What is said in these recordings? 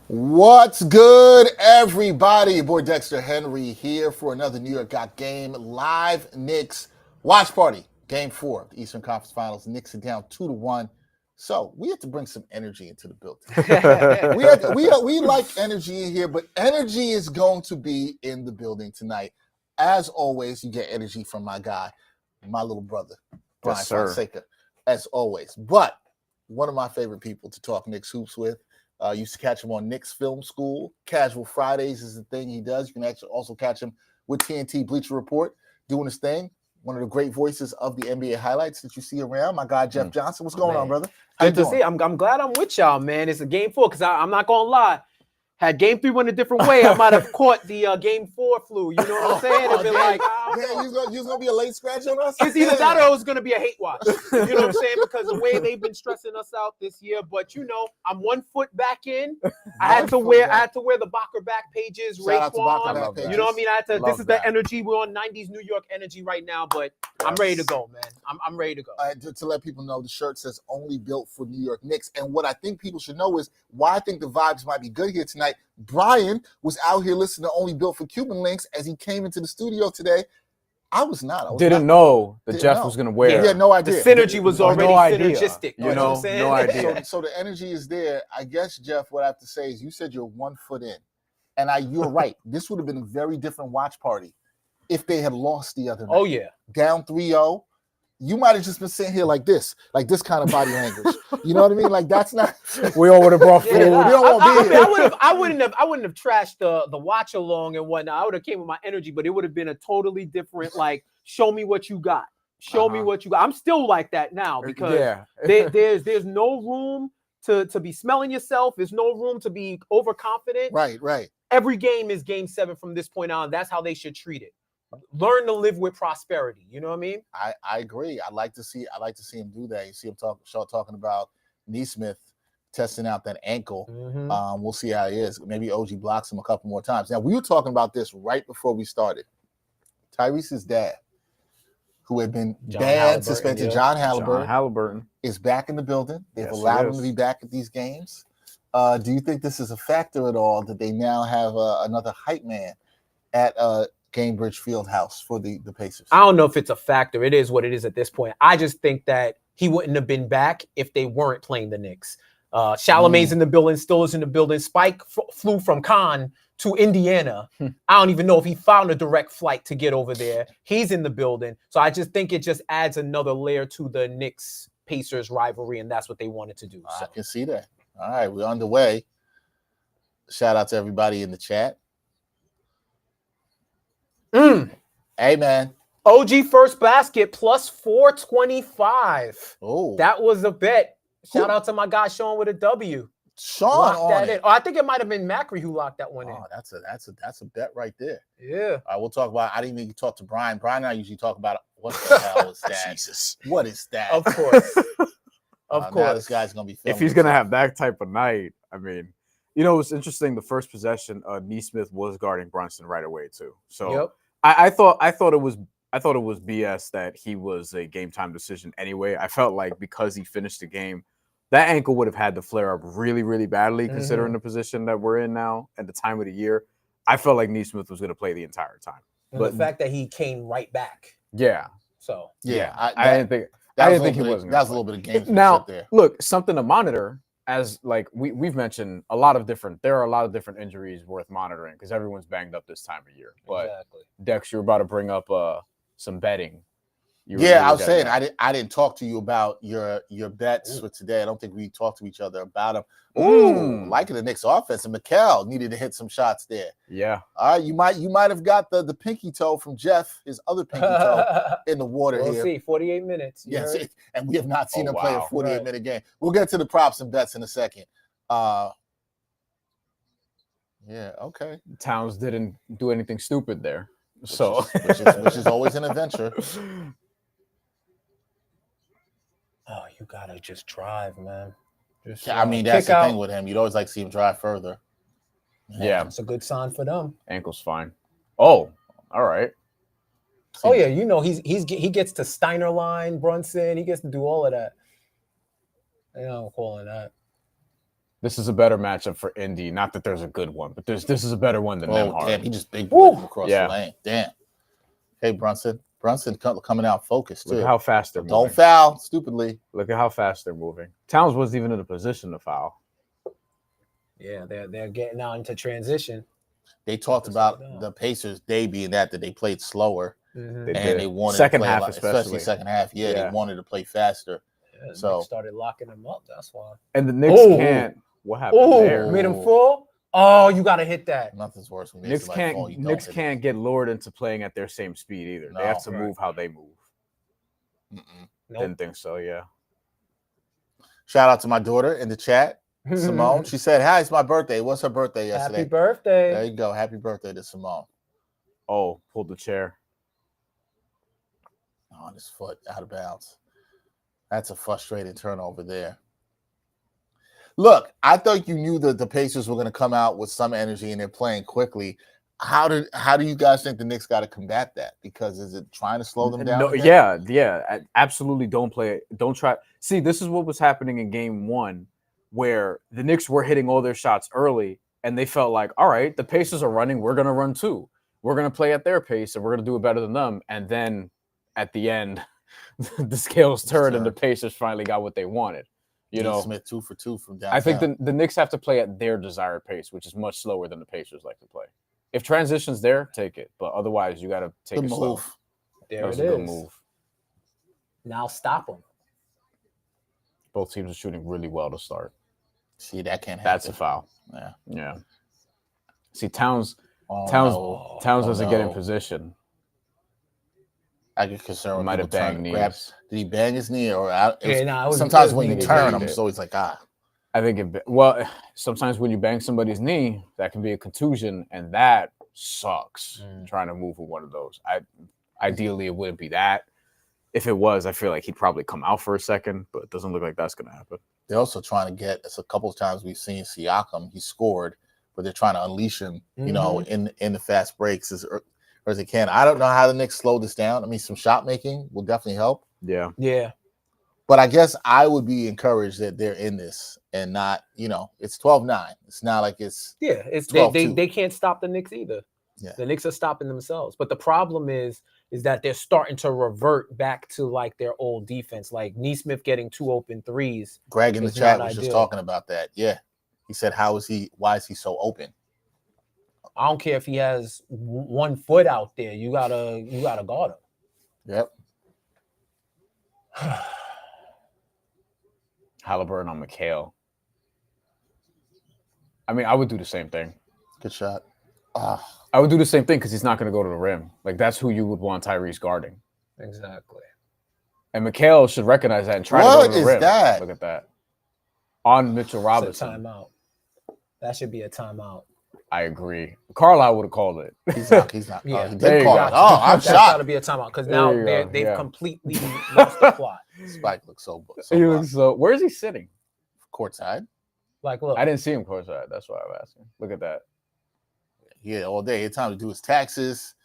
What's good, everybody? Your boy Dexter Henry here for another New York Got Game live Knicks watch party. Game 4 of the Eastern Conference Finals. Knicks are down 2-1. So we have to bring some energy into the building. we like energy in here, but energy is going to be in the building tonight. As always, you get energy from my guy, my little brother, Brian Fonseca, as always. But one of my favorite people to talk Knicks hoops with. Used to catch him on Knicks Film School. Casual Fridays is the thing he does. You can actually also catch him with TNT Bleacher Report doing his thing. One of the great voices of the NBA highlights that you see around. My guy, Jeff Johnson. What's going on, brother? Good to see. I'm glad I'm with y'all, man. It's a game 4 because I'm not going to lie. Had game 3 went a different way, I might have caught the game 4 flu. You know what I'm saying? It'd be like, you was gonna be a late scratch on us? It's either that or it was gonna be a hate watch. You know what I'm saying? Because the way they've been stressing us out this year. But I'm 1 foot back in. I had to wear the Bacher back pages. Raekwon. You know what I mean? This is the energy. We're on 90s New York energy right now, but I'm ready to go, man. I'm ready to go. To let people know, the shirt says only built for New York Knicks. And what I think people should know is why I think the vibes might be good here tonight. Brian was out here listening to Only Built for Cuban Links as he came into the studio today. I was not. Didn't know that Jeff was going to wear. He had no idea. The synergy was already synergistic. You know what I'm saying? No idea. So the energy is there. I guess, Jeff, what I have to say is you said you're 1 foot in. And you're right. This would have been a very different watch party if they had lost the other night. Oh, yeah. Down 3-0. You might have just been sitting here like this kind of body language. You know what I mean? Like that's not. We all would have brought food. We don't want to be here. I wouldn't have trashed the watch along and whatnot. I would have came with my energy, but it would have been a totally different. Like, show me what you got. Show me what you got. I'm still like that now because there's no room to be smelling yourself. There's no room to be overconfident. Right. Every game is game 7 from this point on. That's how they should treat it. Learn to live with prosperity. You know what I mean? I agree. I like to see him do that. You see him talking about Neesmith testing out that ankle. Mm-hmm. We'll see how he is. Maybe OG blocks him a couple more times. Now we were talking about this right before we started. Tyrese's dad, who had been banned, suspended, John Haliburton, is back in the building. They've allowed him to be back at these games. Do you think this is a factor at all that they now have another hype man at Gainbridge Fieldhouse for the Pacers? I don't know if it's a factor. It is what it is at this point. I just think that he wouldn't have been back if they weren't playing the Knicks. Chalamet's in the building, Still is in the building. Spike flew from Cannes to Indiana. I don't even know if he found a direct flight to get over there. He's in the building. So I just think it just adds another layer to the Knicks-Pacers rivalry, and that's what they wanted to do. I can see that. All right, we're underway. Shout out to everybody in the chat. Hey, man. OG first basket plus 425. Oh, that was a bet. Shout out to my guy Sean with a W. Sean locked that in. Oh, I think it might have been Macri who locked that one in. That's a bet right there. Yeah. All right, we'll talk about. I didn't even talk to Brian. Brian and I usually talk about what the hell is that? Jesus, what is that? Of course, of course. Now this guy's gonna be. If he's gonna have that type of night, I mean. It's interesting. The first possession, Neesmith was guarding Brunson right away too. So I thought it was BS that he was a game time decision anyway. I felt like because he finished the game, that ankle would have had to flare up really, really badly considering the position that we're in now at the time of the year. I felt like Neesmith was going to play the entire time. But the fact that he came right back. Yeah. So I didn't think he was. That was a little bit of game now. There. Look, something to monitor. As like we've mentioned, there are a lot of different injuries worth monitoring because everyone's banged up this time of year. But Dex, you're about to bring up some betting. I was saying I didn't talk to you about your bets for today. I don't think we talked to each other about them. Liking the Knicks offense, and Mikal needed to hit some shots there. Yeah. All right, you might have got the pinky toe from Jeff, his other pinky toe in the water here. We'll see. 48 minutes. Yes, and we have not seen him play a 48-minute game. We'll get to the props and bets in a second. Yeah, okay. Towns didn't do anything stupid there, which is always an adventure. Oh, you gotta just drive, man. That's the thing with him. You'd always like to see him drive further. Yeah, it's a good sign for them. Ankle's fine. Oh, all right. Oh yeah, he gets to Steiner line, Brunson. He gets to do all of that. I'm calling that. This is a better matchup for Indy. Not that there's a good one, but this is a better one than them. Oh, damn. He just big boyed him across the lane. Damn. Hey, Brunson. Brunson coming out focused, too. Look at how fast they're moving. Don't foul, stupidly. Look at how fast they're moving. Towns wasn't even in a position to foul. Yeah, they're getting out into transition. They talked about the Pacers' day being that they played slower. Mm-hmm. They wanted second to play half, especially second half. Yeah, they wanted to play faster. Yeah, so Knicks started locking them up. That's why. And the Knicks can't. What happened there? Made him fall. Oh, you got to hit that. Nothing's worse when Knicks can't get lured into playing at their same speed either. No, they have to move how they move. Nope. Didn't think so. Yeah. Shout out to my daughter in the chat, Simone. She said, "Hi, it's my birthday. What's her birthday yesterday?" Happy birthday. There you go. Happy birthday to Simone. Oh, pulled the chair. On his foot, out of bounds. That's a frustrating turnover there. Look, I thought you knew that the Pacers were going to come out with some energy and they're playing quickly. How do you guys think the Knicks got to combat that? Because is it trying to slow them down? No, yeah. Absolutely don't play it. Don't try. See, this is what was happening in game one, where the Knicks were hitting all their shots early and they felt like, all right, the Pacers are running. We're going to run too. We're going to play at their pace and we're going to do it better than them. And then at the end, the scales turned and the Pacers finally got what they wanted. You know, Smith 2 for 2 from downtown. I think the Knicks have to play at their desired pace, which is much slower than the Pacers like to play. If transition's there, take it. But otherwise, you got to take it slow. There that was it a is. good move. Now stop them. Both teams are shooting really well to start. See, that can't happen. That's a foul. Yeah. See, Towns doesn't get in position. I get concerned. Might have banged knees. Did he bang his knee or sometimes when you turn him, it's always like I think sometimes when you bang somebody's knee, that can be a contusion, and that sucks. Trying to move with one of those. Ideally, it wouldn't be that. If it was, I feel like he'd probably come out for a second, but it doesn't look like that's going to happen. They're also trying to get. It's a couple of times we've seen Siakam. He scored, but they're trying to unleash him. You know, in the fast breaks as they can. I don't know how the Knicks slow this down. I mean, some shot making will definitely help. Yeah. But I guess I would be encouraged that they're in this and not, it's 12-9. It's not like it's they can't stop the Knicks either. Yeah. The Knicks are stopping themselves. But the problem is that they're starting to revert back to like their old defense, like Nesmith getting 2 open threes. Greg in the chat was just talking about that. Yeah. He said, why is he so open? I don't care if he has 1 foot out there. You gotta guard him. Yep. Haliburton on McHale. I mean, I would do the same thing. Good shot. I would do the same thing because he's not going to go to the rim. Like, that's who you would want Tyrese guarding. Exactly. And McHale should recognize that and try to go to the rim. What is that? Look at that. On Mitchell Robinson. It's a timeout. That should be a timeout. I agree. Carlisle would have called it. He's not. Yeah. He did call it. I'm That's shocked. got to be a timeout because now they've completely lost the plot. Spike looks so where is he sitting? Courtside. Like, look. I didn't see him courtside. That's why I'm asking. Look at that. Yeah, all day. It's time to do his taxes.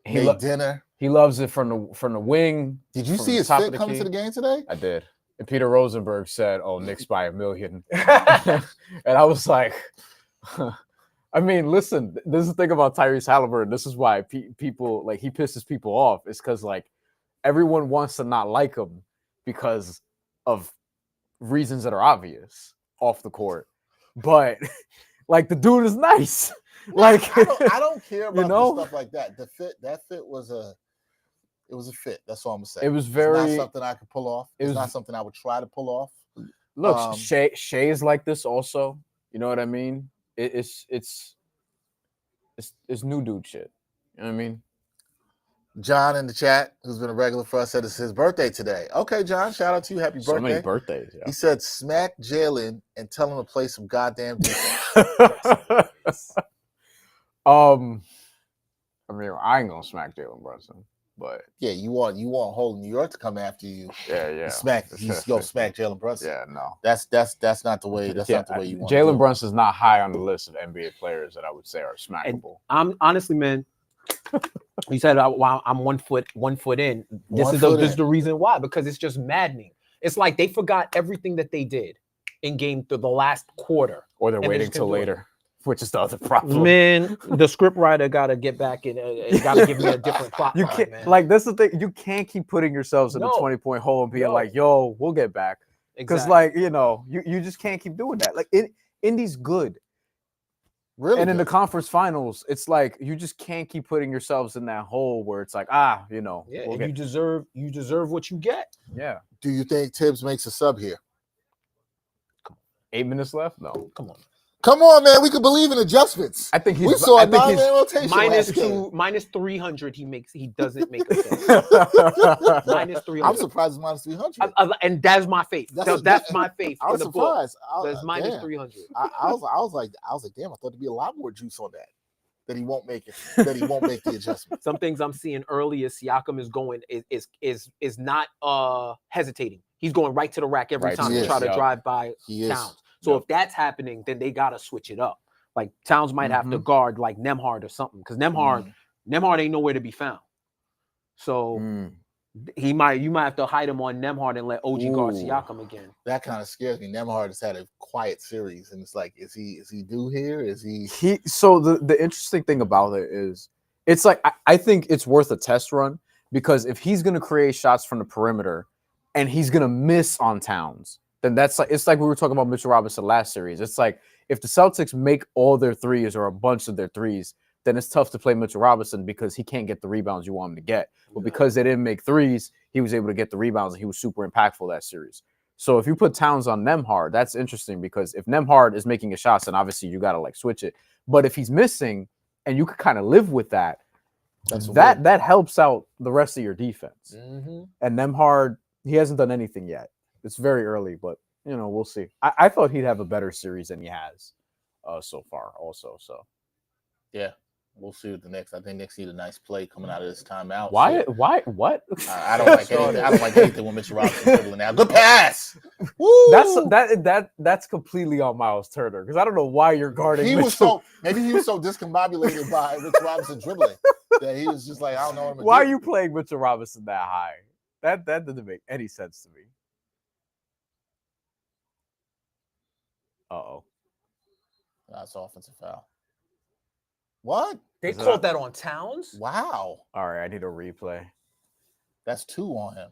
Dinner. He loves it from the wing. Did you see his fit coming to the game today? I did. And Peter Rosenberg said, "Oh, Knicks by 1 million." And I was like, I mean, listen, this is the thing about Tyrese Haliburton. This is why people like he pisses people off. It's because like everyone wants to not like him because of reasons that are obvious off the court. But like the dude is nice. Like I don't care about the stuff like that. That fit was a fit. That's all I'm gonna say. It was it's not something I could pull off. It's not something I would try to pull off. Look, Shay's like this also. You know what I mean? It's new dude shit. You know what I mean? John in the chat, who's been a regular for us, said it's his birthday today. Okay, John, shout out to you. Happy birthday. So many birthdays. Yeah. He said, smack Jalen and tell him to play some goddamn defense. I mean, I ain't gonna smack Jalen Brunson, but yeah, you want whole New York to come after you. Yeah. You go smack Jalen Brunson. Yeah, no. That's not the way. That's not the way you want. Jalen Brunson's not high on the list of NBA players that I would say are smackable. I'm honestly, man. You said while I'm 1 foot in. This is the reason why, because it's just maddening. It's like they forgot everything that they did. in the last quarter. Or they're And they waiting just till couldn't do it. later, which is the other problem. Man, the script writer got to get back in. Got to give me a different plot You line, can't man. like that's the thing. You can't keep putting yourselves in a No. 20-point hole and being No. like, "Yo, we'll get back." Because Exactly. you just can't keep doing that. Like Indy's good. Really And in the good. conference finals, it's like you just can't keep putting yourselves in that hole where it's like, Yeah, we'll and get, you deserve what you get. yeah. Do you think Tibbs makes a sub here? 8 minutes left? No. Come on. Come on, man. We could believe in adjustments. I think We saw a I think he's 9-man rotation. minus 300. He doesn't make a sub. Minus 300. I'm surprised it's minus 300. And that's my faith. That's my faith. I was in the book. surprised. That's minus damn. 300. I was like, damn. I thought there'd be a lot more juice on that. That he won't make it. That he won't make the adjustment. Some things I'm seeing early is Siakam is going is not hesitating. He's going right to the rack every time to try to drive by Towns. So if that's happening, then they gotta switch it up. Like Towns might have to guard like Nembhard or something, because Nembhard ain't nowhere to be found. So you might have to hide him on Nembhard and let OG guard Siakam again. That kind of scares me. Nembhard has had a quiet series, and it's like, is he due here? Is he? So the interesting thing about it is, it's like I think it's worth a test run, because if he's gonna create shots from the perimeter, and he's gonna miss on Towns, then that's like, it's like we were talking about Mitchell Robinson last series. It's like if the Celtics make all their threes or a bunch of their threes, then it's tough to play Mitchell Robinson because he can't get the rebounds you want him to get. But because they didn't make threes, he was able to get the rebounds and he was super impactful that series. So if you put Towns on Nembhard, that's interesting, because if Nembhard is making his shots, then obviously you got to like switch it. But if he's missing and you could kind of live with that, that helps out the rest of your defense. And Nembhard, he hasn't done anything yet. It's very early, but we'll see. I thought he'd have a better series than he has so far also. So yeah. We'll see with the Knicks. I think Knicks need a nice play coming out of this timeout. Why? What? I don't like anything. I don't like anything when Mitchell Robinson dribbling now. Good pass. Woo! That's completely on Miles Turner, because I don't know why you're guarding. Maybe he was so discombobulated by Mitchell Robinson dribbling that he was just like, I don't know what I'm gonna do. Why are you playing Mitchell Robinson that high? That didn't make any sense to me. That's offensive foul. What? They called that on Towns? Wow. All right, I need a replay. That's 2 on him.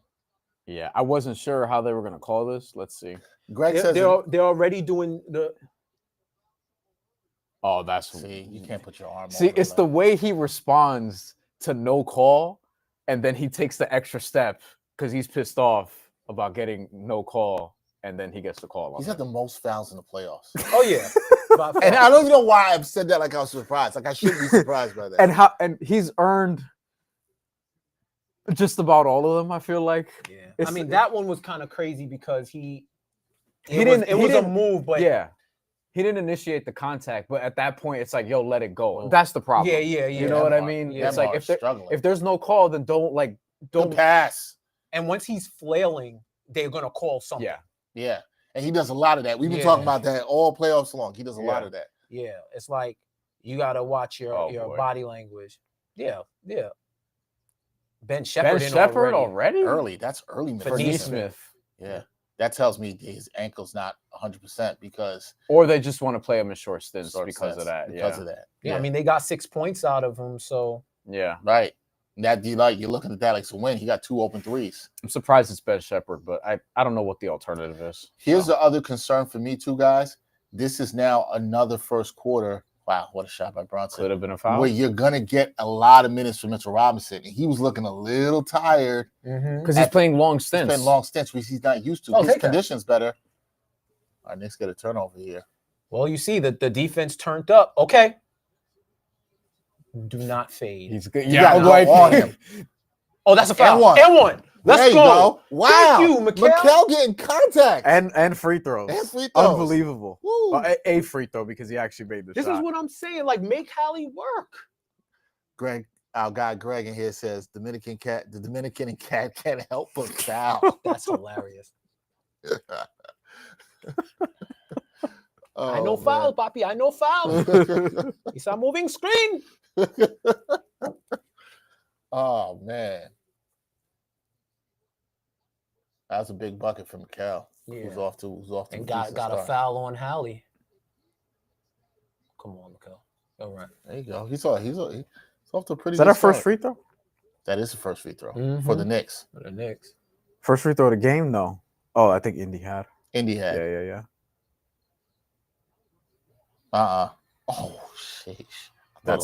Yeah, I wasn't sure how they were going to call this. Let's see. Greg says they're already doing the. Oh, that's. See, you can't put your arm. See, it's the way he responds to no call, and then he takes the extra step because he's pissed off about getting no call, and then he gets the call. He's had the most fouls in the playoffs. Oh yeah. And I don't even know why I've said that like I was surprised. Like I shouldn't be surprised by that. And he's earned just about all of them, I feel like. Yeah. I mean, that one was kind of crazy because it was a move, but he didn't initiate the contact, but at that point it's like, yo, let it go. That's the problem. Yeah. You know what I mean? Yeah, it's like if there's no call, then don't pass. And once he's flailing, they're gonna call something. Yeah. And he does a lot of that. We've been talking about that all playoffs long. He does a lot of that. Yeah. It's like you gotta watch your body language. Yeah. Ben Shepherd already? Early. That's early for Nesmith. Yeah. That tells me his ankle's not 100% because... Or they just want to play him in short stints because of that. Because of that. Yeah, I mean, they got 6 points out of him, so... Yeah. Right. That you're looking at that like, so when he got 2 open threes. I'm surprised it's Ben Shepherd, but I don't know what the alternative is. Here's the other concern for me too, guys. This is now another first quarter. Wow, what a shot by Brunson. Could have been a foul. Where you're going to get a lot of minutes from Mitchell Robinson. And he was looking a little tired. Because he's playing long stints. He's playing long stints, which he's not used to. His condition's better. All right, Knicks get a turnover here. Well, you see that the defense turned up. Okay. Do not fade. He's good. Yeah, on him. Oh, that's a foul. And one. Let's go. Wow. Thank you, Mikal getting contact. And free throws. Unbelievable. Well, a free throw because he actually made the shot. This is what I'm saying. Like, make Hallie work. Greg, our guy Greg in here says the Dominican and Cat can't help but foul. That's hilarious. I know foul, Papi. I know foul. It's a moving screen. Oh, man. That was a big bucket from Mikal. who's off to and a got decent a start. foul on Hallie. Come on, Mikel. All right. There you go. He's off to a pretty. Is that good our first start. free throw? That is the first free throw Mhm. for the Knicks. For the Knicks. First free throw of the game? No. Oh, I think Indy had. Indy had. Yeah. Oh, sheesh. I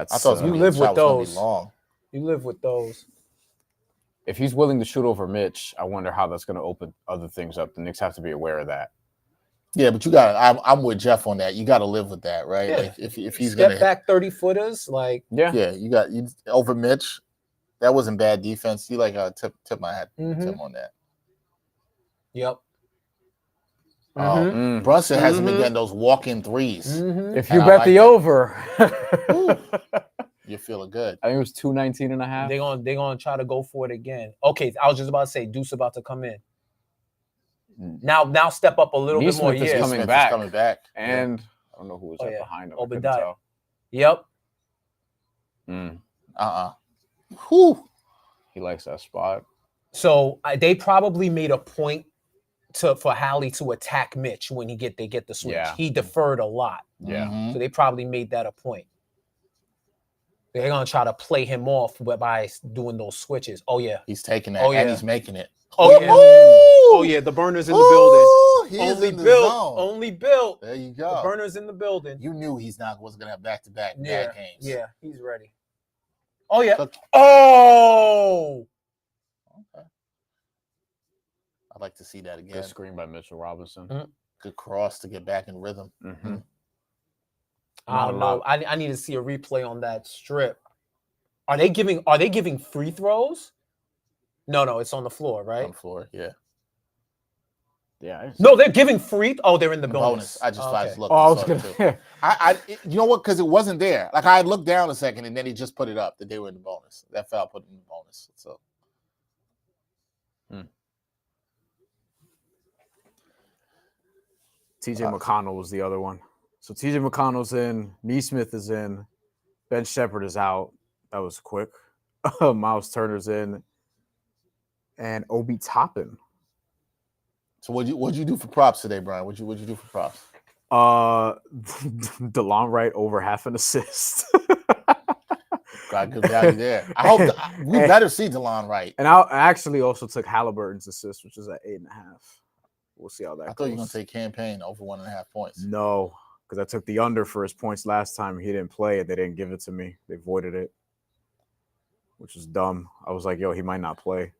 thought You live with those. Long. You live with those. If he's willing to shoot over Mitch, I wonder how that's going to open other things up. The Knicks have to be aware of that. Yeah, but you got. I'm with Jeff on that. You got to live with that, right? Yeah. Like if he's Step gonna back 30-footers, like yeah, you over Mitch. That wasn't bad defense. You like tip my hat to him on that. Yep. Brunson hasn't been getting those walk-in threes. If you bet the over, you're feeling good. I think it was 219.5. They're gonna try to go for it again. Okay, I was just about to say Deuce about to come in. Now step up a little bit more. Is coming back. And I don't know who was behind him. Obadiah. Yep. Whew. He likes that spot. So they probably made a point for Hallie to attack Mitch when they get the switch. Yeah. He deferred a lot. Yeah. So they probably made that a point. They're gonna try to play him off by doing those switches. Oh yeah. He's taking that and he's making it. Oh yeah. Oh yeah. The burner's in the building. Only built. There you go. The burner's in the building. You knew wasn't gonna have back-to-back bad games. Yeah, he's ready. Oh yeah. Okay. I'd like to see that again. Good screen by Mitchell Robinson. Good cross to get back in rhythm. I don't know. I need to see a replay on that strip. Are they giving free throws? No, it's on the floor, right? On the floor, yeah. Yeah. No, they're giving free. Oh, they're in the bonus. I just looked. Oh, I was gonna. You know what? Because it wasn't there. Like I looked down a second, and then he just put it up that they were in the bonus. That foul put in the bonus. So. TJ McConnell was the other one. So TJ McConnell's in. Neesmith is in. Ben Shepherd is out. That was quick. Miles Turner's in. And Obi Toppin. So what'd you do for props today, Brian? What'd you do for props? DeLon Wright over half an assist. Got good value there. I hope we better see DeLon Wright. And I actually also took Haliburton's assist, which is at 8.5. We'll see how that goes. I thought you were gonna take Campaign over 1.5 points. No, because I took the under for his points last time. He didn't play it. They didn't give it to me. They voided it, which is dumb. I was like, yo, he might not play.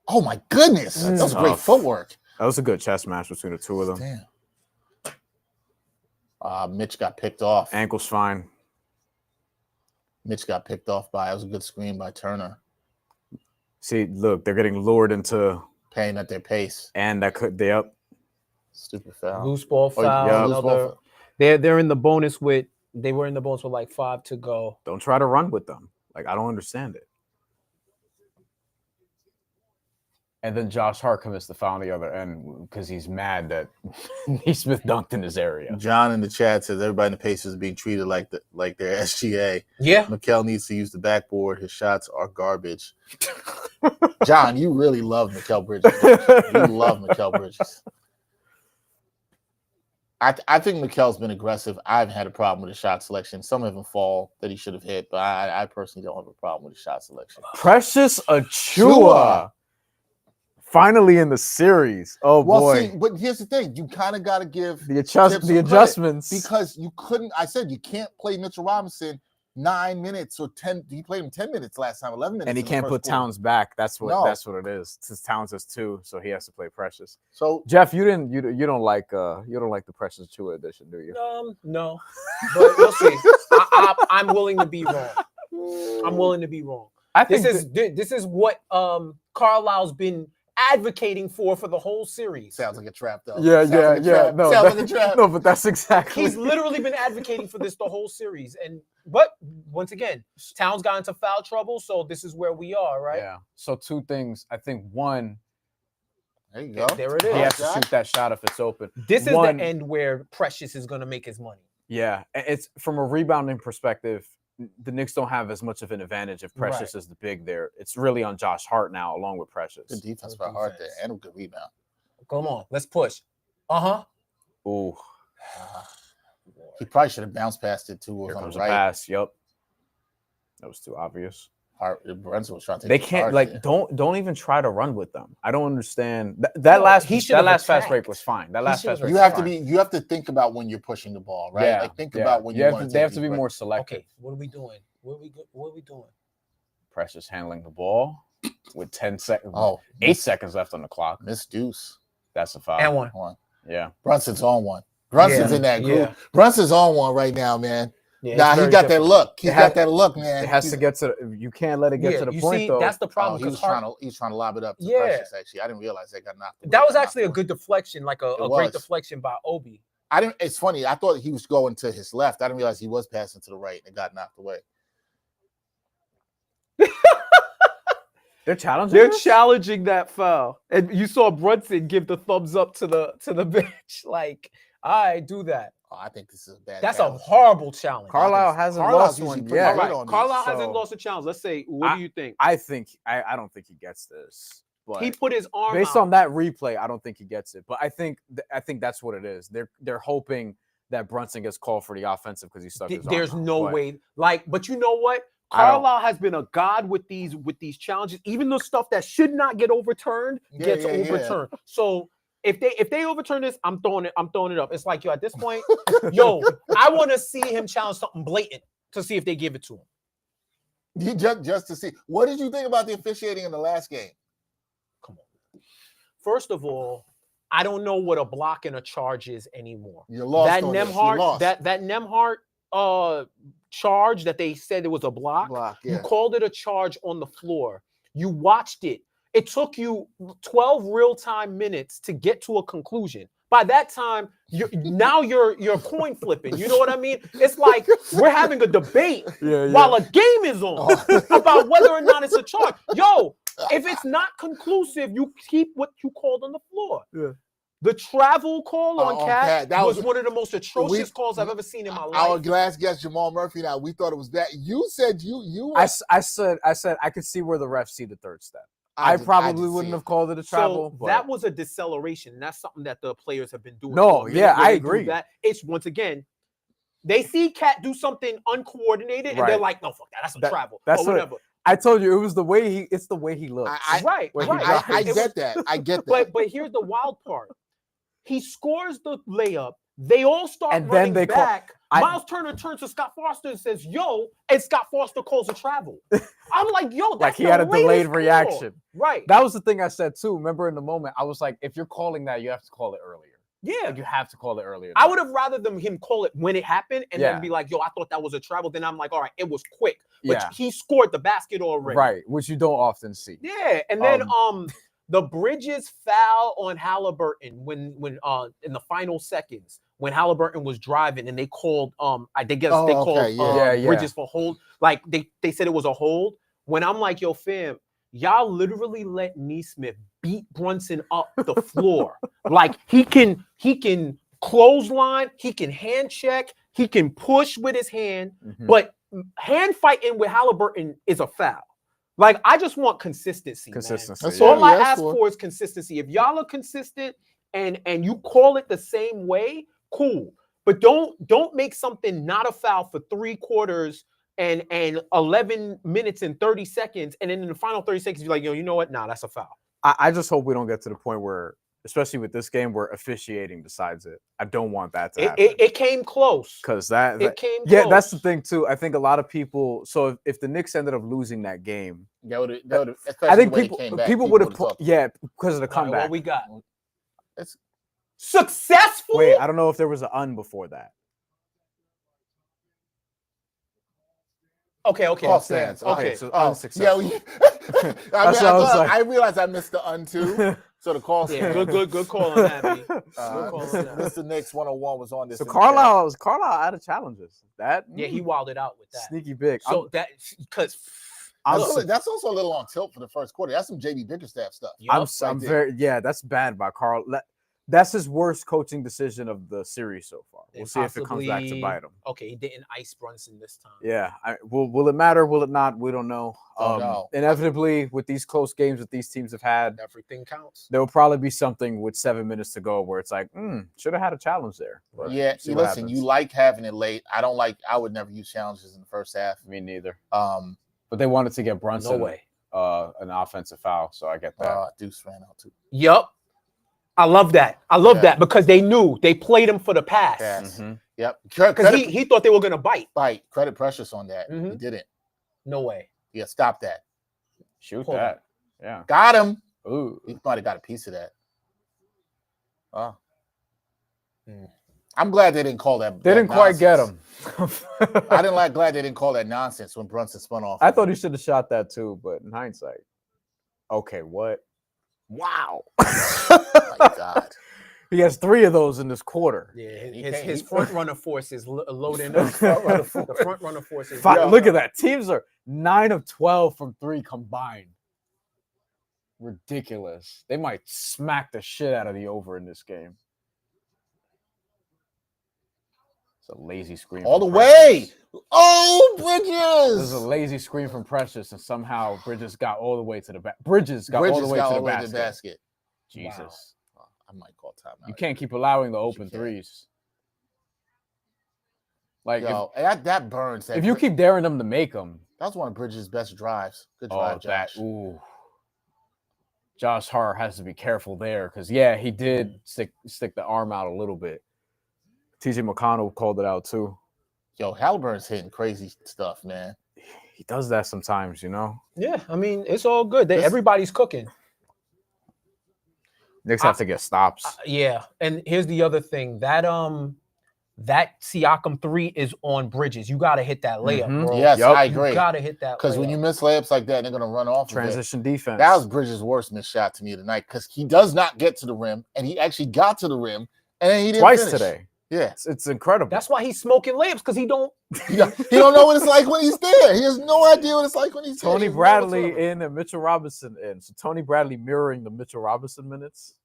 Oh my goodness. That was great footwork. That was a good chess match between the two of them. Damn. Mitch got picked off. Ankle's fine. Mitch got picked off that was a good screen by Turner. See, look, they're getting lured into paying at their pace. And that could they up. Stupid foul. Loose ball foul. They're in the bonus they were in the bonus with like 5 to go. Don't try to run with them. Like, I don't understand it. And then Josh Hart commits the foul on the other end because he's mad that Neesmith dunked in his area. John in the chat says everybody in the Pacers is being treated like their SGA. Yeah. Mikel needs to use the backboard. His shots are garbage. John, you really love Mikel Bridges. You love Mikel Bridges. I think Mikel's been aggressive. I've had a problem with his shot selection. Some of them fall that he should have hit, but I personally don't have a problem with his shot selection. Precious Achiuwa. Finally in the series. Oh, boy. See, but here's the thing. You kind of got to give the adjustments. Because you couldn't, I said you can't play Mitchell Robinson 9 minutes or 10. He played him 10 minutes last time, 11 minutes. And he can't put Towns back. That's what it is. Since Towns has 2, so he has to play Precious. So Jeff, you don't like the Precious Achiuwa edition, do you? No. But we'll see. I'm willing to be wrong. I'm willing to be wrong. I think this is what Carlisle's been advocating for the whole series. Sounds like a trap, though. Yeah. No, sounds like a trap. No, but that's exactly. He's literally been advocating for this the whole series, but once again, Towns got into foul trouble, so this is where we are, right? Yeah. So 2 things. I think one. There you go. There it is. He has to shoot that shot if it's open. This is the end where Precious is going to make his money. Yeah, it's from a rebounding perspective. The Knicks don't have as much of an advantage if Precious is the big there. It's really on Josh Hart now, along with Precious. Good defense by Hart there, and a good rebound. Come on, let's push. Uh-huh. Ooh. He probably should have bounced past it too. Here On comes the a right. pass. Yep. That was too obvious. Brunson was trying to take They the can't charge there. don't even try to run with them. I don't understand. That last fast break was fine. That last fast break. You have to think about when you're pushing the ball, right? Yeah, like think about when you want to. They have to be more selective. Okay, what are we doing? What are we doing? Precious handling the ball with 10 seconds. 8 seconds left on the clock. Miss Deuce. That's a foul. And one. Yeah. Brunson's on one. Brunson's in that group. Yeah. Brunson's on one right now, man. Yeah, he got that look. He's got that look, man. It has to get to. You can't let it get to the point, though. That's the problem. He was trying to lob it up to Precious. Actually, I didn't realize that got knocked away. That was actually a good deflection, like a great deflection by Obi. It's funny. I thought he was going to his left. I didn't realize he was passing to the right and got knocked away. They're challenging. They're challenging that foul, and you saw Brunson give the thumbs up to the bench, like, I do that. Oh, I think this is a bad. That's challenge. a horrible challenge. Carlisle hasn't lost one. Yeah, right. Carlisle hasn't lost a challenge. Let's say, what do you think? I don't think he gets this. But he put his arm based out. on that replay. I don't think he gets it. But I think that's what it is. They're hoping that Brunson gets called for the offensive because he stuck his arm There's out. no way. But you know what? Carlisle has been a god with these challenges. Even the stuff that should not get overturned gets overturned. Yeah. So if they overturn this, I'm throwing it up. It's like, yo, at this point, I want to see him challenge something blatant to see if they give it to him. Just to see. What did you think about the officiating in the last game? Come on. First of all, I don't know what a block and a charge is anymore. You're lost. That Nembhard, that Nembhard charge that they said it was a block. You called it a charge on the floor. You watched it. It took you 12 real-time minutes to get to a conclusion. By that time, you're coin flipping. You know what I mean? It's like we're having a debate while a game is on about whether or not it's a charge. Yo, if it's not conclusive, you keep what you called on the floor. Yeah. The travel call on Cat was one of the most atrocious calls I've ever seen in my life. Our glass guest Jamal Murphy. Now we thought it was that. You said you. I said I could see where the refs see the third step. I probably wouldn't have called it a travel. So that was a deceleration. That's something that the players have been doing. No, I agree. That. It's once again, they see Cat do something uncoordinated, and they're like, "No, fuck that. That's a travel." That's whatever. I told you it was the way he. It's the way he looks. Right. I get that. I get that. But here's the wild part. He scores the layup. They all start running back. Miles Turner turns to Scott Foster and says, "Yo," and Scott Foster calls a travel. I'm like, "Yo, that's like he had a delayed reaction." Right. That was the thing I said too. Remember in the moment, I was like, "If you're calling that, you have to call it earlier." Yeah, like you have to call it earlier. I would have rather him call it when it happened and then be like, "Yo, I thought that was a travel." Then I'm like, "All right, it was quick." But he scored the basket already. Right, which you don't often see. Yeah, and then the Bridges foul on Haliburton when in the final seconds when Haliburton was driving and they called they called Bridges for hold. Like they said it was a hold. When I'm like, "Yo, fam, y'all literally let Nesmith beat Brunson up the floor. Like he can clothesline, he can hand check, he can push with his hand, but hand fighting with Haliburton is a foul." Like, I just want consistency. Consistency. That's all I ask for is consistency. If y'all are consistent and you call it the same way, cool. But don't make something not a foul for 3 quarters and 11 minutes and 30 seconds, and then in the final 30 seconds, you're like, "Yo, you know what? Nah, that's a foul." I just hope we don't get to the point where, especially with this game, where officiating decides it. I don't want that to happen. It came close. Because it came close. Yeah, that's the thing, too. I think a lot of people, so if the Knicks ended up losing that game, I think people would have, because of the comeback. Right, what we got? It's successful? Wait, I don't know if there was an before that. Okay. Call stands. Okay, so unsuccessful. Yeah, I realized I missed the too. So the call stands. Good call on that, B. Mr. Knicks 101 was on this. So Carlisle out of challenges. He wilded out with that. Sneaky big. So because that's also a little on tilt for the first quarter. That's some JB Bickerstaff stuff. That's bad by Carl. That's his worst coaching decision of the series so far. We'll see if it comes back to bite him. Okay, he didn't ice Brunson this time. Yeah. Will it matter? Will it not? We don't know. Inevitably, with these close games that these teams have had, everything counts. There will probably be something with 7 minutes to go where it's like, should have had a challenge there. But yeah, listen, you like having it late. I would never use challenges in the first half. Me neither. But they wanted to get Brunson no way. An offensive foul, so I get that. Deuce ran out too. Yup. I love that. That because they knew they played him for the pass. Mm-hmm. Yep. Because he thought they were going to bite. Credit Precious on that. Mm-hmm. He didn't. No way. Yeah, stop that. Shoot that. Yeah. Got him. Ooh. He might have got a piece of that. Oh. I'm glad they didn't call that. They didn't quite get him. Glad they didn't call that nonsense when Brunson spun off. I thought he should have shot that too, but in hindsight. Okay, what? Wow. Oh my God. He has 3 of those in this quarter. Yeah, his front runner force is loading up. The front runner force is look at that. Teams are 9 of 12 from 3 combined. Ridiculous. They might smack the shit out of the over in this game. It's a lazy screen. All the way. Oh, Bridges. This is a lazy screen from Precious, and somehow Bridges got all the way to the Bridges got all the way to the basket. Jesus. Wow. I might call timeout. You can't keep allowing the open threes. Like, that burns. If you keep daring them to make them. That was one of Bridges' best drives. Good drive, Josh. Josh Hart has to be careful there because, he did stick the arm out a little bit. TJ McConnell called it out too. Yo, Haliburton's hitting crazy stuff, man. He does that sometimes, Yeah, I mean, it's all good. Everybody's cooking. Knicks have to get stops. Yeah, and here's the other thing. That Siakam 3 is on Bridges. You got to hit that layup, bro. Yes, I agree. You got to hit that because when you miss layups like that, they're going to run off transition defense. That was Bridges' worst missed shot to me tonight because he does not get to the rim, and he actually got to the rim, and then he didn't twice finish. Today. Yeah, it's incredible. That's why he's smoking layups because he don't. he don't know what it's like when he's there. He has no idea what it's like when he's Tony Bradley in and Mitchell Robinson in. So Tony Bradley mirroring the Mitchell Robinson minutes.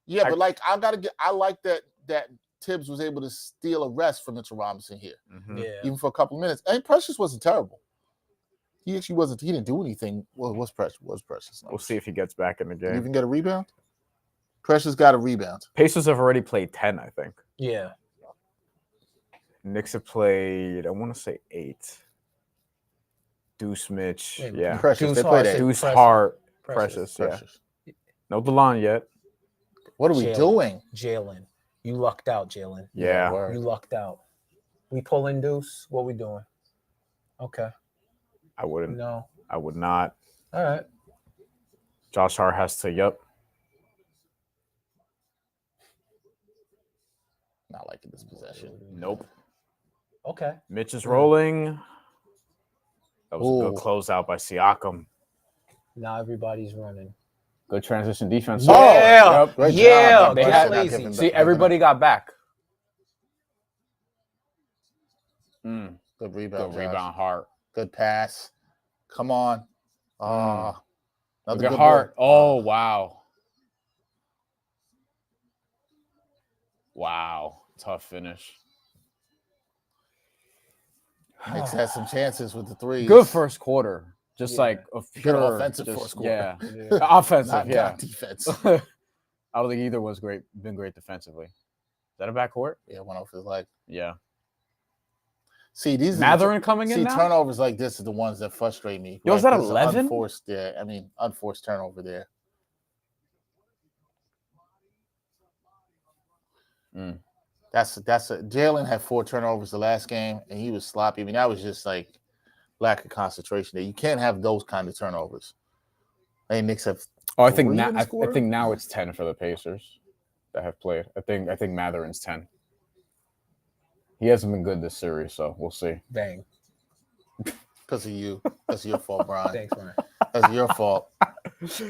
Yeah, but I like that Tibbs was able to steal a rest from Mitchell Robinson here. Mm-hmm. Yeah, even for a couple of minutes. And Precious wasn't terrible. He actually wasn't. He didn't do anything. Well, was Precious? We'll see if he gets back in the game. Did he even get a rebound? Precious got a rebound. Pacers have already played 10, I think. Yeah. Knicks have played, I want to say 8. Deuce Mitch. Yeah. Precious. They played 8. Deuce Hart. Precious. Yeah. No DeLon yet. What are we doing? Jalen. You lucked out, Jalen. Yeah. You lucked out. We pulling Deuce? What we doing? Okay. I wouldn't. No. I would not. All right. Josh Hart has to, Not liking this possession. Nope. Okay. Mitch is rolling. That was a good closeout by Siakam. Now everybody's running. Good transition defense. Yeah. Job. They had lazy. See, everybody got back. Good rebound. Good rebound, Hart. Good pass. Come on. Look at Hart. Oh, wow. Wow. Tough finish. Knicks had some chances with the threes. Good first quarter. Just like a pure good offensive first quarter. Yeah. Offensive, not defense. I don't think either was been great defensively. Is that a backcourt? Yeah, went off his leg. Yeah. See, these Matherin coming in now? Turnovers like this are the ones that frustrate me. Yo, is that 11? Unforced turnover there. Jalen had 4 turnovers the last game, and he was sloppy. I mean, that was just like lack of concentration there. You can't have those kind of turnovers. I think Knicks have. I think now it's 10 for the Pacers that have played. I think Matherin's 10. He hasn't been good this series, so we'll see. Bang. Because of you. That's your fault, Brian. Thanks, man. That's your fault.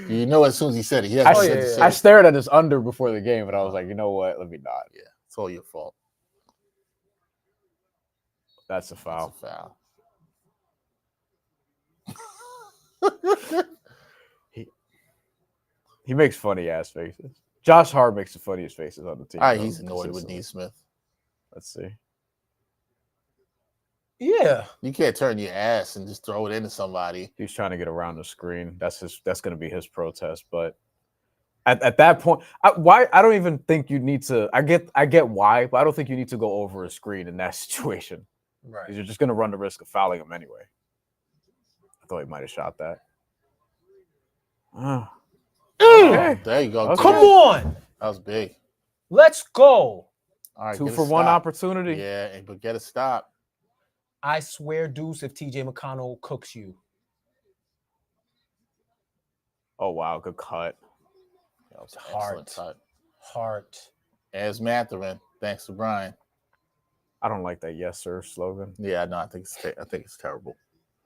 You know, as soon as he said it, I stared at his under before the game, and I was like, you know what? Let me not. Yeah, it's all your fault. That's a foul. He makes funny ass faces. Josh Hart makes the funniest faces on the team. All right, he's annoyed with Neesmith. Let's see. Yeah. You can't turn your ass and just throw it into somebody. He's trying to get around the screen. That's going to be his protest. But at that point, I don't even think you need to. I get why, but I don't think you need to go over a screen in that situation. Right. Because you're just going to run the risk of fouling him anyway. I thought he might have shot that. Okay. There you go. Okay. Come on. That was big. Let's go. All right, 2 for 1 opportunity. Yeah, but get a stop. I swear, Deuce, if TJ McConnell cooks you. Oh, wow. Good cut. That was an excellent cut. Hart. As Matherin, thanks to Brian. I don't like that yes, sir slogan. Yeah, no, I think it's terrible.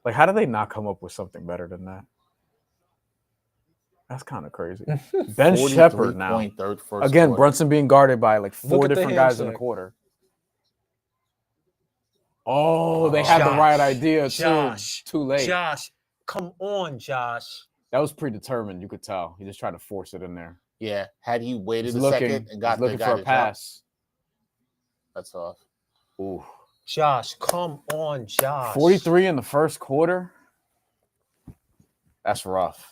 Like, how do they not come up with something better than that? That's kind of crazy. Ben Shepherd now. Again, quarter. Brunson being guarded by like 4 different guys in a quarter. Oh, they had the right idea too. Too late. Josh, come on, Josh. That was predetermined. You could tell. He just tried to force it in there. Yeah, had he waited second and got looking for a pass. That's off. Ooh. Josh, come on, Josh. 43 in the first quarter. That's rough.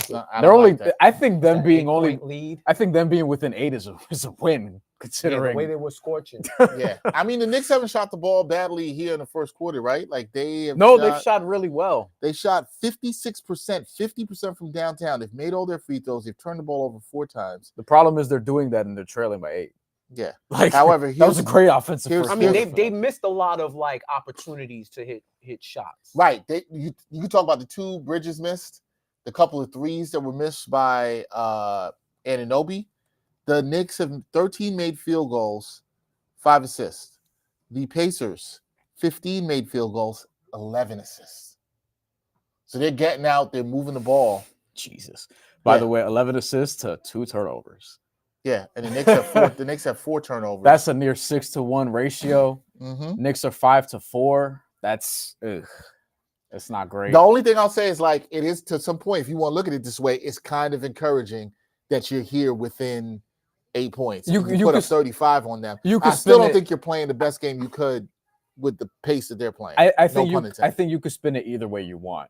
They're only. I think them being only lead. I think them being within 8 is a win, considering the way they were scorching. Yeah, I mean the Knicks haven't shot the ball badly here in the first quarter, right? Like they've shot really well. They shot 56%, 50% from downtown. They've made all their free throws. They've turned the ball over 4 times. The problem is they're doing that and they're trailing by 8. Yeah. Like, however, that was a great offensive. I mean, they missed a lot of like opportunities to hit shots. Right. You can talk about the 2 Bridges missed. The couple of threes that were missed by Anunoby. The Knicks have 13 made field goals, 5 assists. The Pacers, 15 made field goals, 11 assists. So they're getting out, they're moving the ball. Jesus. By the way, 11 assists to 2 turnovers. Yeah, and the Knicks have 4 turnovers. That's a near 6-to-1 ratio. Mm-hmm. Knicks are 5-4. That's it's not great. The only thing I'll say is like it is to some point, if you want to look at it this way, it's kind of encouraging that you're here within 8 points. You put up 35 on them. I still don't think you're playing the best game you could with the pace that they're playing. I think you could spin it either way you want.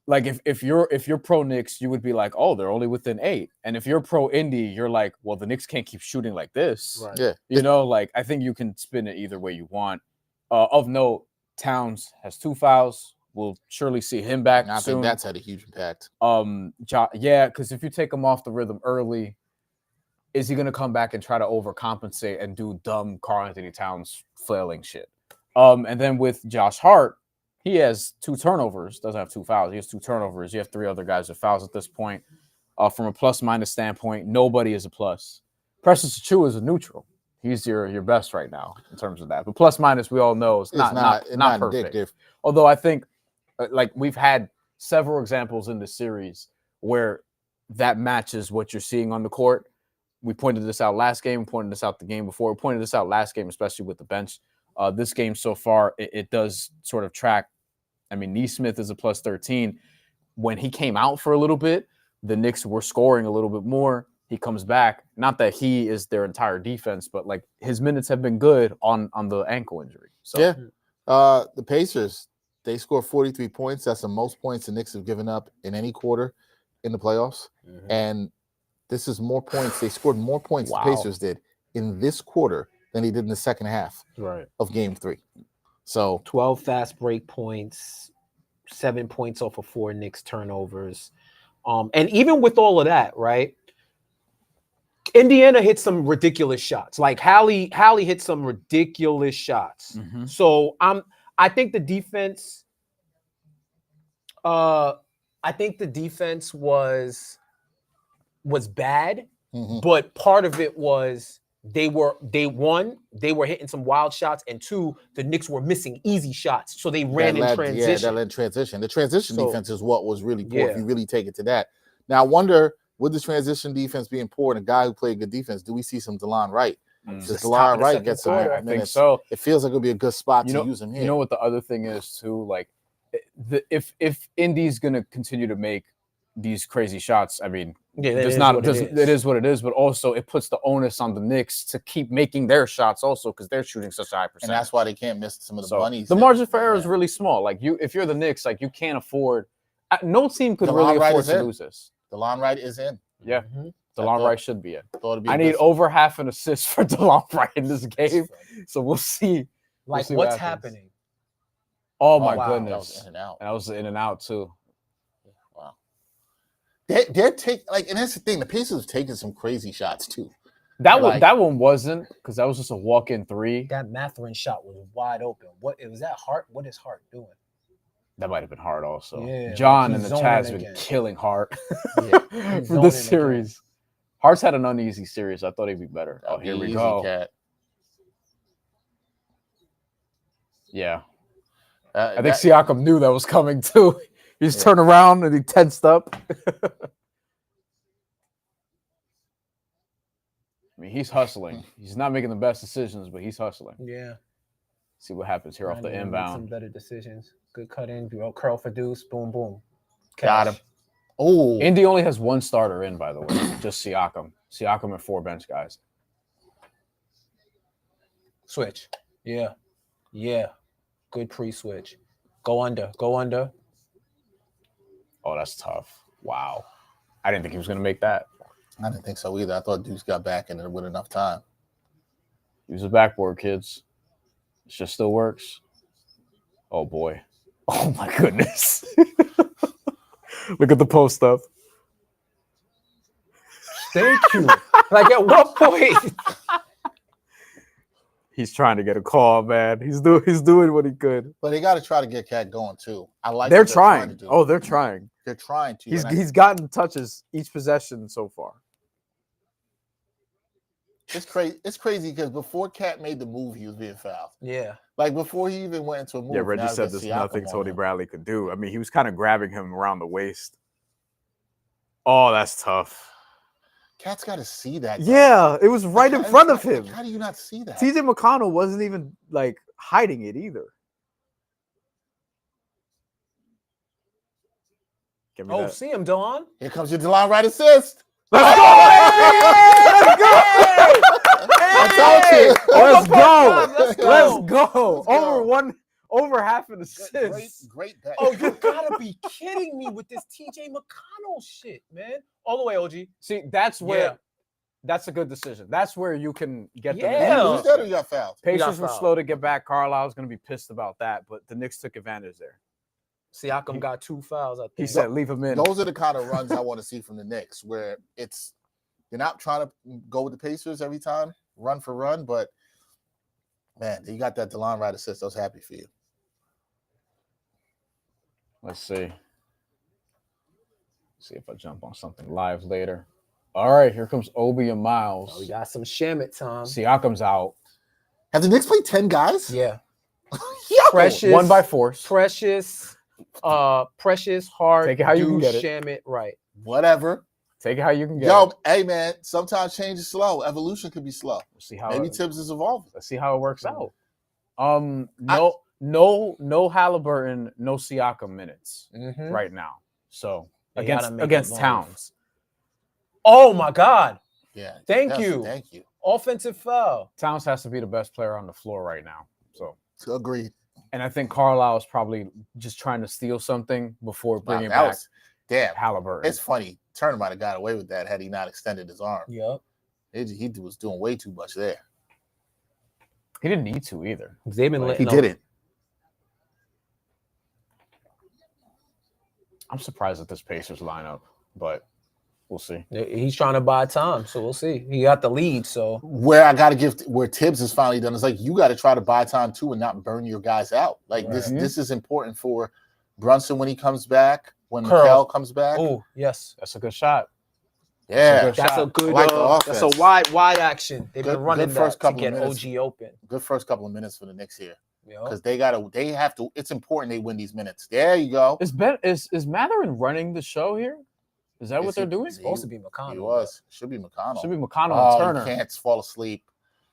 Like if you're pro Knicks, you would be like, oh, they're only within 8. And if you're pro Indy, you're like, well, the Knicks can't keep shooting like this. Right. Yeah. You know, like I think you can spin it either way you want. Of note, Towns has 2 fouls. We'll surely see him back soon. I think that's had a huge impact. Yeah, because if you take him off the rhythm early, is he going to come back and try to overcompensate and do dumb Karl Anthony-Towns flailing shit? And then with Josh Hart, he has 2 turnovers. Doesn't have 2 fouls. He has 2 turnovers. You have 3 other guys with fouls at this point. From a plus-minus standpoint, nobody is a plus. Precious Achiuwa is a neutral. He's your best right now in terms of that. But plus-minus, we all know it's not perfect. Addictive. Although I think like we've had several examples in the series where that matches what you're seeing on the court. We pointed this out last game. We pointed this out the game before. We pointed this out last game, especially with the bench. This game so far, it does sort of track. I mean, Neesmith is a plus 13. When he came out for a little bit, the Knicks were scoring a little bit more. He comes back. Not that he is their entire defense, but like his minutes have been good on the ankle injury. So yeah, the Pacers, they scored 43 points. That's the most points the Knicks have given up in any quarter in the playoffs. Mm-hmm. And this is more points. They scored more points the Pacers did in this quarter than they did in the second half of Game 3. So 12 fast break points, 7 points off of 4 Knicks turnovers. And even with all of that, right? Indiana hit some ridiculous shots. Like Hallie hit some ridiculous shots. Mm-hmm. So I think the defense was bad, but part of it was they were hitting some wild shots, and 2, the Knicks were missing easy shots. So they ran in transition. Yeah, that led transition. The transition defense is what was really poor if you really take it to that. Now I wonder, would the transition defense be important? A guy who played good defense, do we see some DeLon Wright? Does DeLon Wright get some minutes? I think so. It feels like it would be a good spot to use him here. You know what the other thing is too? Like, if Indy's going to continue to make these crazy shots. I mean, Yeah, it is what it is, but also it puts the onus on the Knicks to keep making their shots also because they're shooting such a high percentage. And that's why they can't miss some of the bunnies. The margin for error is really small. Like if you're the Knicks, like you can't afford. No team could really afford to lose this. DeLon Wright is in. Yeah, DeLon Wright should be in. I need over half an assist for DeLon Wright in this game, so we'll see. Like what's happening? Oh my goodness! That was in and out too. Wow. They're taking and that's the thing. The Pacers have taken some crazy shots too. That one wasn't because that was just a walk-in three. That Mathurin shot was wide open. Was that Hart? What is Hart doing? That might have been Hart also. Yeah, John in the chat has been killing Hart for this series. Again. Hart's had an uneasy series. I thought he'd be better. Oh, here we go. Cat. Yeah. I think Siakam knew that was coming too. He just turned around and he tensed up. I mean, he's hustling. He's not making the best decisions, but he's hustling. Yeah. See what happens here off the inbound. Some better decisions. Good cut in. Curl for deuce. Boom, boom. Got him. Oh. Indy only has one starter in, by the way. Just Siakam. Siakam and 4 bench guys. Switch. Yeah. Yeah. Good pre-switch. Go under. Go under. Oh, that's tough. Wow. I didn't think he was going to make that. I didn't think so either. I thought Deuce got back in it with enough time. Use the backboard, kids. It just still works. Oh, boy. Oh, my goodness. Look at the post up. Thank you. Like, at what point? He's trying to get a call, man. He's doing what he could. But they got to try to get Cat going, too. They're trying. Oh, they're trying. They're trying to. He's gotten touches each possession so far. It's crazy. It's crazy because before Cat made the move, he was being fouled. Yeah. Like before he even went into a move. Yeah, Reggie said there's nothing Tony Bradley could do. I mean, he was kind of grabbing him around the waist. Oh, that's tough. Cat's got to see that. Yeah, it was right in front of him. How do you not see that? TJ McConnell wasn't even like hiding it either. Give me that. See him, Dawn. Here comes your DeLon Wright assist. Let's go! Let's go! Let's go! Over half an assist. Great bet. Oh, you gotta be kidding me with this TJ McConnell shit, man. All the way, OG. See, that's where that's a good decision. That's where you can get the Who's that who got fouled? Pacers were slow to get back. Carlisle's gonna be pissed about that, but the Knicks took advantage there. Siakam got 2 fouls, I think. He said, leave him in. Those are the kind of runs I want to see from the Knicks, where you're not trying to go with the Pacers every time, run for run, but man, you got that DeLon Wright assist. I was happy for you. Let's see. See if I jump on something live later. All right, here comes Obi and Miles. We got some Shamit time. Siakam's out. Have the Knicks played 10 guys? Yeah. Precious. 1 by force. Precious, Hart. Take it how you can get it. Shamit, right. Whatever. Take it how you can get it. Hey, man, sometimes change is slow. Evolution could be slow. We'll see how maybe Tibbs is evolving. Let's see how it works out. No Haliburton, no Siakam minutes right now. So against Towns. Oh my God. Yeah. Thank you. Offensive foul. Towns has to be the best player on the floor right now. So agreed. And I think Carlisle is probably just trying to steal something before bringing back Haliburton. It's funny. Turner might have got away with that had he not extended his arm. Yep. He was doing way too much there. He didn't need to either. He didn't. I'm surprised at this Pacers lineup, but we'll see. He's trying to buy time, so we'll see. He got the lead, so where Tibbs is finally done is like you got to try to buy time too and not burn your guys out. Like this is important for Brunson when he comes back, when Mikel comes back. Oh yes, that's a good shot. Yeah, that's a good. That's a wide action. They've been running that to get OG open. Good first couple of minutes for the Knicks here. Because they have to. It's important they win these minutes. There you go. Is Mathurin running the show here? Is that what they're doing? It's supposed to be McConnell. He was. Should be McConnell. Should be McConnell and Turner. You can't fall asleep.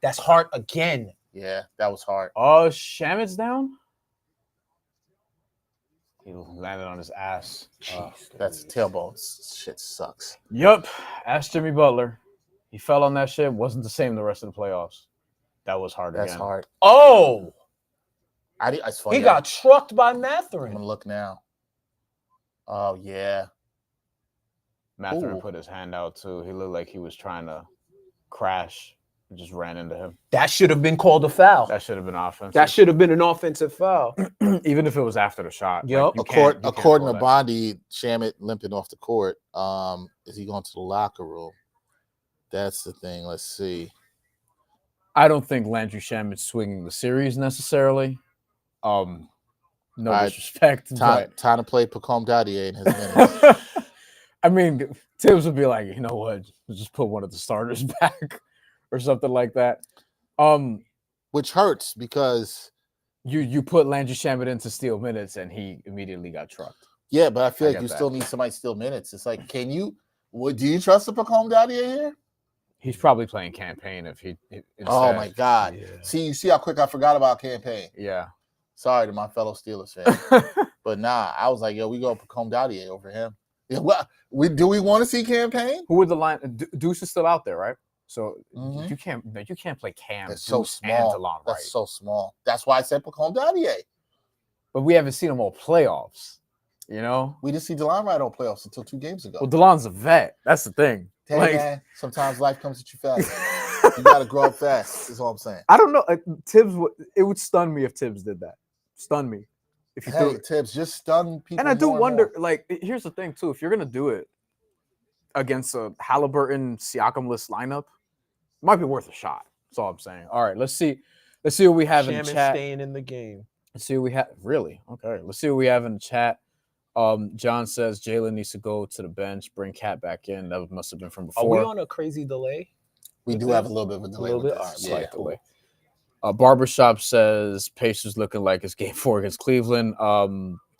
That's Hart again. Yeah, that was hard. Oh, Shamit's down. He landed on his ass. That's a tailbone. Shit sucks. Yup. Ask Jimmy Butler. He fell on that shit. Wasn't the same the rest of the playoffs. That was hard That's again. hard. Oh, It's funny. he got trucked by I'm Mathurin. gonna look now. Oh yeah. Mathurin put his hand out too. He looked like he was trying to crash. Just ran into him. That should have been called a foul. That should have been offensive. That should have been an offensive foul. Even if it was after the shot. Yep. Like, According to Bondi, Shamet limping off the court. Is he going to the locker room? That's the thing. Let's see. I don't think Landry Shamet's swinging the series necessarily. No disrespect. Time to play Pacome Dadier in his minutes. I mean, Tibbs would be like, you know what? Just put one of the starters back or something like that. Which hurts because you put Landry Shamet into steal minutes and he immediately got trucked. Yeah, but I feel like you still need somebody to steal minutes. It's like, do you trust the Pacome Dadier here? He's probably playing campaign if he. Instead. Oh my God! Yeah. You see how quick I forgot about campaign. Yeah. Sorry to my fellow Steelers fans, but nah, I was like, yo, we go Pacome Dadier over him. Yeah, well, do we want to see campaign? Who would the line? Deuce is still out there, right? So you can't play Cam. That's so small. And DeLon, That's so small. That's why I said Pacome Dadier. But we haven't seen him all playoffs. You know, we didn't see DeLon right on playoffs until 2 games ago. Well, DeLon's a vet. That's the thing. Hey, man, sometimes life comes at you fast. You gotta grow up fast. Is all I'm saying. I don't know. Tibbs. It would stun me if Tibbs did that. Stun me. If you Tibbs, just stun people. And I do wonder. Like, here's the thing too. If you're gonna do it against a Haliburton Siakam-less lineup, it might be worth a shot. That's all I'm saying. All right, let's see what we have in the chat. Staying in the game. Let's see what we have. Really? Okay. Let's see what we have in the chat. John says Jalen needs to go to the bench, bring Cat back in. That must have been from before. Are we on a crazy delay? We do have a little bit of a delay. A little bit? Slight delay. Barbershop says Pacers looking like it's game 4 against Cleveland.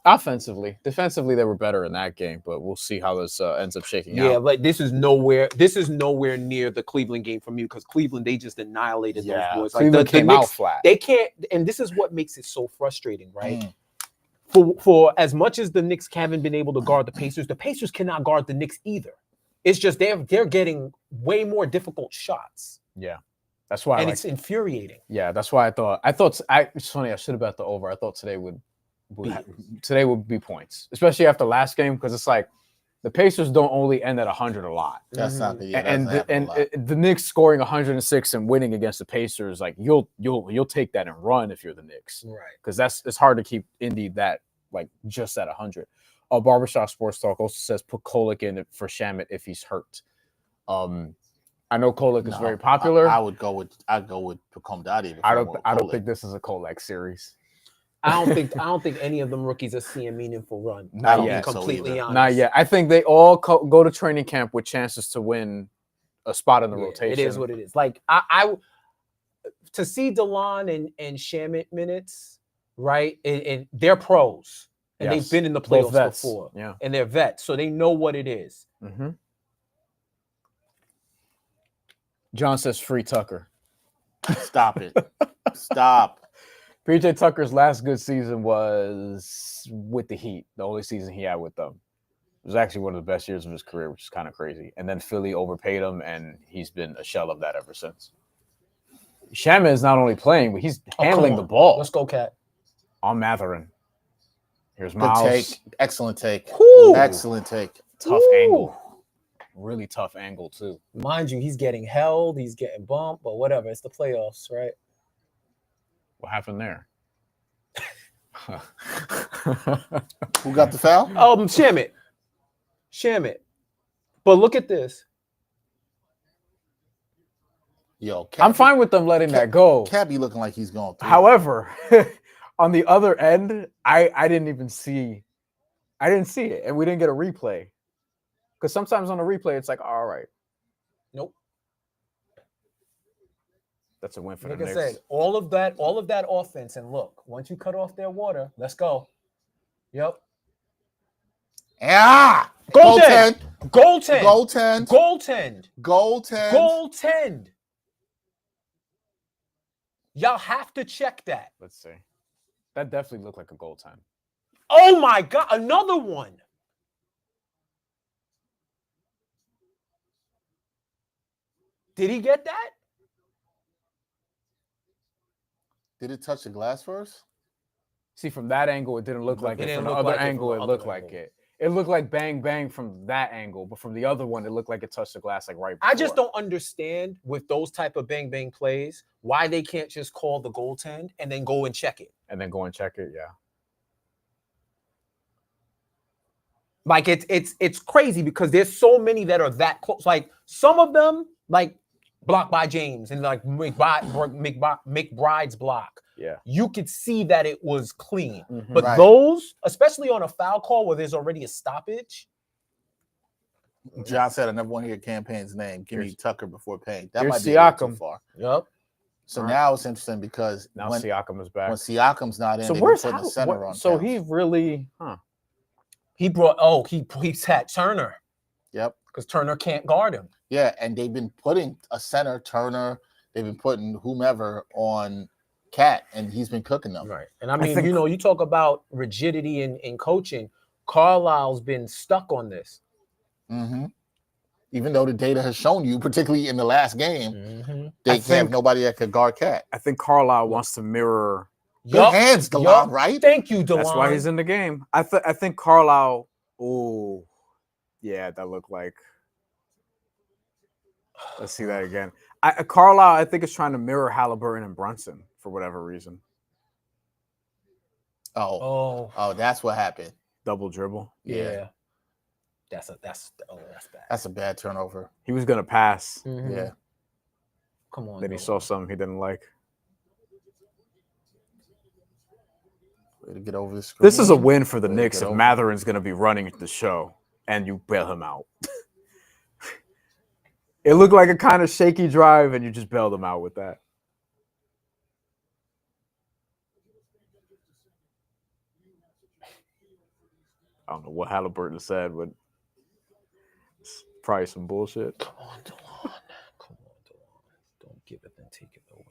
Offensively, defensively, they were better in that game, but we'll see how this ends up shaking out. Yeah, like this is nowhere near the Cleveland game from you because Cleveland, they just annihilated those boys. Like Cleveland came out flat. They can't, and this is what makes it so frustrating, right? For as much as the Knicks haven't been able to guard the Pacers cannot guard the Knicks either. It's just they're getting way more difficult shots. Yeah. That's why it's infuriating. Yeah, that's why it's funny, I should have bet the over. I thought today would be points, especially after last game, because it's like the Pacers don't only end at 100 a lot. That's not the the Knicks scoring 106 and winning against the Pacers, like you'll take that and run if you're the Knicks, right? Because it's hard to keep Indy that like just at 100. Barbershop Sports Talk also says put Kolek in for Shamet if he's hurt. I know Kolek is very popular. I'd go with Pacome Dadier. I don't think this is a Kolek series. I don't think any of them rookies are seeing meaningful run. Not yet. Completely honest. Not yet. I think they all go to training camp with chances to win a spot in the rotation. It is what it is. Like I to see DeLon and Shamet minutes, right? And they're pros, and they've been in the playoffs before. Yeah, and they're vets, so they know what it is. Mm-hmm. John says free Tucker. Stop it. Stop. PJ Tucker's last good season was with the Heat, the only season he had with them. It was actually one of the best years of his career, which is kind of crazy. And then Philly overpaid him, and he's been a shell of that ever since. Shamet is not only playing, but he's handling the ball. Let's go, Cat. On Mathurin. Here's Miles. Good take. Excellent take. Woo! Excellent take. Tough angle. Really tough angle, too. Mind you, he's getting held. He's getting bumped, but whatever. It's the playoffs, right? What happened there? Who got the foul? Shamet. But look at this. Yo, I'm fine with them letting that go. Cat be looking like he's going through. However, on the other end, I didn't see it, and we didn't get a replay. Because sometimes on a replay, it's like, all right. Nope. That's a win for the Knicks. Knicks. I said, all of that offense, and look, once you cut off their water, let's go. Yep. Yeah. Goaltend. Y'all have to check that. Let's see. That definitely looked like a goaltend. Oh my God, another one. Did he get that? Did it touch the glass first? See, from that angle, it didn't look like it. didn't From the look other like it from angle, the it other looked like angle. it. It looked like bang, bang from that angle, but from the other one, it looked like it touched the glass like right before. I just don't understand with those type of bang bang plays why they can't just call the goaltend and then go and check it. And then go and check it, yeah. Like it's crazy because there's so many that are that close. Like some of them, like blocked by James and like McBride's block. Yeah. You could see that it was clean. Mhm. But Right. those, especially on a foul call where there's already a stoppage. John said, I never want to hear campaign's name. Give me Tucker before Payne. That Here's might be a little too Siakam. far. Yep. So All right. now it's interesting because Now when Siakam is back. Siakam's not in, So they've where's been putting the center on. so Towns. he really, He brought he had Turner Yep. because Turner can't guard him. Yeah, and they've been putting a center, Turner, they've been putting whomever on Cat, and he's been cooking them. Right. And I mean, think- you talk about rigidity in coaching. Carlisle's been stuck on this. Mm-hmm. Even though the data has shown you, particularly in the last game, Mm-hmm. they I have think- nobody that could guard Cat. I think Carlisle wants to mirror. Good hands, DeLon, right? Thank you, DeLon. That's why he's in the game. I think Carlisle. Oh, yeah, that looked like. Let's see that again. Carlisle, I think, is trying to mirror Haliburton and Brunson for whatever reason. Oh, that's what happened. Double dribble. yeah. That's bad. That's a bad turnover. He was gonna pass. Mhm. Yeah. Come on. Then he DeLon. saw something he didn't like. Way to get over the screen. This is a win for the Way to Knicks get if over. Matherin's gonna be running the show and you bail him out. It looked like a kind of shaky drive, and you just bailed him out with that. I don't know what Haliburton said, but it's probably some bullshit. Come on, DeLon. Come on, DeLon. Don't give it and take it away.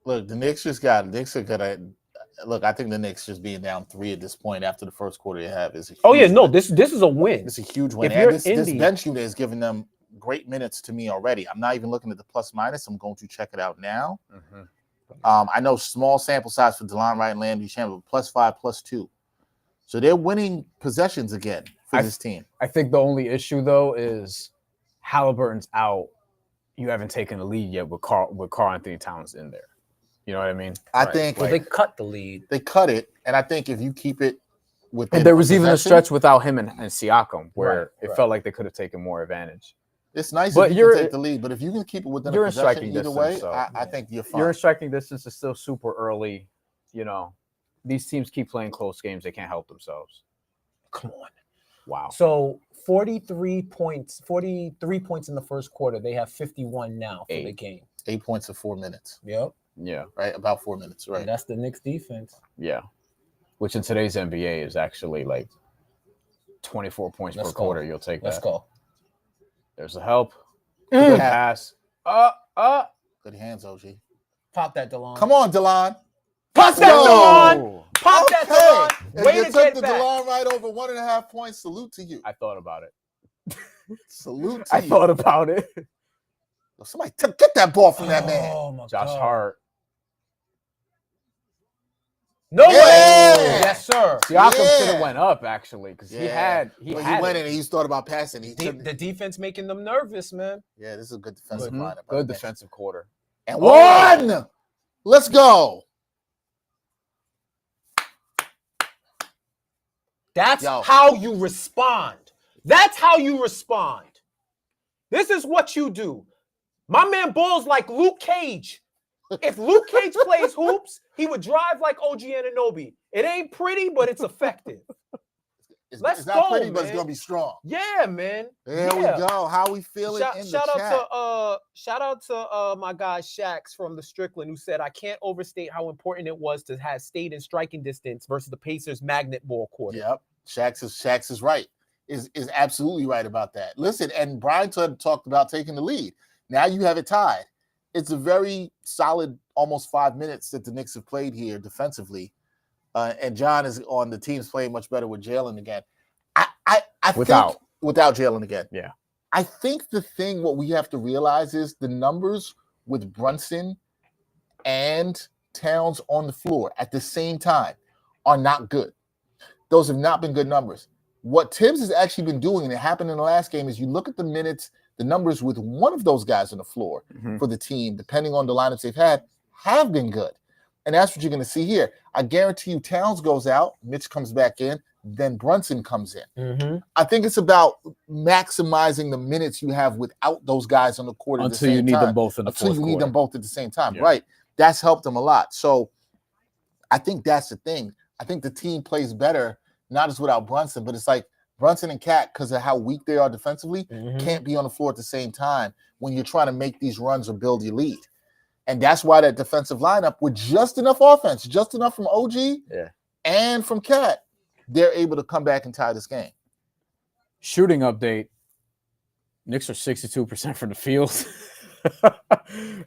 Look, the Knicks are gonna look. I think the Knicks just being down 3 at this point after the first quarter they have is a huge win. This is a win. It's a huge win. If you're And this Indy- bench unit is giving them great minutes to me already. I'm not even looking at the plus minus. I'm going to check it out now. I know small sample size for DeLon Wright and Landry Shamet, but +5, +2. So they're winning possessions again for this team. I think the only issue though is Haliburton's out. You haven't taken the lead yet with Karl Anthony-Towns in there. You know what I mean? I think Well, they cut the lead. they cut it, and I think if you keep it with And there was even a stretch without him and Siakam where Right. it felt like they could have taken more advantage. it's nice But if you you're- can take the lead. But if you can keep it within you're a in possession striking either distance, way, so, I think you're fine. You're in striking distance. It's still super early. You know, these teams keep playing close games. They can't help themselves. Come on. Wow. So 43 points in the first quarter. They have 51 now for the game. 8 points in 4 minutes, Yep. Yeah. right? About 4 minutes, right? And that's the Knicks defense. Yeah. Which in today's NBA is actually like 24 points Let's per go. quarter. You'll take Let's that. go. There's a help. Mm. Good pass. Good hands, OG. Pop that, DeLon. Come on, DeLon. Pop that, DeLon. Pop that, DeLon. If Way you to took get the back. DeLon right over 1.5 points, salute to you. I thought about it. Salute to I you. thought about it. Somebody get that ball from that man. Oh my Josh God. Hart. No Yeah. way. Yes, sir. Siakam Yeah. should have went up actually because he But had he it. went in and he thought about passing. He took, The defense making them nervous, man. yeah, this is a good defensive Mhm. lineup. Good defensive quarter. And one. Let's go. That's Yo. how you respond. That's how you respond. This is what you do. My man balls like Luke Cage. If Luke Cage plays hoops, he would drive like OG Anunoby. It ain't pretty, but it's effective. Let's it's not go, pretty, but it's man. gonna be strong. Yeah, man. There we go. How we feeling in the chat? Shout out to my guy Shax from the Strickland, who said I can't overstate how important it was to have stayed in striking distance versus the Pacers magnet ball quarter. Yep. Shax is right. Is absolutely right about that. Listen, and Brian talked about taking the lead. Now you have it tied. It's a very solid almost 5 minutes that the Knicks have played here defensively. and John is on the team's playing much better with Jalen again. I Without. think without Jalen again. Yeah. I think what we have to realize is the numbers with Brunson and Towns on the floor at the same time are not good. Those have not been good numbers. What Tibbs has actually been doing, and it happened in the last game, is you look at the minutes, the numbers with one of those guys on the floor for the team, depending on the lineups they've had, have been good. And that's what you're going to see here. I guarantee you Towns goes out, Mitch comes back in, then Brunson comes in. I think it's about maximizing the minutes you have without those guys on the court at the same time. Until you need them both in the fourth quarter. Until you need them both at the same time, right? That's helped them a lot. So I think that's the thing. I think the team plays better, not just without Brunson, but it's like Brunson and Cat, because of how weak they are defensively, can't be on the floor at the same time when you're trying to make these runs or build your lead. And that's why that defensive lineup, with just enough offense, just enough from OG and from Cat, they're able to come back and tie this game. Shooting update. Knicks are 62% from the field.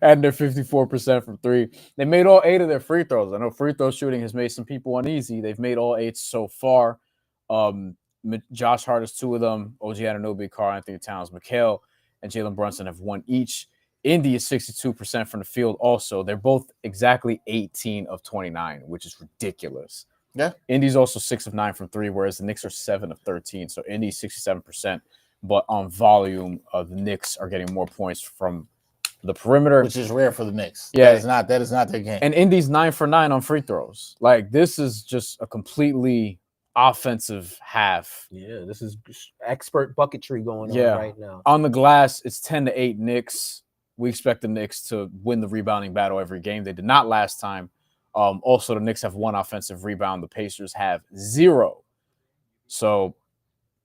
And they're 54% from three. They made all 8 of their free throws. I know free throw shooting has made some people uneasy. They've made all 8 so far. Josh Hart has 2 of them. OG Anunoby, Karl Anthony-Towns, Mikal, and Jalen Brunson have 1 each. Indy is 62% from the field also. They're both exactly 18 of 29, which is ridiculous. Yeah. Indy's also 6 of 9 from 3, whereas the Knicks are 7 of 13. So Indy's 67%. But on volume, the Knicks are getting more points from the perimeter, which is rare for the Knicks. Yeah, that is not their game. And Indy's 9 for 9 on free throws. Like, this is just a completely offensive half. Yeah, this is expert bucketry going on right now. On the glass, it's 10-8 Knicks. We expect the Knicks to win the rebounding battle every game. They did not last time. Also, the Knicks have 1 offensive rebound. The Pacers have 0. So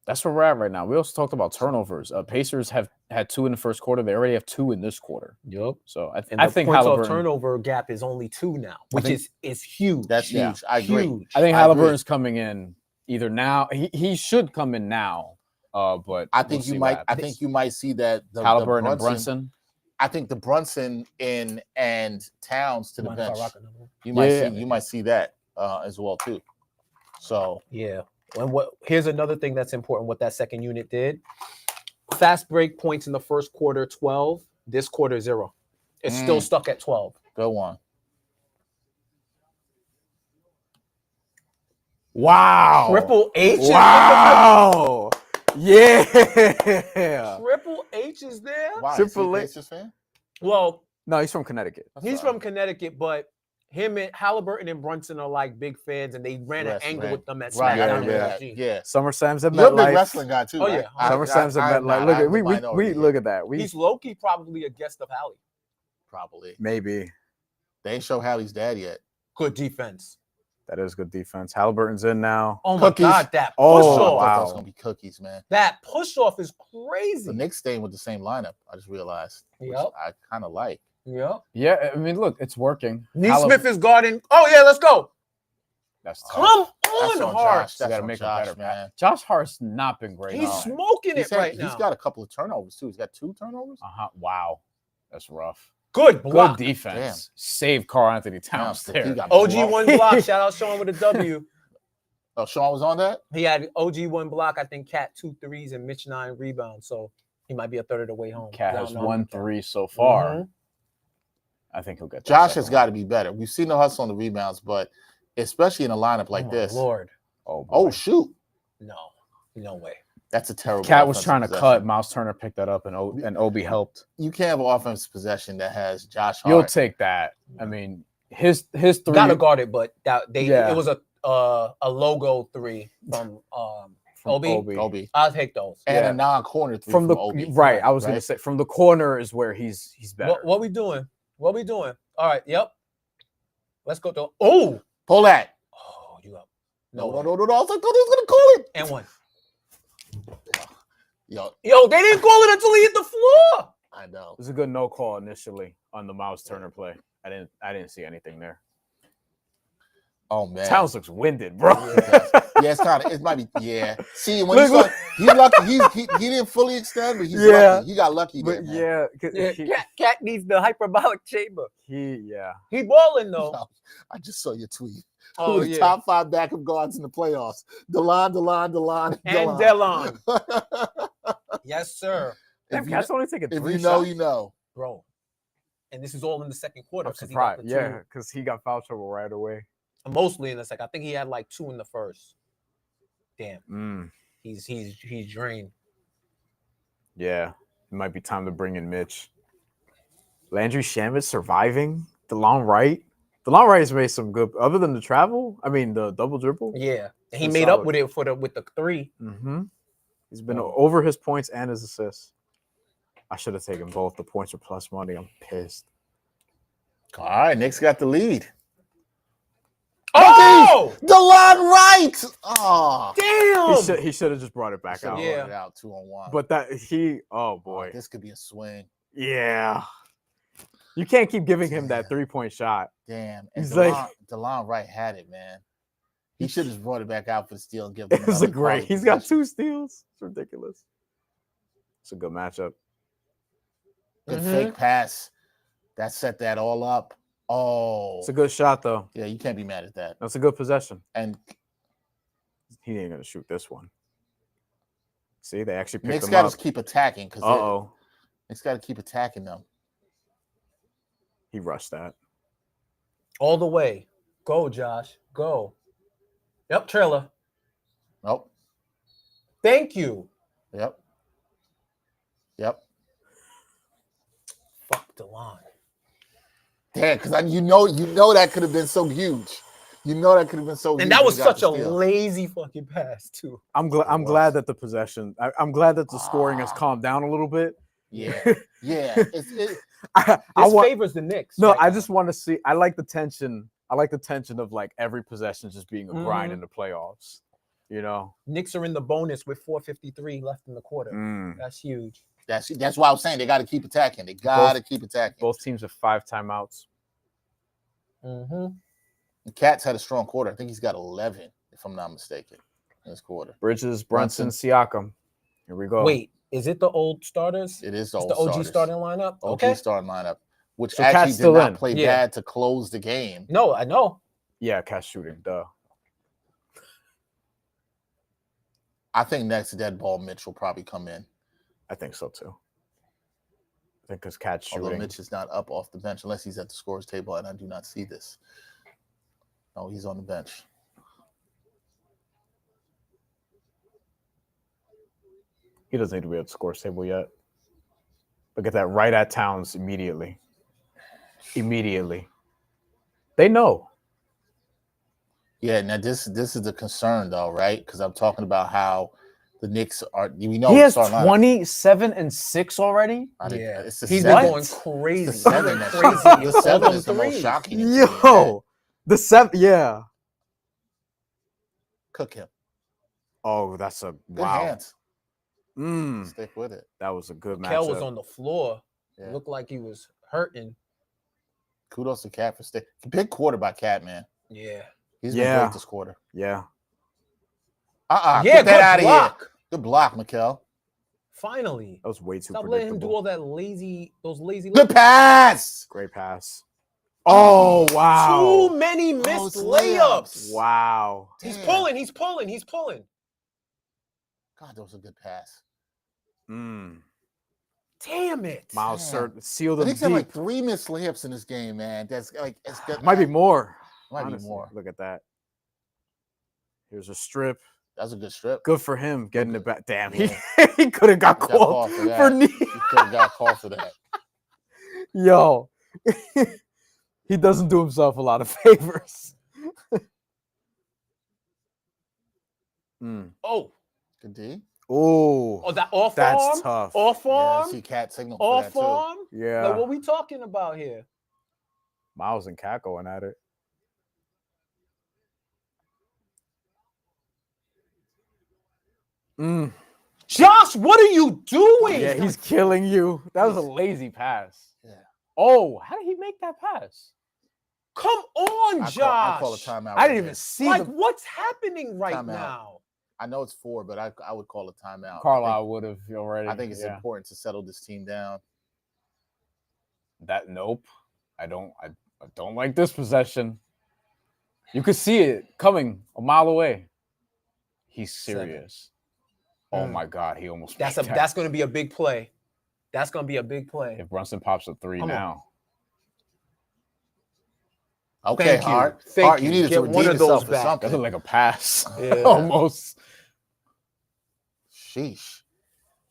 that's where we're at right now. We also talked about turnovers. Pacers have had 2 in the first quarter. They already have 2 in this quarter. Yep. So I think points Haliburton, off turnover gap is only 2 now, which is huge. That's huge. I agree. Huge. I think Haliburton's coming in either now. He should come in now. But I think you might. I think you might see that Haliburton and Brunson. I think the Brunson and Towns to the bench. You might see that as well too. So yeah. And here's another thing that's important. What that second unit did: fast break points in the first quarter 12. This quarter 0. It's still stuck at 12. Go on. Wow. Triple H. Wow. Yeah. Triple H is there. Why? Triple H H. fan? Well, no, he's from Connecticut. He's from Connecticut, but him and Haliburton and Brunson are like big fans, and they ran an angle with them at SmackDown. Yeah. Summer Slams at MetLife. You're a big wrestling guy too. Oh yeah. Summer Slams at MetLife. Look at we look at that. He's low-key probably a guest of Hallie. Probably. Maybe. They ain't show Hallie's dad yet. Good defense. That is good defense. Halliburton's in now. Oh my God, that push-off. I thought that was gonna be cookies, man. That push-off is crazy. The Knicks staying with the same lineup. I just realized. Which I kind of like. Yep. Yeah, I mean, look, it's working. Neesmith is guarding. Oh yeah, let's go. That's tough. Come on, Hart. You got to make him better, man. Josh Hart's not been great. He's smoking it right now. He's got a couple of turnovers too. He's got 2 turnovers. Wow, that's rough. Good block. Good defense. Damn. Save Karl Anthony-Towns there. OG 1 block. Shout out Sean with a W. Oh, Sean was on that? He had OG 1 block. I think Cat 2 threes and Mitch 9 rebounds. So he might be a third of the way home. Cat has 1 3 so far. Mm-hmm. I think he'll get that. Josh has got to be better. We've seen the hustle on the rebounds, but especially in a lineup like this. Lord. Oh, shoot. No way. That's a terrible. Cat was trying to cut. Miles Turner picked that up, and Obi helped. You can't have an offensive possession that has Josh Hart. You'll take that. I mean, his 3. Gotta guard it, but it was a logo 3 from Obi. I'll take those. And a non-corner 3 from Obi. Right. I was gonna say from the corner is where he's better. What we doing? All right. Yep. Let's go to. Oh, pull that. Oh, you up? No. I thought he was gonna call it. And 1. Yo, they didn't call it until he hit the floor. I know. It was a good no call initially on the Miles Turner play. I didn't see anything there. Oh man, Towns looks winded, bro. Yeah, it's kind of. It might be. Yeah. See, when he's lucky. He didn't fully extend, but he's lucky. He got lucky there. Cat needs the hyperbolic chamber. He balling though. No, I just saw your tweet. Oh, the yeah. top 5 backup guards in the playoffs. DeLon, And Delon. Yes, sir. Damn, Cat's only taking 3 if you shots. know, you know. Bro. And this is all in the second quarter. I'm 'cause surprised. He got the two, Because he got foul trouble right away. mostly in the second. I think he had like 2 in the first. Damn. He's drained. Yeah. It might be time to bring in Mitch. Landry Shamet surviving. DeLon Wright. DeLon Wright has made some good, other than the travel. I mean, the double dribble. Yeah. And he He's made solid. up with it with the 3. Mm-hmm. He's been over his points and his assists. I should have taken both. The points are plus money. I'm pissed. All right, Knicks got the lead. Oh! DeLon Wright! Oh, Damn! He should have just brought it back out. Yeah. Brought it out 2-on-1. But oh boy. This could be a swing. Yeah. You can't keep giving him that 3-point shot. Damn. And He's DeLon Wright had it, man. He should have just brought it back out for the steal and give him It was another great. quality He's got possession. 2 steals. It's ridiculous. It's a good matchup. Good fake pass. That set that all up. Oh. It's a good shot, though. Yeah, you can't be mad at that. That's a good possession. And He ain't going to shoot this one. See, they actually picked Knicks him got up. to keep attacking. Uh-oh. Knicks got to keep attacking them. He rushed that. All the way. Go, Josh. Go. Yep, trailer. Nope. Thank you. Yep. Fuck DeLon. Damn, because you know that could have been so huge. You know that could have been so huge. And that was You got such the a steal. lazy fucking pass, too. I'm glad that the possession. I'm glad that the scoring has calmed down a little bit. Yeah. Yeah. This favors the Knicks. No, right I now. just want to see. I like the tension. I like the tension of like every possession just being a grind in the playoffs. You know, Knicks are in the bonus with 4:53 left in the quarter. That's huge. That's why I was saying they got to keep attacking. They got to keep attacking. both teams have 5 timeouts. Mm-hmm. The Cats had a strong quarter. I think he's got 11, if I'm not mistaken, in this quarter. Bridges, Brunson, Siakam. Here we go. Wait, is it the old starters? It is the It's old the OG starters. starting lineup? OG Okay. starting lineup, which So actually Cat's did still not in. play Yeah. bad to close the game. No, I know. Yeah, catch shooting. Duh. I think next dead ball Mitch will probably come in. I think so too. I think because catch Although shooting. Mitch is not up off the bench unless he's at the scorer's table, and I do not see this. No, he's on the bench. He doesn't need to be at the score table yet. Look at that, right at Towns immediately. Immediately. They know. Yeah, now this is the concern though, right? Because I'm talking about how the Knicks are. We know He has starting lineup. 27 and 6 already. Yeah, it's the he's seven. been going crazy. It's the seven that's Crazy. The All 7 them is the most threes. shocking. to me, Yo, the 7, yeah. Cook him. Oh, that's a Good wow. hands. Stick with it. That was a good matchup. Kel was on the floor. Yeah. It looked like he was hurting. Kudos to Cat for stick. Big quarter by Cat, man. Yeah. He's been Yeah. great this quarter. Yeah. Yeah, Get that good out of block. here. Good block, Mikal. Finally. That was way too Stop letting him do predictable. all that those lazy. Good pass. Great pass. Oh, wow. Too many missed Those layups. Wow. He's Damn. pulling. He's pulling. He's pulling. God, that was a good pass. Damn it. Miles Damn. sealed I them think there deep. like 3 missed layups in this game, man. That's like it's good. Might be more. Might honestly. be more. Look at that. Here's a strip. That's a good strip. Good for him getting it back. Damn, Yeah. he could have got Got called called for that. for knee. He could have got called for that. Yo, he doesn't do himself a lot of favors. Oh. Good D. Oh, That off that's arm? tough. Off Yeah, arm? see Cat signal for that Off too. arm? Yeah, Like, what we talking about here? Miles and Cat going at it. Josh, what are you doing? Yeah, he's killing you. That was a lazy pass. Yeah. Oh, how did he make that pass? Come on, I Josh. call a timeout. I right didn't even there. see Like, the what's happening right Timeout. now? I know it's 4, but I would call a timeout. Carlisle would have already. I think it's important to settle this team down. That nope. I don't like this possession. You could see it coming a mile away. He's serious. 7. Oh my God, he almost. That's going to be a big play. That's going to be a big play. If Brunson pops a 3 now. Okay, Hart. Hart, you needed to redeem one of those yourself back. or something. That's like a pass. Yeah. Almost. Sheesh.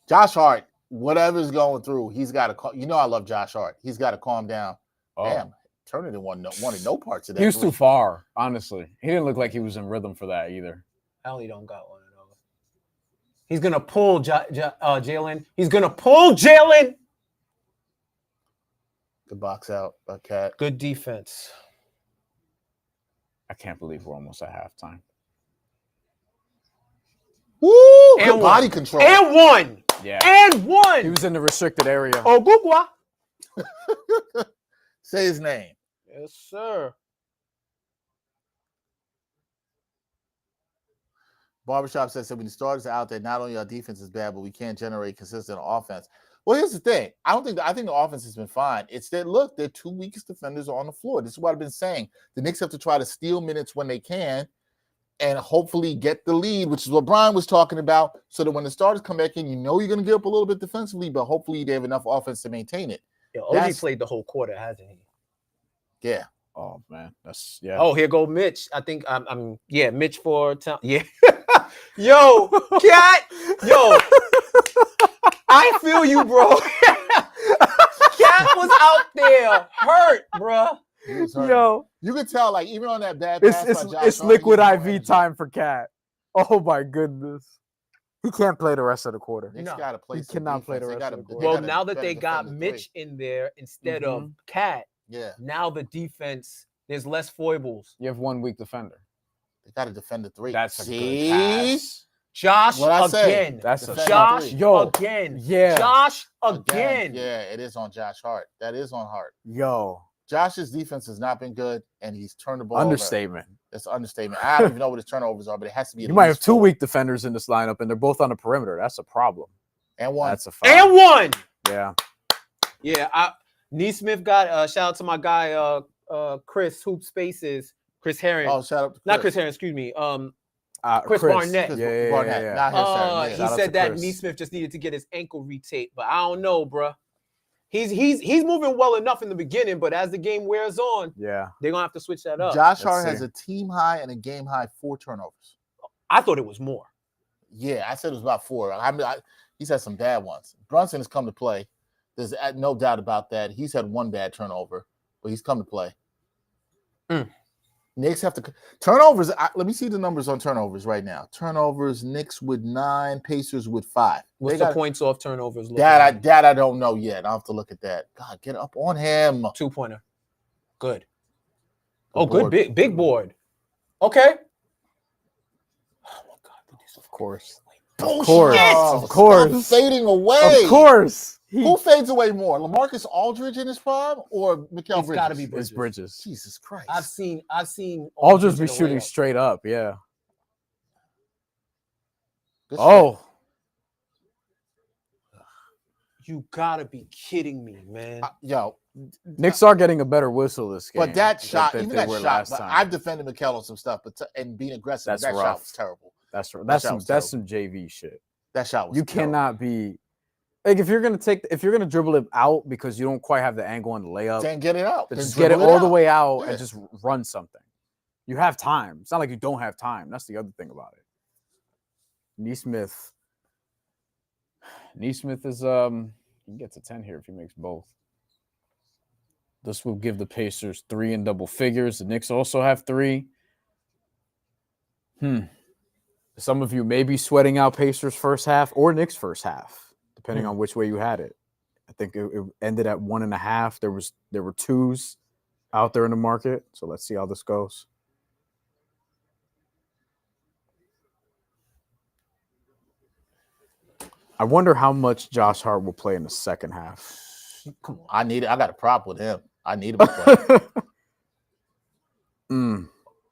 Josh Hart, whatever's going through, he's got to. You know I love Josh Hart. He's got to calm down. Oh. Damn, Turner didn't wanted no parts of that. He was too far, honestly. He didn't look like he was in rhythm for that either. Hell, he don't got one of those. He's gonna pull Jalen. He's gonna pull Jalen. Good box out by Cat. Good defense. I can't believe we're almost at halftime. Woo! Good body control. And one. Yeah. And one. He was in the restricted area. Oh, Gugwa. Say his name. Yes, sir. Barbershop says when the starters are out there, not only our defense is bad, but we can't generate consistent offense. Well, here's the thing. I think the offense has been fine. It's that look, their 2 weakest defenders are on the floor. This is what I've been saying. The Knicks have to try to steal minutes when they can and hopefully get the lead, which is what Brian was talking about, so that when the starters come back in, you know you're going to give up a little bit defensively, but hopefully they have enough offense to maintain it. Yeah, OG played the whole quarter, hasn't he? Yeah. Oh man, that's yeah. Oh, here go Mitch. I think Mitch for town. Yeah. Yo, Cat. Yo. I feel you, bro. Cat was out there hurt, bro. Yo, you could tell, like, even on that bad pass it's liquid IV time for Cat. Oh my goodness. He can't play the rest of the quarter. He cannot play the rest of the quarter. Well, now that they got Mitch in there instead of Cat, now the defense, there's less foibles. You have one weak defender. They got to defend the 3. That's a good pass. Josh again. That's a Josh Yo, again. Yeah. Josh again. Yeah, it is on Josh Hart. That is on Hart. Yo. Josh's defense has not been good, and he's turned the ball Understatement. over. It's an understatement. I don't even know what his turnovers are, but it has to be. You might have 2 weak defenders in this lineup, and they're both on the perimeter. That's a problem. And one. That's a foul. And one. Yeah. Yeah. Neesmith got shout out to my guy Chris Hoop Spaces. Chris Herring. Oh, shout out to Chris. Not Chris Herring, excuse me. Chris Barnett. Yeah. Not he said that Neesmith just needed to get his ankle retaped, but I don't know, bro. He's moving well enough in the beginning, but as the game wears on, they're gonna have to switch that up. Josh Hart has a team high and a game high 4 turnovers. I thought it was more. Yeah, I said it was about 4. He's had some bad ones. Brunson has come to play. There's no doubt about that. He's had 1 bad turnover, but he's come to play. Knicks have to turnovers. Let me see the numbers on turnovers right now. Turnovers: Knicks with 9, Pacers with 5. What's the points off turnovers? That I don't know yet. I'll have to look at that. God, get up on him. 2-pointer. Good. Good big board. Okay. Oh my God! Of course. Bullshit. Of course. Stop fading away. Of course. Who fades away more, LaMarcus Aldridge in his prime or Mikal Bridges? It's got to be Bridges. It's Bridges. Jesus Christ! I've seen Aldridge be shooting straight up. Yeah. Good You gotta be kidding me, man. Knicks are getting a better whistle this game. But that shot, even that shot, time. I've defended Mikal on some stuff, and being aggressive. That's that rough. shot was terrible. That's some JV shit. That shot was. You terrible. cannot be. Like if you're gonna dribble it out because you don't quite have the angle on the layup, then get it out. Just get it all the way out and just run something. You have time. It's not like you don't have time. That's the other thing about it. Neesmith is he can get to 10 here if he makes both. This will give the Pacers 3 in double figures. The Knicks also have 3. Some of you may be sweating out Pacers first half or Knicks first half, depending on which way you had it. I think it ended at 1.5. There were 2s out there in the market. So let's see how this goes. I wonder how much Josh Hart will play in the second half. Come on, I got a prop with him. I need him to play.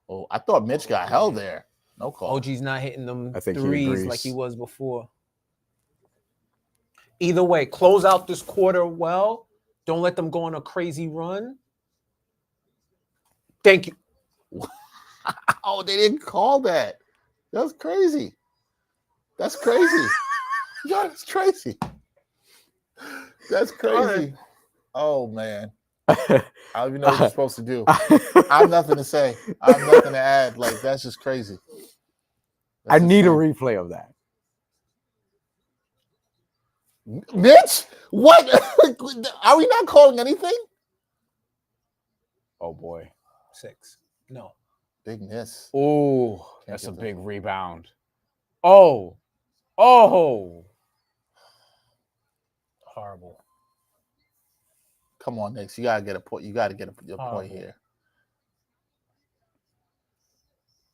Oh, I thought Mitch got held there. No call. OG's not hitting them I think threes like he was before. Either way, close out this quarter well. Don't let them go on a crazy run. Thank you. Oh, they didn't call that. That's crazy. That's crazy. Yo, that's crazy. That's crazy. Oh man. I don't even know what you're supposed to do. I have nothing to say. I have nothing to add. Like, that's just crazy. I That's need a insane. replay of that. Mitch, what? Are we not calling anything? Oh boy. 6. No. Big miss. Oh, that's get a that. big rebound. Oh. Horrible. Come on, Knicks. You gotta get a point. You gotta get a point Horrible. here.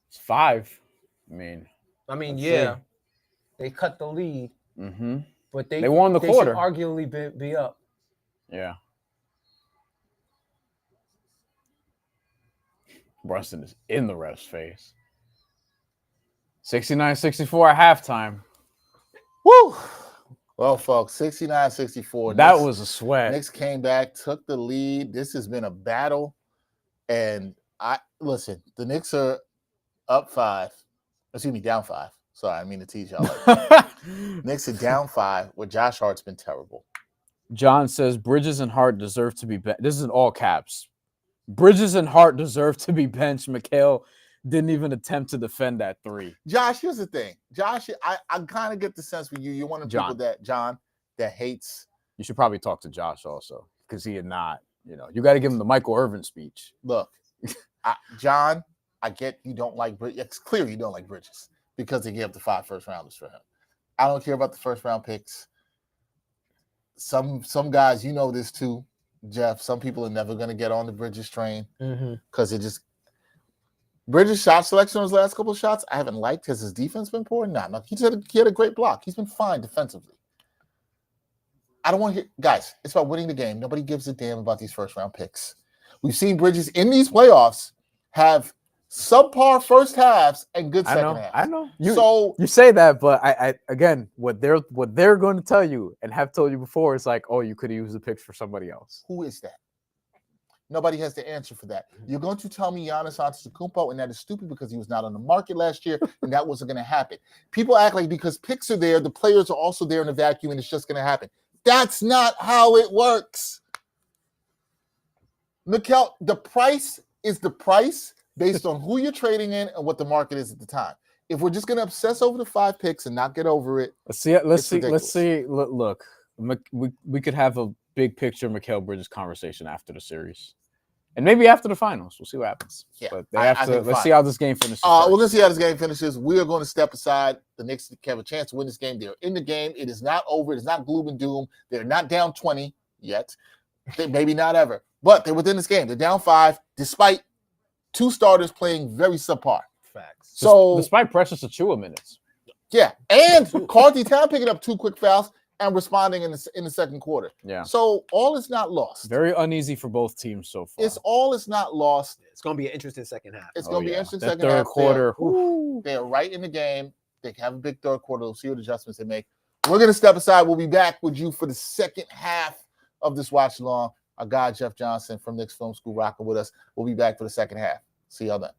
It's 5. I mean, yeah. They cut the lead. Mm-hmm. But They won the quarter. Should arguably be up. Yeah. Brunson is in the ref's face. 69-64 at halftime. Woo! Well, folks, 69-64. That was a sweat. Knicks came back, took the lead. This has been a battle. And listen, the Knicks are up 5. Excuse me, down 5. Sorry, I mean to tease y'all. Knicks are down 5, where Josh Hart's been terrible. John says Bridges and Hart deserve to be benched. This is in all caps. Bridges and Hart deserve to be benched. Mikal didn't even attempt to defend that 3. Josh, here's the thing. Josh, I kind of get the sense with you. You're one of the people that hates. You should probably talk to Josh also, because he had not. You got to give him the Michael Irvin speech. Look, John, I get you don't like Bridges. It's clear you don't like Bridges because they gave up the 5 first-rounders for him. I don't care about the first-round picks. Some guys, you know this too, Jeff. Some people are never going to get on the Bridges train because it just Bridges' shot selection on his last couple of shots, I haven't liked. Has his defense been poor? No. He had a great block. He's been fine defensively. I don't want to hear, guys, it's about winning the game. Nobody gives a damn about these first-round picks. We've seen Bridges in these playoffs have subpar first halves and good second halves. I know. You say that, but I again, what they're going to tell you and have told you before is like, oh, you could have used the picks for somebody else. Who is that? Nobody has the answer for that. You're going to tell me Giannis Antetokounmpo, and that is stupid because he was not on the market last year, and that wasn't going to happen. People act like because picks are there, the players are also there in a vacuum, and it's just going to happen. That's not how it works. Mikal, the price is the price based on who you're trading in and what the market is at the time. If we're just going to obsess over the 5 picks and not get over it, let's see. Look, we could have a big picture Mikal Bridges conversation after the series. And maybe after the finals. We'll see what happens. Yeah, but let's see how this game finishes. We're going to see how this game finishes. We are going to step aside. The Knicks have a chance to win this game. They're in the game. It is not over. It is not gloom and doom. They're not down 20 yet. Maybe not ever. But they're within this game. They're down 5, despite 2 starters playing very subpar. Facts. So despite Precious Achiuwa minutes. Yeah, and Karl Anthony-Towns picking up 2 quick fouls and responding in the second quarter. Yeah. So all is not lost. Very uneasy for both teams so far. All is not lost. It's going to be an interesting second half. It's going to be an interesting second third half. Quarter. They're right in the game. They have a big third quarter. We'll see what adjustments they make. We're going to step aside. We'll be back with you for the second half of this watch along. Our guy, Jeff Johnson from Knicks Film School, rocking with us. We'll be back for the second half. See y'all then.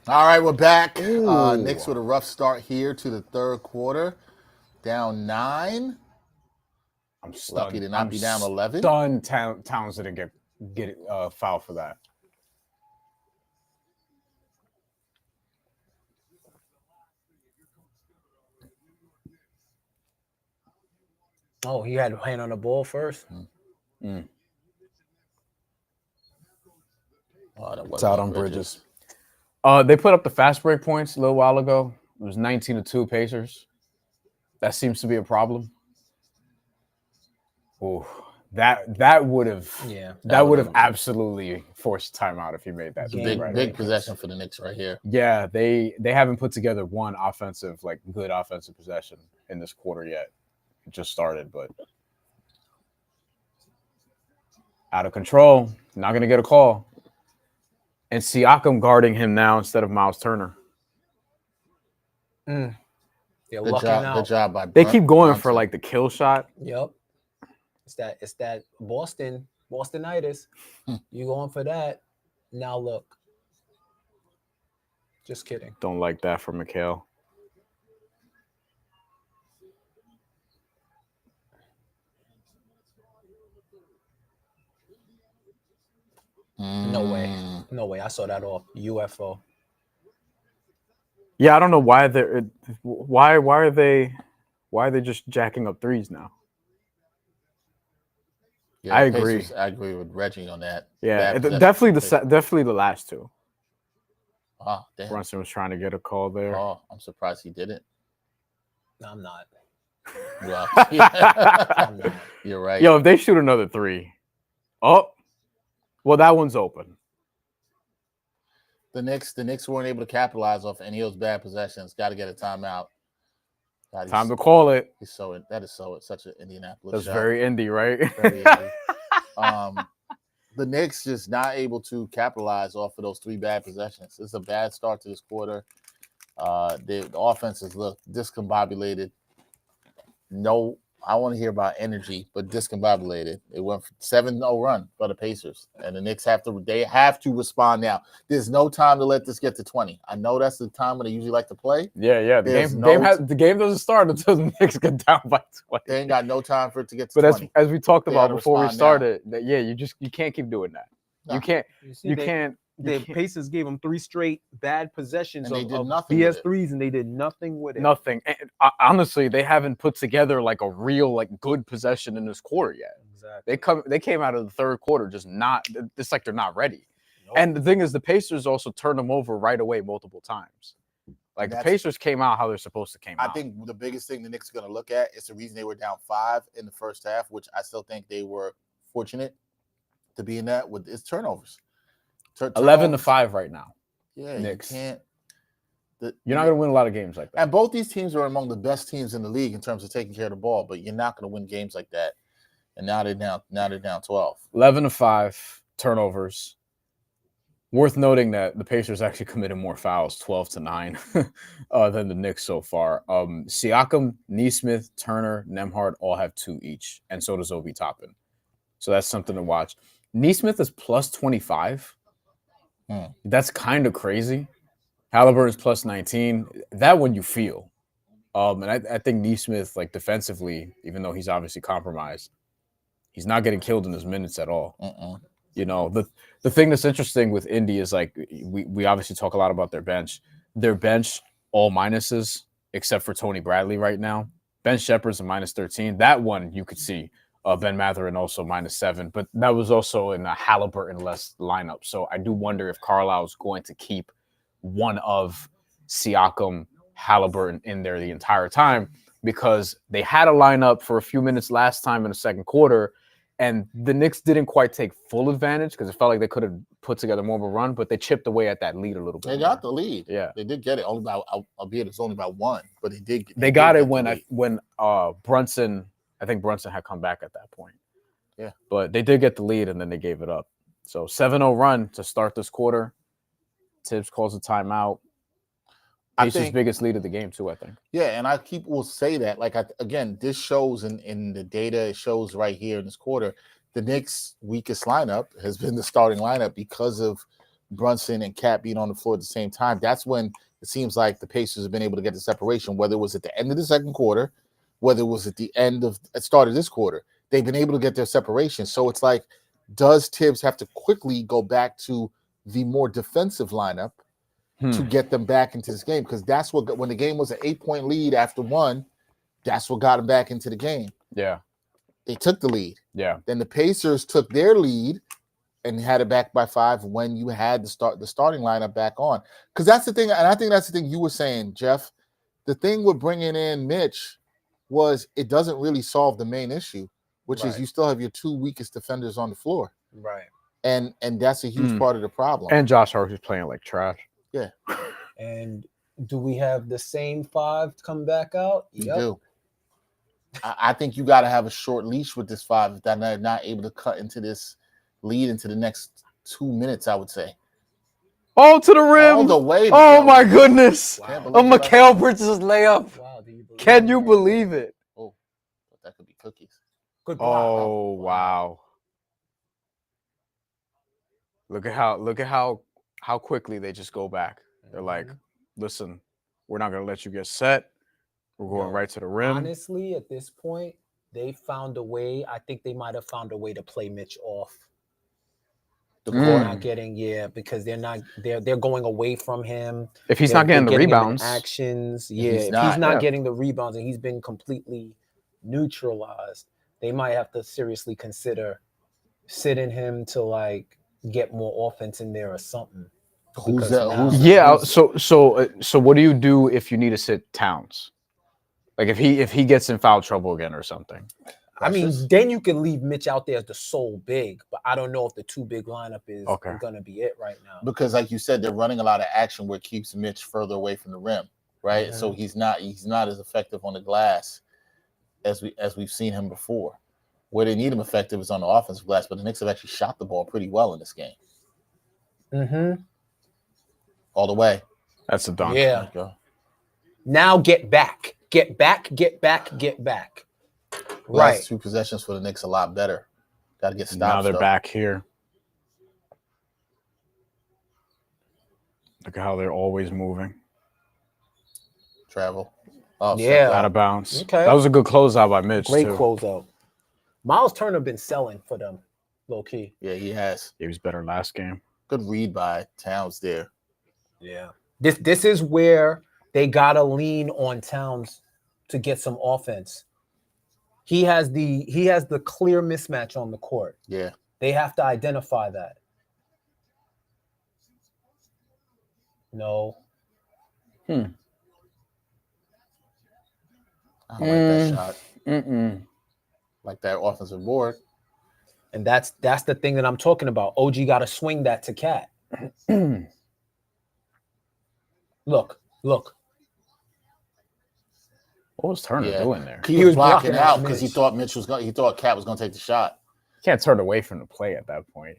All right, we're back. Ooh. Knicks with a rough start here to the third quarter. Down 9. I'm stunned. Lucky to not be down 11. Stunned Towns didn't get foul for that. Oh, he had a hand on the ball first. Mm. Oh, It's out on Bridges. They put up the fast break points a little while ago. It was 19-2 Pacers. That seems to be a problem. Oh, that would have absolutely forced timeout if he made that. Big possession for the Knicks right here. Yeah, they haven't put together one good offensive possession in this quarter yet. It just started, but out of control. Not going to get a call. And Siakam guarding him now instead of Miles Turner. They're Good job by They keep going for like the kill shot. Yep. It's that Bostonitis. You going for that. Now look. Just kidding. Don't like that for Mikal. No way. I saw that off UFO. Yeah, I don't know why are they just jacking up threes now? Yeah, I agree. I agree with Reggie on that. Yeah, definitely the last two. Oh, damn. Brunson was trying to get a call there. Oh, I'm surprised he didn't. No, I'm not. Well, I'm not. You're right. Yo, if they shoot another three, well, that one's open. The Knicks weren't able to capitalize off any of those bad possessions. Got to get a timeout. Time to call it. That is such an Indianapolis. That's shot. very Indy, right? Very Indy. The Knicks just not able to capitalize off of those 3 bad possessions. It's a bad start to this quarter. The offenses look discombobulated. No, I want to hear about energy, but discombobulated. It went 7-0 run for the Pacers, and the Knicks have to respond now. There's no time to let this get to 20. I know that's the time when they usually like to play. Yeah. The game doesn't start until the Knicks get down by 20. They ain't got no time for it to get to 20. But as we talked about before we started, you can't keep doing that. No. You can't. The Pacers gave them 3 straight bad possessions of BS threes, and they did nothing with it. Nothing. And, honestly, they haven't put together like a real good possession in this quarter yet. Exactly. They came out of the third quarter just not. It's like they're not ready. Nope. And the thing is, the Pacers also turned them over right away multiple times. Like the Pacers came out how they're supposed to come out. I think the biggest thing the Knicks are going to look at is the reason they were down 5 in the first half, which I still think they were fortunate to be in that with its turnovers. 11-5 right now. Yeah, Knicks. You can't. You're not going to win a lot of games like that. And both these teams are among the best teams in the league in terms of taking care of the ball, but you're not going to win games like that. And now they're down 12. 11-5 turnovers. Worth noting that the Pacers actually committed more fouls, 12-9, than the Knicks so far. Siakam, Nesmith, Turner, Nembhard all have 2 each, and so does Obi Toppin. So that's something to watch. Nesmith is plus 25. That's kind of crazy. Haliburton's plus 19. That one you feel. And I think Nesmith, defensively, even though he's obviously compromised, he's not getting killed in his minutes at all. You know, the thing that's interesting with Indy is we obviously talk a lot about their bench. Their bench, all minuses, except for Tony Bradley right now. Ben Shepherd's a minus 13. That one you could see. Ben Mathurin also minus 7, but that was also in a Haliburton-less lineup. So I do wonder if Carlisle's going to keep one of Siakam, Haliburton in there the entire time, because they had a lineup for a few minutes last time in the second quarter, and the Knicks didn't quite take full advantage because it felt like they could have put together more of a run, but they chipped away at that lead a little bit. They got the lead. Yeah. They did get it, albeit it's only by 1, but they got it when Brunson. I think Brunson had come back at that point. Yeah. But they did get the lead, and then they gave it up. So 7-0 run to start this quarter. Tibbs calls a timeout. Pacers' biggest lead of the game, too, I think. Yeah, and will say that. Again, this shows in the data. It shows right here in this quarter, the Knicks' weakest lineup has been the starting lineup because of Brunson and Cat being on the floor at the same time, that's when it seems like the Pacers have been able to get the separation, whether it was at the end of the second quarter, whether it was at the start of this quarter. They've been able to get their separation. So it's like, does Tibbs have to quickly go back to the more defensive lineup to get them back into this game? Because that's what, when the game was an 8-point lead after one, that's what got them back into the game. Yeah. They took the lead. Yeah. Then the Pacers took their lead and had it back by 5 when you had the starting lineup back on. Because that's the thing, and I think that's the thing you were saying, Jeff. The thing with bringing in Mitch was it doesn't really solve the main issue, which is you still have your 2 weakest defenders on the floor. Right. And that's a huge part of the problem. And Josh Hart is playing like trash. Yeah. And do we have the same 5 come back out? You do. I think you got to have a short leash with this 5 if they're not able to cut into this lead into the next 2 minutes, I would say. Oh, to the rim. All the way. Oh, my goodness. Wow. A Mikal Bridges layup. Wow, do you believe Can you believe it? Oh, that could be cookies. Good block. Oh, wow. Look at how quickly they just go back. They're like, listen, we're not going to let you get set. We're going right to the rim. Honestly, at this point, they found a way. I think they might have found a way to play Mitch off. They're not getting, because they're going away from him. If he's not getting the rebounds. Actions, if he's not getting the rebounds and he's been completely neutralized, they might have to seriously consider sitting him to like get more offense in there or something. Who's that? Yeah. So what do you do if you need to sit Towns? Like if he gets in foul trouble again or something? I mean, then you can leave Mitch out there as the sole big, but I don't know if the 2 big lineup is going to be it right now. Because, like you said, they're running a lot of action where it keeps Mitch further away from the rim, right? Mm-hmm. So he's not as effective on the glass as we've seen him before. Where they need him effective is on the offensive glass, but the Knicks have actually shot the ball pretty well in this game. Mm-hmm. All the way. That's a dunk. Yeah. Now get back. Get back. Last 2 possessions for the Knicks a lot better. Got to get stopped. Now they're back here. Look at how they're always moving. Travel. Oh, out of bounds. Okay. That was a good closeout by Mitch. Great closeout. Miles Turner been selling for them, low key. Yeah, he has. He was better last game. Good read by Towns there. Yeah. This is where they gotta lean on Towns to get some offense. He has the clear mismatch on the court. Yeah. They have to identify that. No. I don't like that shot. Like that offensive board. And that's the thing that I'm talking about. OG got to swing that to Cat. Look. What was Turner doing there? He was blocking out because he thought Cat was gonna take the shot. Can't turn away from the play at that point.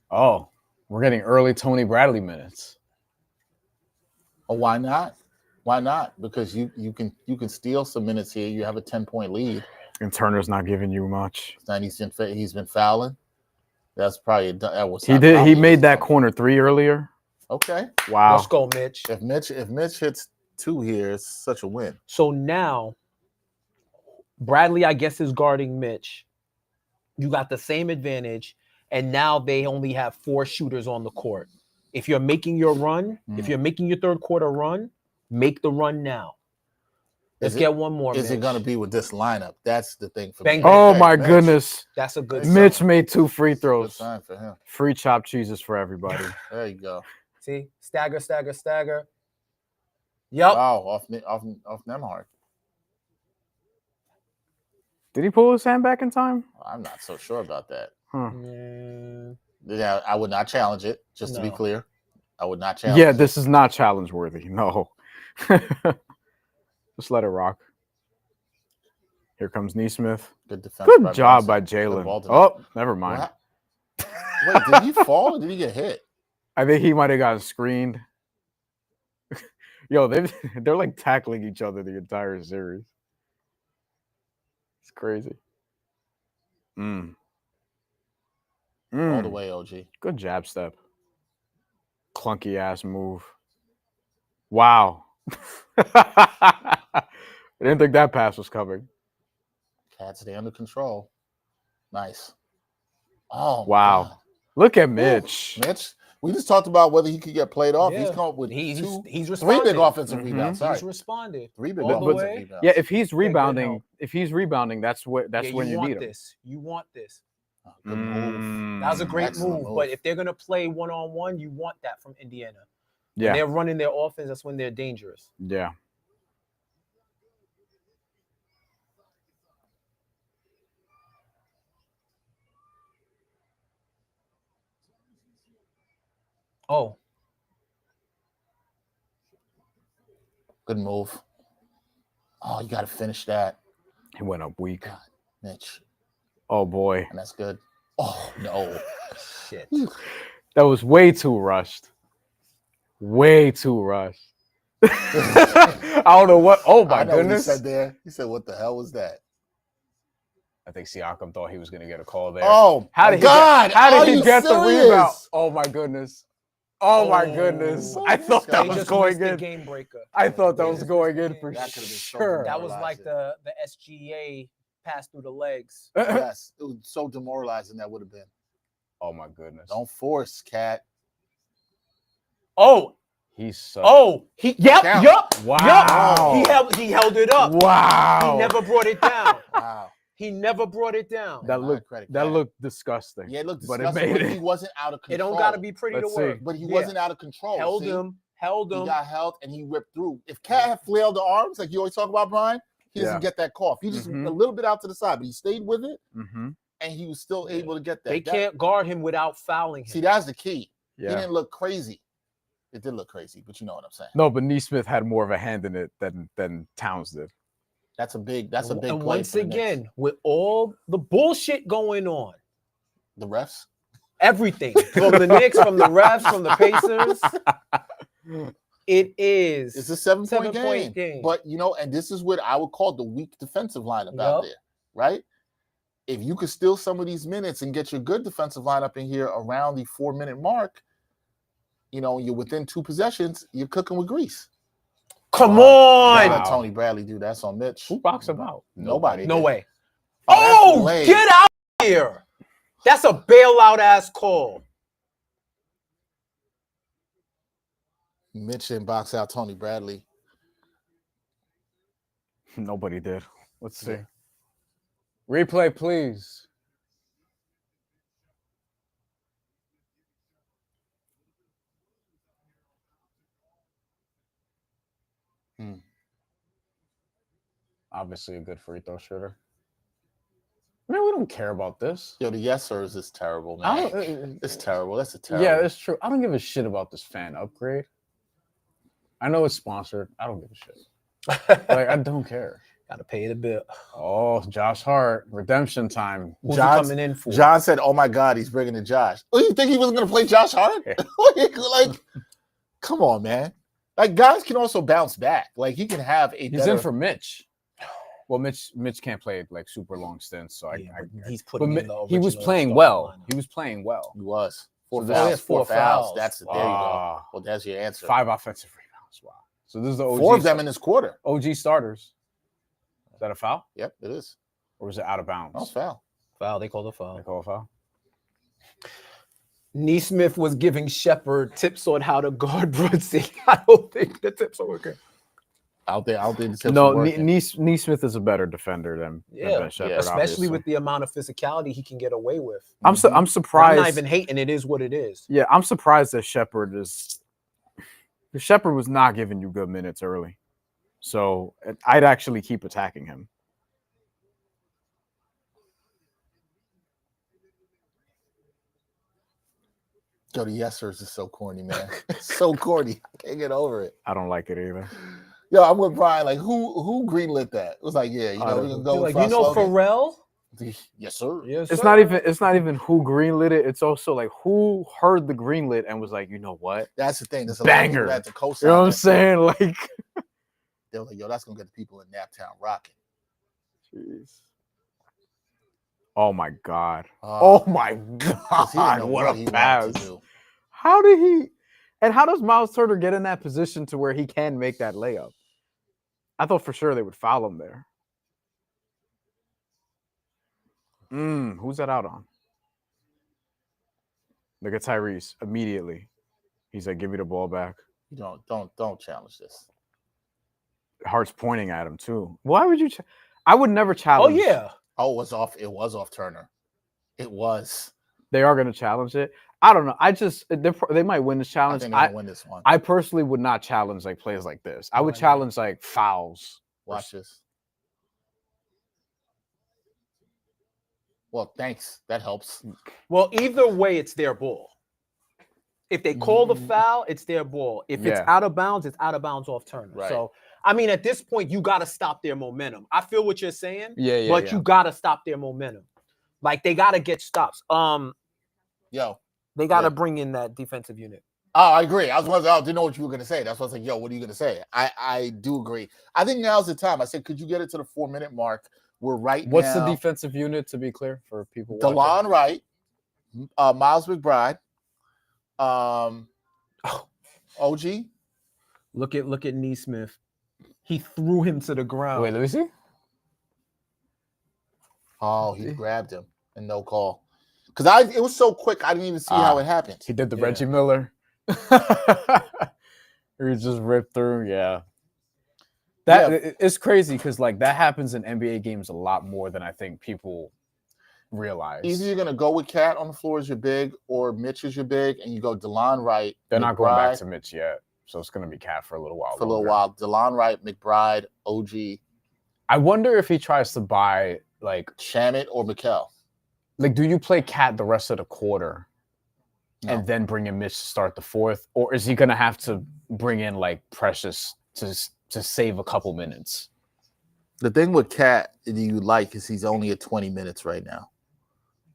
Oh, we're getting early Tony Bradley minutes. Oh, why not? Why not? Because you can steal some minutes here. You have a 10-point lead. And Turner's not giving you much. He's been fouling. That's probably He made that corner 3 earlier. Okay. Wow. Let's go, Mitch. If Mitch hits 2 here, it's such a win. So now Bradley, I guess, is guarding Mitch. You got the same advantage, and now they only have 4 shooters on the court. If you're making your run, if you're making your third quarter run, make the run now. Let's get one more. Is Mitch. it going to be with this lineup? That's the thing for me. Oh, my goodness. That's a good Mitch sign. made 2 free throws. Good sign for him. Free chopped cheeses for everybody. There you go. See? Stagger. Yep. Wow, off Nemhard. Did he pull his hand back in time? I'm not so sure about that. Huh. Yeah, I would not challenge it, just to be clear. I would not challenge it. This is not challenge worthy. No. Just let it rock. Here comes Neesmith. Good defense. Good job by Jalen. Oh, never mind. Wait, did he fall or did he get hit? I think he might have gotten screened. Yo, they're like tackling each other the entire series. It's crazy. All the way, OG. Good jab step. Clunky ass move. Wow. I didn't think that pass was coming. Cats stay under control. Nice. Oh, wow. God. Look at Mitch. Ooh, Mitch. We just talked about whether he could get played off. Yeah. He's come up with He's three responded. big offensive rebounds. Sorry. He's responded. 3 big all the offensive way. rebounds. Yeah, if he's good rebounding, help. that's when you need him. This. You want this. Oh, good move. That was a great Excellent move. But if they're gonna play one-on-one, you want that from Indiana. When Yeah. they're running their offense, that's when they're dangerous. Yeah. Oh, Good move. Oh, you got to finish that. He went up weak. God, Mitch. Oh boy. And that's good. Oh, no. shit. That was way too rushed. Way too rushed. I don't know what. Oh my I know goodness. What he said there. He said, "What the hell was that?" I think Siakam thought he was going to get a call there. Oh, how did God. How did he get serious? the rebound? Oh my goodness. Oh my goodness. I thought that was going in. Game breaker. I thought that was going in for That could've been so sure. That was like the SGA pass through the legs. Yes, it was so demoralizing that would have been. Oh my goodness. Don't force, Cat. Oh, he's so. oh, yep. Wow. Yep. He held it up. Wow. He never brought it down. Wow. He never brought it down. That looked disgusting. Yeah, it looked disgusting, but it made it. He wasn't out of control. It don't got to be pretty Let's to work. see. But he wasn't out of control. Held him. He got held and he ripped through. If Cat had flailed the arms, like you always talk about, Brian, he doesn't get that cough. He just a little bit out to the side, but he stayed with it, and he was still able to get that. They can't guard him without fouling him. See, that's the key. Yeah. He didn't look crazy. It did look crazy, but you know what I'm saying. No, but Neesmith had more of a hand in it than Towns did. That's a big play. And once again, with all the bullshit going on, the refs, everything from the Knicks, from the refs, from the Pacers, it's a 7-point game. But and this is what I would call the weak defensive lineup out there, right? If you could steal some of these minutes and get your good defensive lineup in here around the 4-minute mark, you're within 2 possessions, you're cooking with grease. Come on! Let Tony Bradley do that's on Mitch. Who boxed him out? Nobody. No way. Oh, get out of here! That's a bailout ass call. Mitch didn't box out Tony Bradley. Nobody did. Let's see. Replay, please. Obviously a good free throw shooter. Man, we don't care about this. Yo, the yes sirs is terrible, man. It's terrible. That's a terrible. Yeah, it's true. I don't give a shit about this fan upgrade. I know it's sponsored. I don't give a shit. I don't care. Gotta pay the bill. Oh, Josh Hart, redemption time. Who's he coming in for? John said, "Oh my God, he's bringing in Josh." Oh, you think he was going to play Josh Hart? Come on, man. Like guys can also bounce back. Like he can have a. He's in for Mitch. Well, Mitch can't play like super long stints, so he's putting. He was playing well. He was playing well. He was 4 so fouls. 4 fouls. That's it. There you go. Well, that's your answer. 5 offensive rebounds. Wow. So this is the OG 4 of them in this quarter. OG starters. Is that a foul? Yep, it is. Or was it out of bounds? No, it's foul. Foul. They called a foul. They call a foul. Neesmith was giving Shepard tips on how to guard Brunson. I don't think the tips are working. I don't think the tips no, are working. Neesmith is a better defender than Ben Shepard, especially obviously. with the amount of physicality he can get away with. I'm surprised. I'm not even hating. It is what it is. Yeah, I'm surprised that Shepard was not giving you good minutes early. So I'd actually keep attacking him. Yo, the yes sirs is so corny, man. So corny. I can't get over it. I don't like it either. Yo, I'm with Brian. Like, who greenlit that? It was like, yeah, we can go with Pharrell? Yes, sir. Yes, it's sir. not even who greenlit it. It's also like who heard the greenlit and was like, you know what? That's the thing. That's a banger. That's a cosign. You know what I'm saying? Like they're like, yo, that's gonna get the people in Naptown rocking. Jeez. Oh my God. Oh my God. What a pass. Do. How did he? And how does Miles Turner get in that position to where he can make that layup? I thought for sure they would foul him there. Who's that out on? Look at Tyrese immediately. He's like, "Give me the ball back." You don't challenge this. Hart's pointing at him too. Why would you? I would never challenge. Oh yeah. Oh, it was off. It was off Turner. It was. They are going to challenge it. I don't know. They might win this challenge. I think they're gonna win this one. I personally would not challenge like plays like this. I would challenge like fouls. Watch this. Well, thanks. That helps. Well, either way, it's their ball. If they call the foul, it's their ball. If it's out of bounds, it's out of bounds off Turner. Right. So, I mean, at this point, you got to stop their momentum. I feel what you're saying. But you got to stop their momentum. Like, they got to get stops. They got to bring in that defensive unit. Oh, I agree. I didn't know what you were going to say. That's why I was like, what are you going to say? I do agree. I think now's the time. I said, could you get it to the 4-minute mark? We're now. What's the defensive unit, to be clear, for people watching? DeLon Wright, Miles McBride, OG. Look at Neesmith. He threw him to the ground. Wait, let me see. Oh, he grabbed him and no call. Because it was so quick, I didn't even see how it happened. He did the Reggie Miller. He just ripped through. Yeah. It's crazy because like that happens in NBA games a lot more than I think people realize. Either you're gonna go with Cat on the floor as your big, or Mitch as your big, and you go DeLon Wright. They're not going back to Mitch yet, so it's gonna be Cat for a little while. DeLon Wright, McBride, OG. I wonder if he tries to buy like Shamit or Mikal. Like, do you play Cat the rest of the quarter and then bring in Mitch to start the fourth, or is he gonna have to bring in like Precious to save a couple minutes? The thing with Cat that you like is he's only at 20 minutes right now.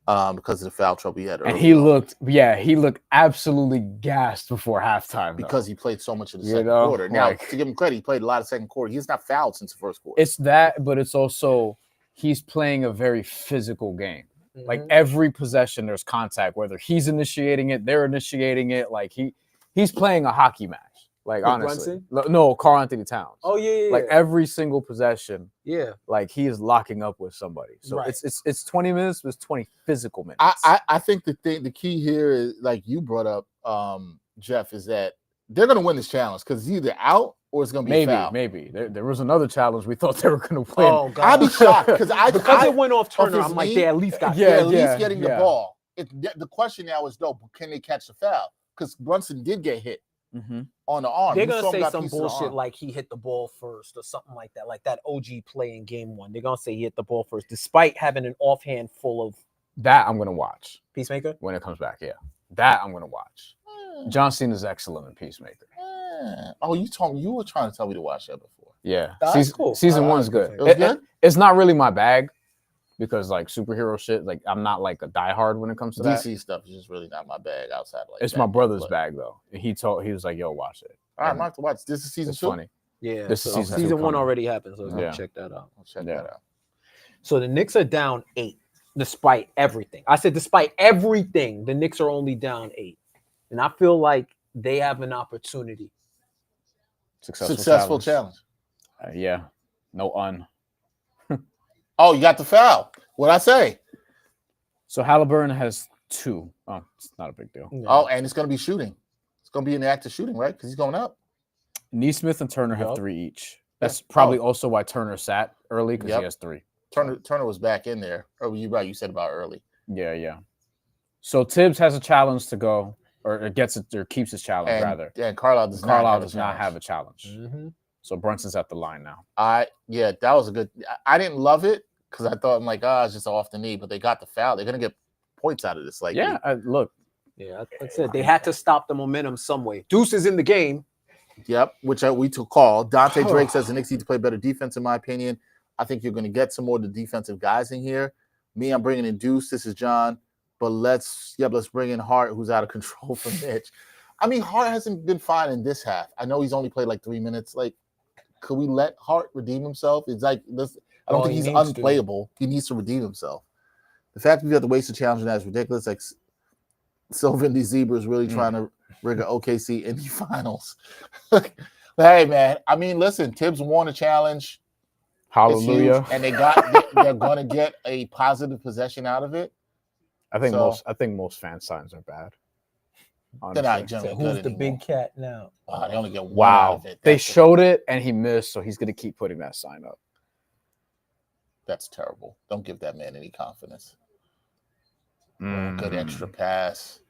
Because of the foul trouble he had earlier. And he looked absolutely gassed before halftime. Because he played so much of the second quarter. Now, to give him credit, he played a lot of second quarter. He's not fouled since the first quarter. It's that, but it's also he's playing a very physical game. Mm-hmm. Like every possession, there's contact, whether he's initiating it, they're initiating it. Like he's playing a hockey match. Like, honestly. Brunson? No, Karl Anthony-Towns. Oh, yeah. Like every single possession. Yeah. Like he is locking up with somebody. So it's 20 minutes, but it's 20 physical minutes. I think the key here is, like you brought up, Jeff, is that they're going to win this challenge because it's either out or it's going to be a foul. Maybe. There was another challenge we thought they were going to win. Oh, God. I'd be shocked because it went off Turner. I'm like, they at least got getting the ball. The question now is, though, can they catch the foul? Because Brunson did get hit. Mm-hmm. On the arm. They're gonna say some bullshit like he hit the ball first or something like that, like that OG play in game 1. They're gonna say he hit the ball first, despite having an offhand full of that. I'm gonna watch Peacemaker when it comes back. Yeah, that I'm gonna watch. John Cena's excellent in Peacemaker. Oh, you were trying to tell me to watch that before. Yeah, cool. Season 1's good. Good? It's not really my bag because like superhero shit, like I'm not like a diehard when it comes to DC stuff is just really not my bag outside like it's my brother's bag though. He was like, yo, watch it. All right, I'm have to watch. This is season 2. Funny. Yeah, this is season 1 already happened, so check that out. I'll check that out. So the Knicks are down 8, despite everything. I said despite everything, the Knicks are only down 8, and I feel like they have an opportunity. Successful challenge. Yeah, no Oh, you got the foul. What'd I say? So Haliburton has 2. Oh, it's not a big deal. No. Oh, and it's going to be shooting. It's going to be an active shooting, right? Because he's going up. Neesmith and Turner have 3 each. That's probably also why Turner sat early because he has 3. Turner was back in there. Oh, you're right. You said about early. Yeah. So Tibbs has a challenge to go, or keeps his challenge rather. Yeah, and Carlisle does not have a challenge. Mm-hmm. So Brunson's at the line now. That was a good. I didn't love it because I thought it's just off the knee, but they got the foul. They're gonna get points out of this. Like, look. Yeah, like I said, they had to stop the momentum some way. Deuce is in the game. Yep, which we took call. Dante Drake says the Knicks need to play better defense, in my opinion. I think you're going to get some more of the defensive guys in here. Me, I'm bringing in Deuce. This is John. But let's bring in Hart, who's out of control for Mitch. I mean, Hart hasn't been fine in this half. I know he's only played like 3 minutes. Like, could we let Hart redeem himself? It's like this. I don't think he's unplayable. He needs to redeem himself. The fact that we have to waste a challenge on that is ridiculous. Like, Sylvan D. Zebra is really trying to rig an OKC Indy Finals. Hey, man. I mean, listen, Tibbs won a challenge. Hallelujah. And they're going to get a positive possession out of it. I think most fan signs are bad. They're not generally so good who's the anymore. big cat now? They only get one out of it. They showed it and he missed, so he's going to keep putting that sign up. That's terrible. Don't give that man any confidence. Good extra pass.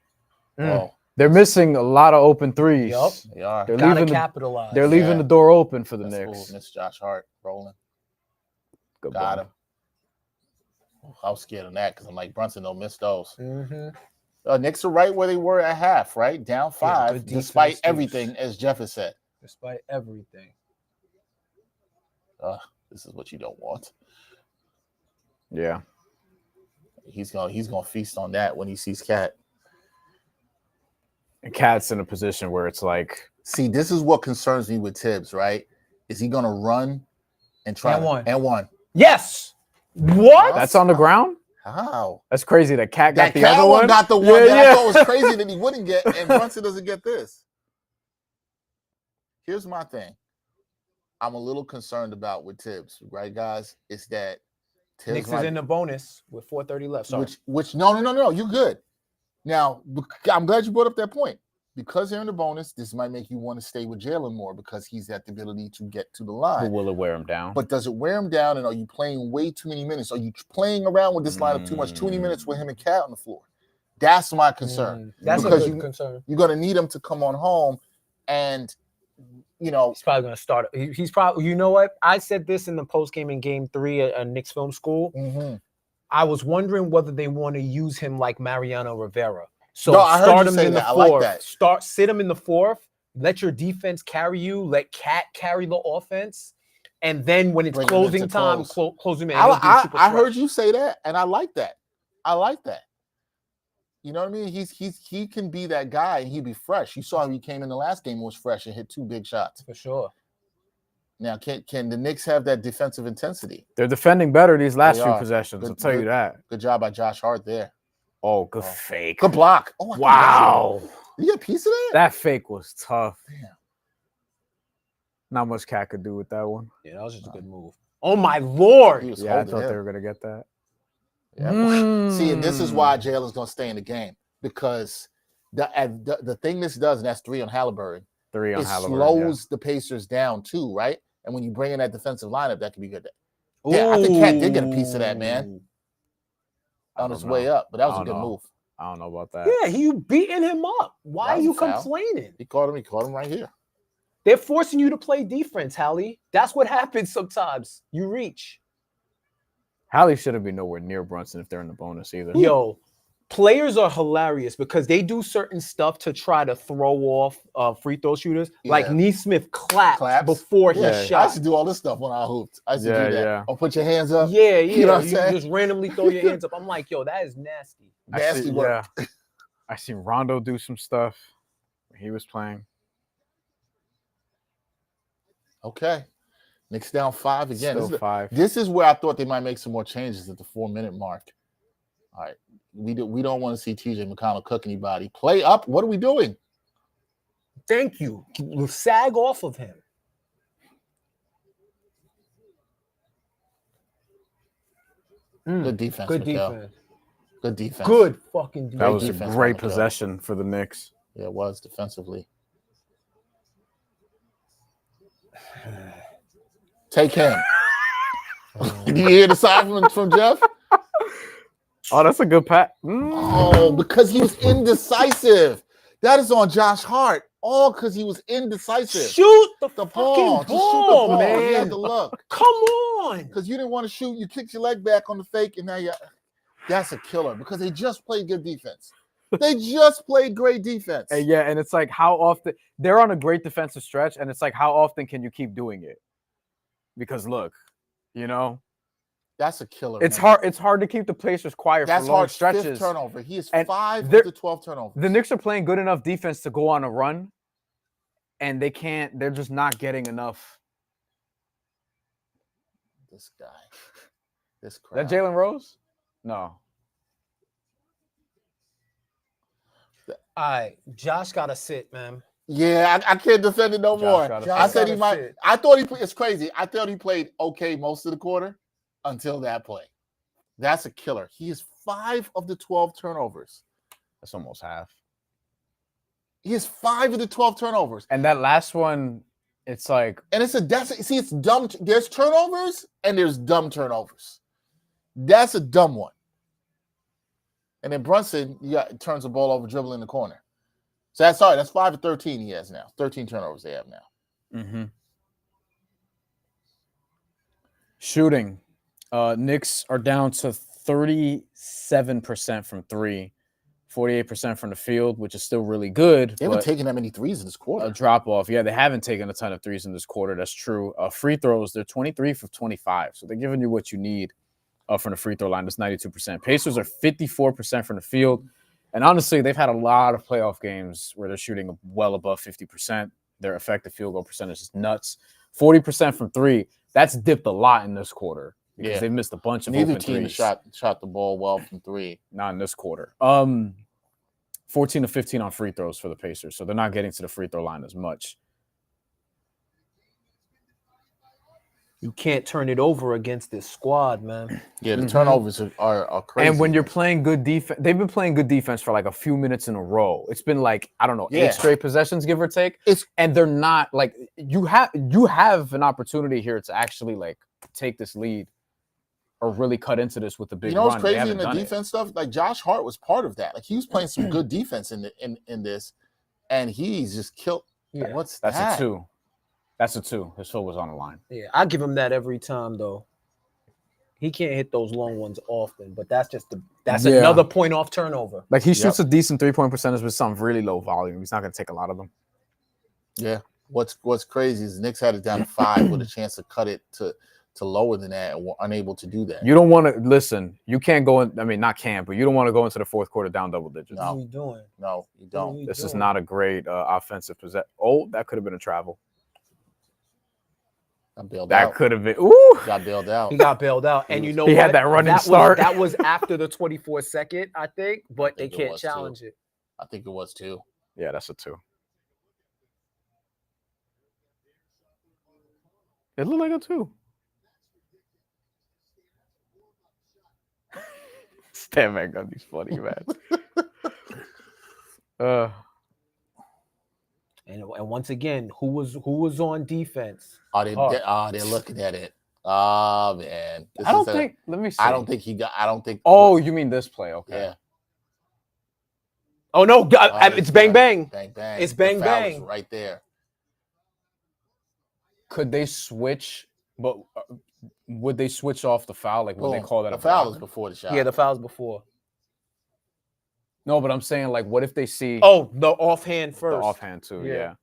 Oh, they're missing a lot of open threes. Yup. They are. They're gotta capitalize. They're leaving the door open for the Knicks. Miss Josh Hart rolling. Good Got ball. him. I was scared of that because I'm like, Brunson don't miss those. Knicks are right where they were at half, right? Down 5, despite everything, as Jeff has said. Despite everything. This is what you don't want. Yeah. He's gonna feast on that when he sees Cat. And Cat's in a position where it's like, see, this is what concerns me with Tibbs, right? Is he gonna run and try and one? Yes. What? That's on the ground? How? That's crazy that Cat got the Cat other one. Got the one that I thought was crazy that he wouldn't get, and Brunson doesn't get this. Here's my thing. I'm a little concerned about with Tibbs, right, guys? It's that Tibbs Knicks is in the bonus with 4:30 left. Sorry. Which no, you're good. Now, I'm glad you brought up that point. Because they're in the bonus, this might make you want to stay with Jalen more because he's got the ability to get to the line. But will it wear him down? But does it wear him down, and are you playing way too many minutes? Are you playing around with this lineup too much? Too many minutes with him and Cat on the floor. That's my concern. That's because a good concern. You're going to need him to come on home, and he's probably going to start. He's probably. You know what? I said this in the postgame in Game 3 at Knicks Film School. I was wondering whether they want to use him like Mariano Rivera. So start him in the fourth. Sit him in the fourth. Let your defense carry you. Let Cat carry the offense. And then when it's closing time, close him in. I heard you say that, and I like that. You know what I mean? He can be that guy, and he'd be fresh. You saw him. He came in the last game and was fresh and hit 2 big shots. For sure. Now, can the Knicks have that defensive intensity? They're defending better these last few possessions. I'll tell you that. Good job by Josh Hart there. Oh, good fake. Good block. Oh, wow. Did you get a piece of that? That fake was tough. Damn. Not much Cat could do with that one. Yeah, that was just a good move. Oh, my Lord. Yeah, I thought they were going to get that. Yeah. See, and this is why Jalen's going to stay in the game. Because the thing this does, and that's 3 on Haliburton, it slows the Pacers down too, right? And when you bring in that defensive lineup, that could be good. Yeah, I think Cat did get a piece of that, man. On his way up, but that was a good move. I don't know about that. Yeah, you beating him up. Why are you complaining? He caught him right here. They're forcing you to play defense, Hallie. That's what happens sometimes. You reach. Hallie shouldn't be nowhere near Brunson if they're in the bonus either. Yo, players are hilarious because they do certain stuff to try to throw off free throw shooters. Yeah. Like Neesmith clapped before he shot. I used to do all this stuff when I hooped. I used to do that. Yeah. Or put your hands up. Yeah. You know what I'm saying? Just randomly throw your hands up. I'm like, yo, that is nasty. Nasty work. Yeah. I seen Rondo do some stuff when he was playing. Okay. Knicks down 5 again. Still 5. This is where I thought they might make some more changes at the 4-minute mark. All right. We don't want to see TJ McConnell cook anybody. Play up. What are we doing? Thank you. Sag off of him. Good defense. Good Mikal. defense. Good defense. Good fucking defense. That was a great possession for the Knicks. Yeah, it was defensively. Take him. Did you hear the side from Jeff? Oh, that's a good pat. Oh, because he was indecisive. That is on Josh Hart. All because he was indecisive. Shoot the fucking ball, Just shoot the ball, man. You had to look. Come on. Because you didn't want to shoot. You kicked your leg back on the fake, and now that's a killer because they just played good defense. They just played great defense. And it's like how often they're on a great defensive stretch, and it's like how often can you keep doing it? Because look, that's a killer. It's hard. It's hard to keep the Pacers quiet for long stretches. Fifth turnover. He is 5 of the 12 turnovers. The Knicks are playing good enough defense to go on a run, and they can't. They're just not getting enough. This guy. This crowd. That Jalen Rose? No. All right, Josh got to sit, man. Yeah, I can't defend it no more. I said he might. Sit. I thought it's crazy. I thought he played okay most of the quarter until that play. That's a killer. He has 5 of the 12 turnovers. That's almost half. He has 5 of the 12 turnovers. And that last one, it's like... And it's it's dumb. There's turnovers and there's dumb turnovers. That's a dumb one. And then Brunson, turns the ball over, dribbling in the corner. So that's 5 of 13 he has now. 13 turnovers they have now. Mm-hmm. Shooting. Knicks are down to 37% from 3, 48% from the field, which is still really good. They haven't taken that many threes in this quarter. A drop off. Yeah, they haven't taken a ton of threes in this quarter. That's true. Free throws, they're 23 for 25. So they're giving you what you need from the free throw line. That's 92%. Pacers are 54% from the field. And honestly, they've had a lot of playoff games where they're shooting well above 50%. Their effective field goal percentage is nuts. 40% from 3. That's dipped a lot in this quarter because they've missed a bunch of neither open team threes. shot the ball well from 3. Not in this quarter. 14 to 15 on free throws for the Pacers, so they're not getting to the free throw line as much. You can't turn it over against this squad, man. Yeah, the turnovers are crazy. And when you're playing good defense, they've been playing good defense for like a few minutes in a row. It's been like, I don't know, 8 straight possessions, give or take. And they're not like, you have an opportunity here to actually like take this lead or really cut into this with the big run. What's crazy in the defense stuff? Like Josh Hart was part of that. Like he was playing some good defense in this, and he's just killed. Yeah. What's That's that? a 2. That's a 2. His foot was on the line. Yeah, I give him that every time though. He can't hit those long ones often, but that's just another point off turnover. Like he shoots a decent 3-point percentage with some really low volume. He's not going to take a lot of them. Yeah. What's crazy is Knicks had it down to 5 with a chance to cut it to lower than that and were unable to do that. You don't want to listen. You can't go in. I mean, not can't, but you don't want to go into the fourth quarter down double digits. No. What are we doing? No, you don't. This is not a great offensive possession. Oh, that could have been a travel. That could have been. Ooh, got bailed out. He got bailed out, and you know he what? had that running start. That was after the 24-second, I think, but they can't challenge it. I think it was too. Yeah, that's a 2. It looked like a 2. Stan Van Gundy's funny, man. And once again, who was on defense? They're looking at it. Oh man. Let me see. I don't think. Oh, you mean this play? Okay. Yeah. Oh no! It's bang bang. Bang bang. It's bang bang. Right there. Could they switch? But would they switch off the foul? Like would they call that the a foul is before the shot? Yeah, the foul's before. No, but I'm saying like, what if they see? Oh, the offhand first. The offhand too. Yeah.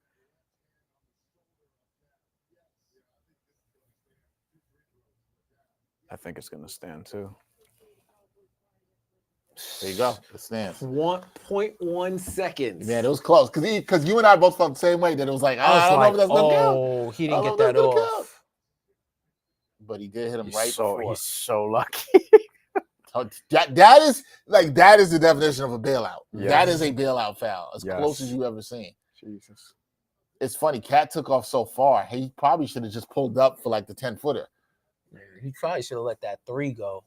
I think it's gonna stand too. There you go. It stands. 1.1 seconds. Man, it was close because you and I both felt the same way that it was like I don't know if that's gonna count. Oh, he didn't get that off. But he did hit him He's so lucky. that is the definition of a bailout. Yes. That is a bailout foul, as close as you ever seen. Jesus. It's funny. Cat took off so far. He probably should have just pulled up for like the 10-footer. He probably should have let that 3 go.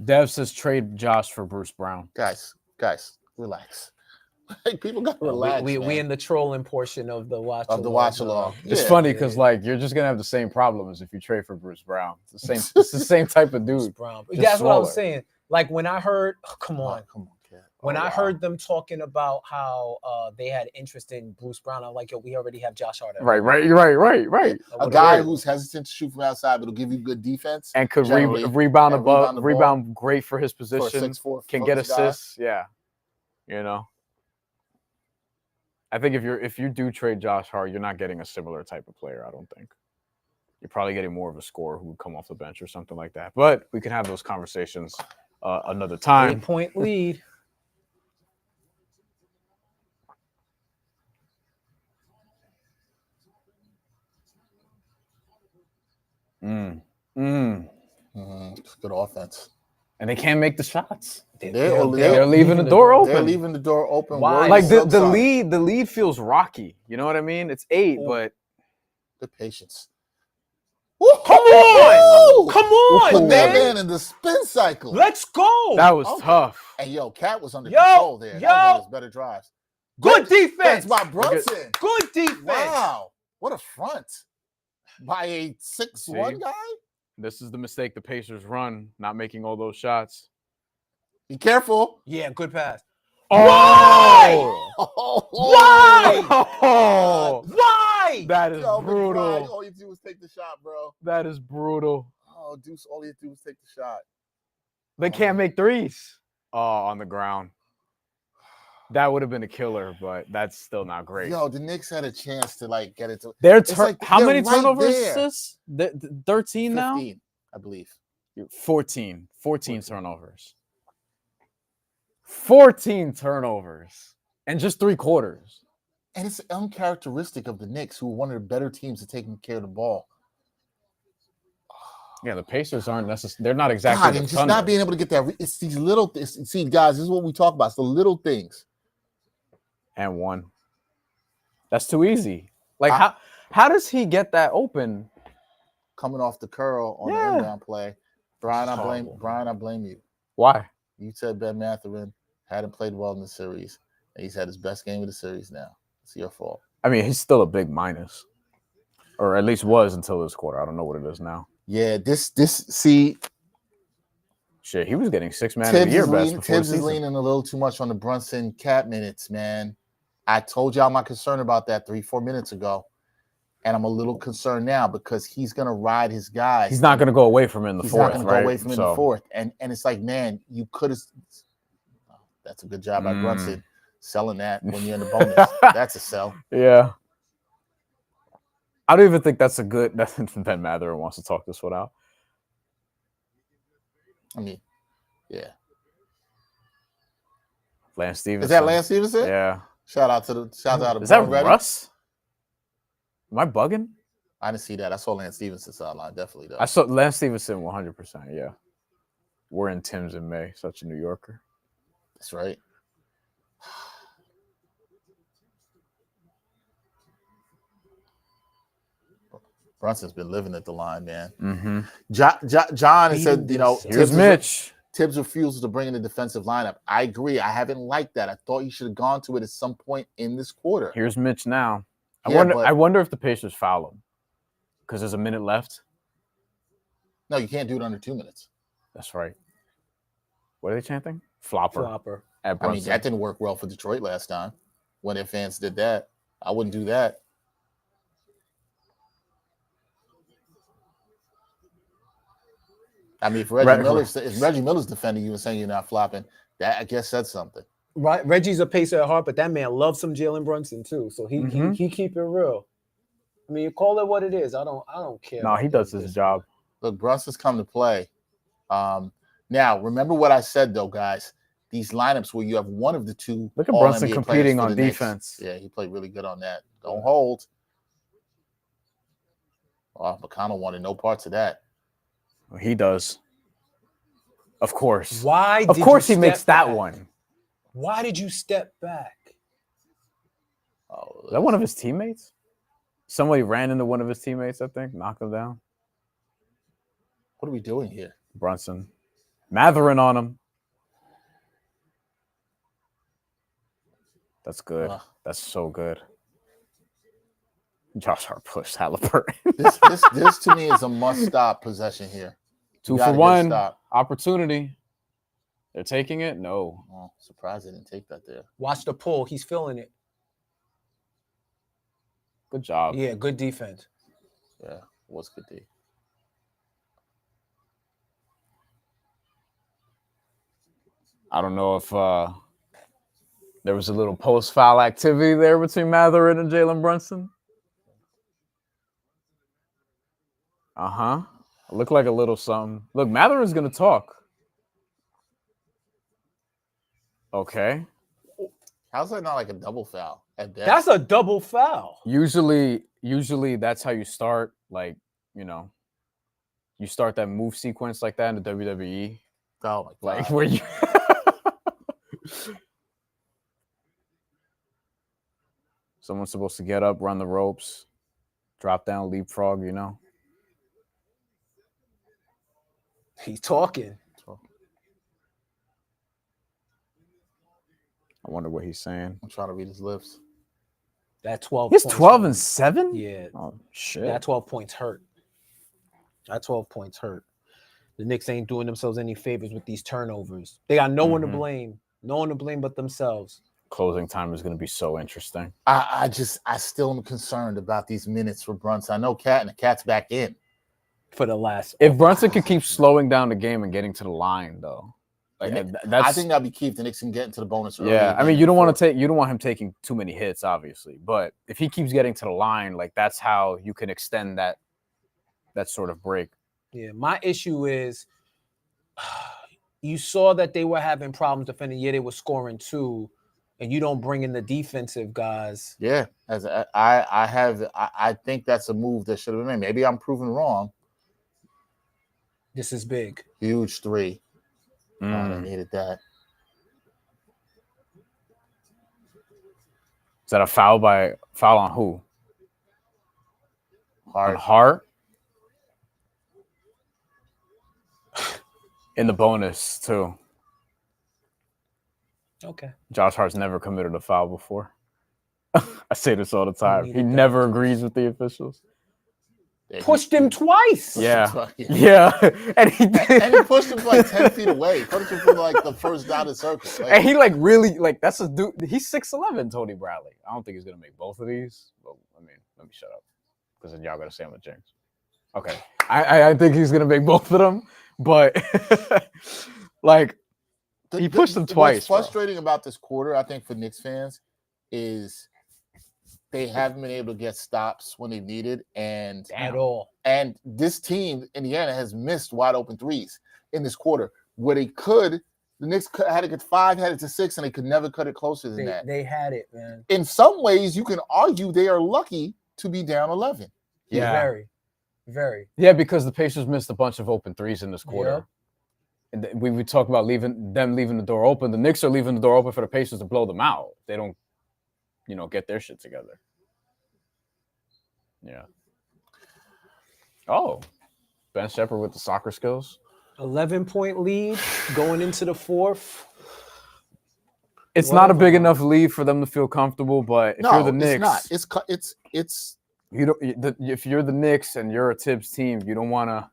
Dev says trade Josh for Bruce Brown. Guys, relax. People got to relax. We in the trolling portion of the watch along. It's funny because like you're just gonna have the same problem as if you trade for Bruce Brown. It's the same. It's the same type of dude. Brown. That's what I was saying. Like when I heard, come on, Cat. When I heard them talking about how they had interest in Bruce Brown, I'm like, yo, we already have Josh Hart. Right. A guy who's hesitant to shoot from outside, but will give you good defense and could rebound great for his position. Can get assists. Yeah, you know. I think if you do trade Josh Hart, you're not getting a similar type of player. I don't think you're probably getting more of a scorer who would come off the bench or something like that. But we can have those conversations another time. 8-point lead. It's good offense. and they can't make the shots. They're leaving the door open. They're leaving the door open. Why? Like the lead feels rocky. You know what I mean? It's 8, but the patience. Come on! Come on, Put that man! man in the spin cycle. Let's go! That was tough. And Cat was under control there. That was one of his better drives. Good defense by Brunson. Good defense. Wow. What a front by a 6'1" guy. This is the mistake the Pacers run, not making all those shots. Be careful. Yeah, good pass. Oh! Why? Oh! Why? That is brutal. All you do is take the shot, bro. That is brutal. Oh, Deuce, all you do is take the shot. They can't make threes. Oh, on the ground. That would have been a killer, but that's still not great. Yo, the Knicks had a chance to get it to. How many turnovers is this? 13 now? 15, I believe. 14 turnovers. 14 turnovers and just 3 quarters. And it's uncharacteristic of the Knicks, who are one of the better teams at taking care of the ball. Yeah, the Pacers aren't necessarily. They're not exactly. God, and just not being able to get that. It's these little. See, guys, this is what we talk about. It's the little things. And 1. That's too easy. Like how does he get that open? Coming off the curl on the inbound play, Brian, I blame you. Why? You said Ben Mathurin hadn't played well in the series, and he's had his best game of the series now. It's your fault. I mean, he's still a big minus, or at least was until this quarter. I don't know what it is now. Yeah, see. Shit, he was getting 6 man of the year best before Tibbs the is season. leaning a little too much on the Brunson Cat minutes, man. I told y'all my concern about that 3-4 minutes ago, and I'm a little concerned now because he's gonna ride his guys. He's not gonna go away from him in the fourth. He's not gonna go away from him in the fourth, and it's like, man, you could have. That's a good job by Brunson selling that when you're in the bonus. That's a sell. Yeah. I don't even think that's a good. Ben Mathurin wants to talk this one out. I mean, yeah. Lance Stevenson. Is that Lance Stevenson? Yeah. Shout out to Is that Russ? Am I bugging? I didn't see that. I saw Lance Stevenson sideline, definitely though. I saw Lance Stevenson 100%. Yeah. We're in Tim's in May. Such a New Yorker. That's right. Brunson's been living at the line, man. Mm-hmm. John has said, here's Mitch. Tibbs refuses to bring in the defensive lineup. I agree. I haven't liked that. I thought you should have gone to it at some point in this quarter. Here's Mitch now. I wonder if the Pacers foul him because there's a minute left. No, you can't do it under 2 minutes. That's right. What are they chanting? Flopper. At I mean, that didn't work well for Detroit last time when their fans did that. I wouldn't do that. I mean, if Reggie Miller's defending you and saying you're not flopping, that I guess said something. Right, Reggie's a pacer at heart, but that man loves some Jalen Brunson too. So he keep it real. I mean, you call it what it is. I don't care. No, he does his job. Look, Brunson's come to play. Now, remember what I said though, guys. These lineups where you have one of the two. Look at Brunson competing on defense. Yeah, he played really good on that. Don't hold. Oh, McConnell wanted no parts of that. He does. Of course. Why? Of course he makes that one. Why did you step back? Oh, is that one of his teammates? Somebody ran into one of his teammates, I think, knocked him down. What are we doing here? Brunson. Mathurin on him. That's good. That's so good. Josh Hart pushed Haliburton. this to me is a must-stop possession here. 2 for 1 opportunity. They're taking it? No. Oh, surprised they didn't take that there. Watch the pull. He's feeling it. Good job. Yeah, good defense. Yeah, was good D. I don't know if there was a little post-foul activity there between Mathurin and Jalen Brunson. Uh-huh. Looked like a little something. Look, Mathurin's going to talk. Okay. How's that not like a double foul? That's a double foul. Usually that's how you start, like, you start that move sequence like that in the WWE. Oh my Like God. where you someone's supposed to get up, run the ropes, drop down, leapfrog, you know. He's talking. I wonder what he's saying. I'm trying to read his lips. That 12 He's points 12 hurt. and 7? Yeah. Oh shit. That 12 points hurt. That 12 points hurt. The Knicks ain't doing themselves any favors with these turnovers. They got no one to blame. No one to blame but themselves. Closing time is going to be so interesting. I still am concerned about these minutes for Brunson. I know Cat's back in. For the last. If Brunson could keep slowing down the game and getting to the line, though, like I think that'd be key if the Knicks can get into the bonus early. Yeah, I mean, you don't want him taking too many hits, obviously, but if he keeps getting to the line, like that's how you can extend that sort of break. Yeah, my issue is you saw that they were having problems defending. Yeah, they were scoring too, and you don't bring in the defensive guys. Yeah, I think that's a move that should have been made. Maybe I'm proven wrong. This is big. Huge three. They needed that. Is that a foul on who? Hart. On Hart? In the bonus, too. Okay. Josh Hart's never committed a foul before. I say this all the time. He never agrees with the officials. Pushed him twice. Yeah. Yeah. And he did. And he pushed him like 10 feet away. Pushed him from like the first dotted circle. Like, and he like really, like, that's a dude. He's 6'11", Tony Bradley. I don't think he's going to make both of these. Well, I mean, let me shut up. Because then y'all got to say I'm a jinx. Okay. I think he's going to make both of them. But, like, he pushed him twice. What's frustrating about this quarter, I think, for Knicks fans is they haven't been able to get stops when they needed, and at all. And this team, Indiana, has missed wide open threes in this quarter where they could. The Knicks had to get 5, had it to 6, and they could never cut it closer than that. They had it, man. In some ways, you can argue they are lucky to be down 11. Yeah, very, very. Yeah, because the Pacers missed a bunch of open threes in this quarter. Yep. And we talk about leaving the door open. The Knicks are leaving the door open for the Pacers to blow them out. They don't, get their shit together. Yeah. Oh, Ben Shepherd with the soccer skills. 11-point lead going into the fourth. It's not a big enough lead for them to feel comfortable, but if you're the Knicks, it's not. It's you don't. If you're the Knicks and you're a Tibbs team, you don't want to.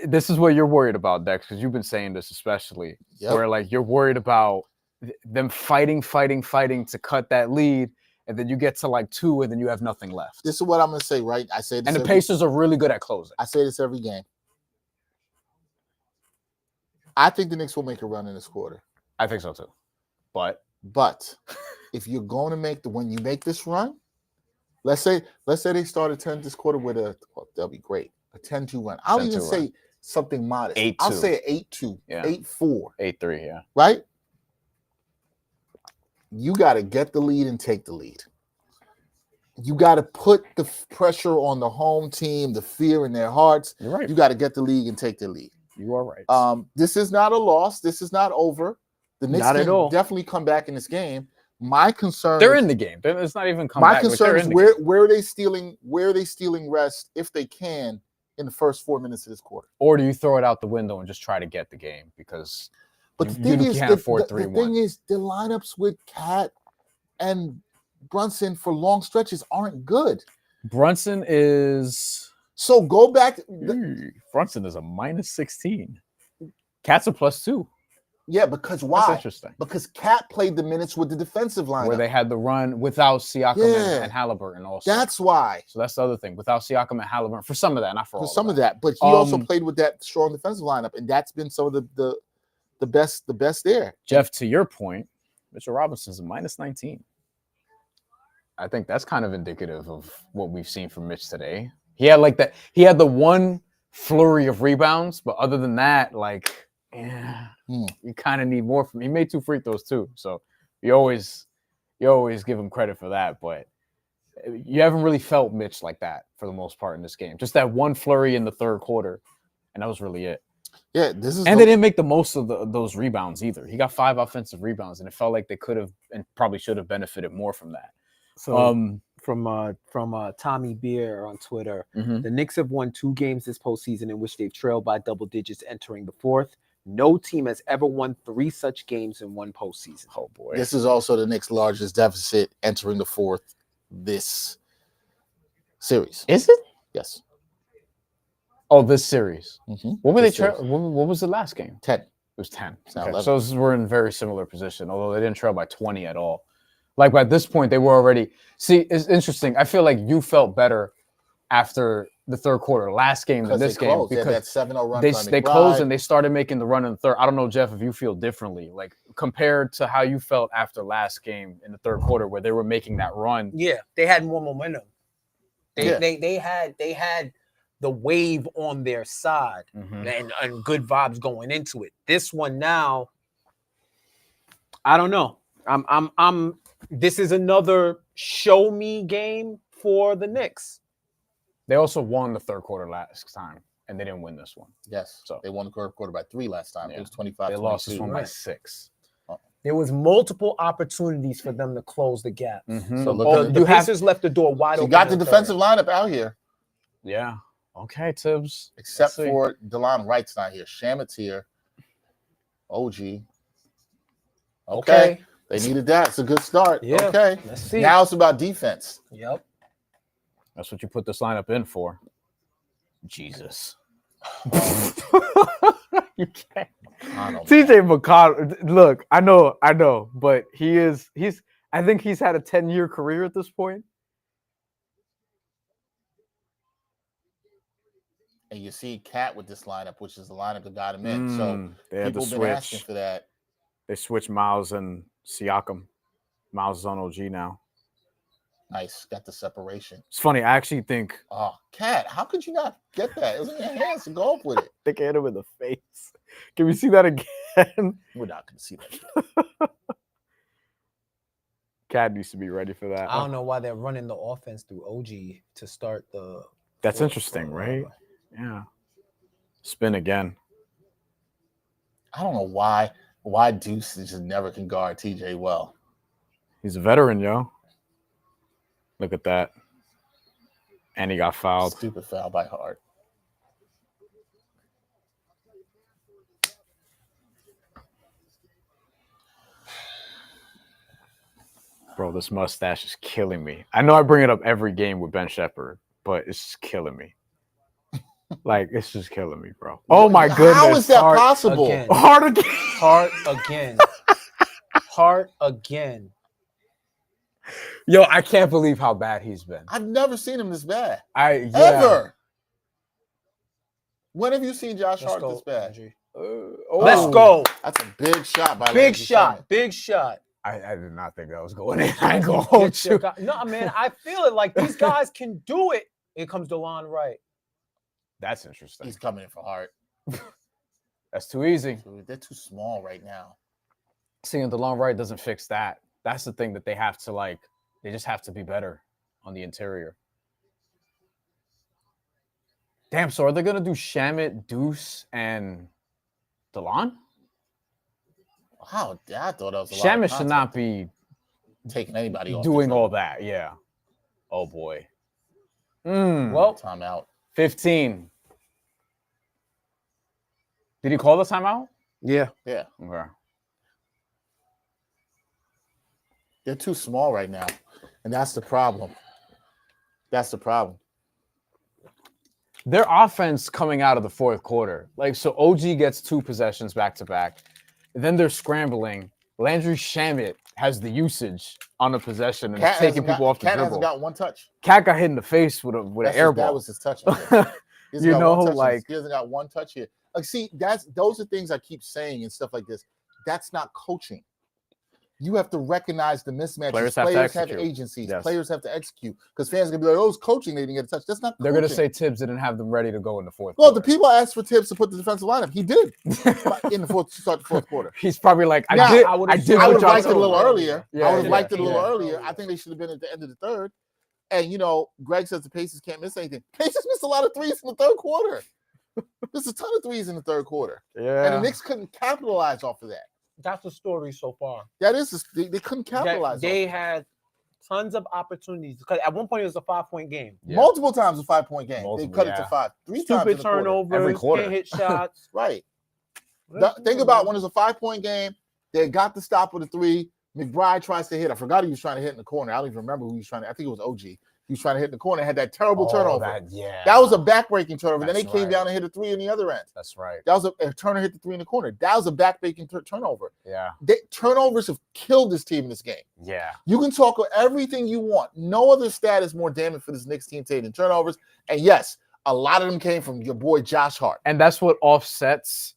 This is what you're worried about, Dex, because you've been saying this especially, where like you're worried about them fighting to cut that lead, and then you get to like 2, and then you have nothing left. This is what I'm going to say, right? I say this. And the Pacers are really good at closing. I say this every game. I think the Knicks will make a run in this quarter. I think so too. But if you're going to when you make this run, let's say they started this quarter with that'll be great. A 10-2 run. I'll even say something modest. 8-2. I'll say an 8-2, 8-4. 8-3, yeah. Right? You got to get the lead and take the lead. You got to put the pressure on the home team, the fear in their hearts. You're right. You got to get the lead and take the lead. You are right. This is not a loss. This is not over. The Knicks can definitely come back in this game. My concern, they're in the game. It's not even come back. My concern is where are they stealing rest if they can in the first 4 minutes of this quarter? Or do you throw it out the window and just try to get the game? Because the thing is, the lineups with Cat and Brunson for long stretches aren't good. Brunson is so go back. Brunson is a -16. Cat's a +2. Yeah, because why? That's interesting. Because Cat played the minutes with the defensive lineup. Where they had the run without Siakam and Haliburton also. That's why. So that's the other thing. Without Siakam and Haliburton. For some of that, not for all of that. For some of that. But he also played with that strong defensive lineup, and that's been some of the best there. Jeff, to your point, Mitchell Robinson's a -19. I think that's kind of indicative of what we've seen from Mitch today. He had like that. He had the one flurry of rebounds, but other than that, like, you kind of need more from him. He made 2 free throws too, so you always give him credit for that. But you haven't really felt Mitch like that for the most part in this game. Just that one flurry in the third quarter, and that was really it. Yeah, this is. And they didn't make the most of those rebounds either. He got 5 offensive rebounds, and it felt like they could have and probably should have benefited more from that. So from Tommy Beer on Twitter, the Knicks have won 2 games this postseason in which they've trailed by double digits entering the 4th. No team has ever won 3 such games in one postseason. Oh boy! This is also the Knicks' largest deficit entering the 4th this series. Is it? Yes. Oh, this series. Mm-hmm. What were they? What was the last game? 10. It was 10. Okay. So we're in very similar position, although they didn't trail by 20 at all. Like by this point, they were already. See, it's interesting. I feel like you felt better after the third quarter, last game than this game because that 7-0 run. They closed and they started making the run in the third. I don't know, Jeff, if you feel differently, like compared to how you felt after last game in the third quarter where they were making that run. Yeah, they had more momentum. They had the wave on their side and good vibes going into it. This one now, I don't know. This is another show me game for the Knicks. They also won the third quarter last time, and they didn't win this one. Yes. So they won the third quarter by 3 last time. Yeah. It was 25. They lost this one by 6. There was multiple opportunities for them to close the gap. So the Pacers left the door wide open. You got the defensive lineup out here. Yeah. Okay, Tibbs. Except for DeLon Wright's not here. Shamit's here. OG. Okay. They needed that. It's a good start. Yeah. Okay. Let's see. Now it's about defense. Yep. That's what you put this lineup in for. Jesus. You can't. TJ McConnell. Look, I know, but he's I think he's had a 10-year career at this point. And you see Cat with this lineup, which is the lineup that got him in. So they had people to have been asking for that. They switched Miles and Siakam. Miles is on OG now. Nice. Got the separation. It's funny. I actually think. Oh, Cat, how could you not get that? It was in your hands to go up with it. They hit him in the face. Can we see that again? We're not going to see that. Cat needs to be ready for that. I don't know why they're running the offense through OG to start the. That's interesting, right? Yeah. Spin again. I don't know why Deuce just never can guard TJ well. He's a veteran, yo. Look at that. And he got fouled. Stupid foul by Hart. Bro, this mustache is killing me. I know I bring it up every game with Ben Shepherd, but it's just killing me. Like, it's just killing me, bro. Oh, my goodness. How is that possible? Again. Hart again. Hart again. Hart again. Yo, I can't believe how bad he's been. I've never seen him this bad. Yeah. Ever. When have you seen Josh Hart this bad? Let's go. That's a big shot by Big shot. Big shot. I did not think that was going in. I ain't gonna hold you. No, man, I feel it like these guys can do it. Here comes DeLon Wright. That's interesting. He's coming in for Hart. That's too easy. They're too small right now. Seeing DeLon Wright doesn't fix that. That's the thing that they have to like. They just have to be better on the interior. Damn, so are they gonna do Shamit, Deuce, and DeLon? Wow, I thought that was a lot. Shamit should not be taking anybody off. Doing all that, yeah. Oh boy. Well, timeout. 15. Did he call the timeout? Yeah. Yeah. Okay. They're too small right now, and that's the problem. That's the problem. Their offense coming out of the fourth quarter, like so, OG gets 2 possessions back to back. Then they're scrambling. Landry Shamit has the usage on the possession and taking people off the dribble. Cat hasn't got 1 touch. Cat got hit in the face with an air ball. That was his touch. You know, like he hasn't got 1 touch here. Like, see, those are things I keep saying and stuff like this. That's not coaching. You have to recognize the mismatches. Players have agencies. Yes. Players have to execute. Because fans are going to be like, oh, it's coaching. They didn't get a touch. That's not coaching. They're going to say Tibbs didn't have them ready to go in the fourth quarter. Well, the people asked for Tibbs to put the defensive lineup. He did in the start the fourth quarter. He's probably like, I would have liked it a little earlier. Yeah, I would have liked it a little earlier. I think they should have been at the end of the third. And, you know, Greg says the Pacers can't miss anything. Pacers missed a lot of threes in the third quarter. There's a ton of threes in the third quarter. Yeah. And the Knicks couldn't capitalize off of that. That's the story so far. That is, they couldn't capitalize. They had tons of opportunities because at one point it was a 5-point game. Yeah. Multiple times a 5-point game. Multiple, They cut it to 5. 3 times Stupid in the quarter. turnovers, Every quarter. can't hit shots. Right. Think about when it's a 5-point game. They got the stop with a 3. McBride tries to hit. I forgot he was trying to hit in the corner. I don't even remember who he was trying to. I think it was OG. He was trying to hit in the corner. Had that terrible turnover. That was a backbreaking turnover. Then they came down and hit a 3 on the other end. That's right. That was a Turner hit the 3 in the corner. That was a backbreaking turnover. Yeah. Turnovers have killed this team in this game. Yeah. You can talk everything you want. No other stat is more damning for this Knicks team today than turnovers. And yes, a lot of them came from your boy Josh Hart. And that's what offsets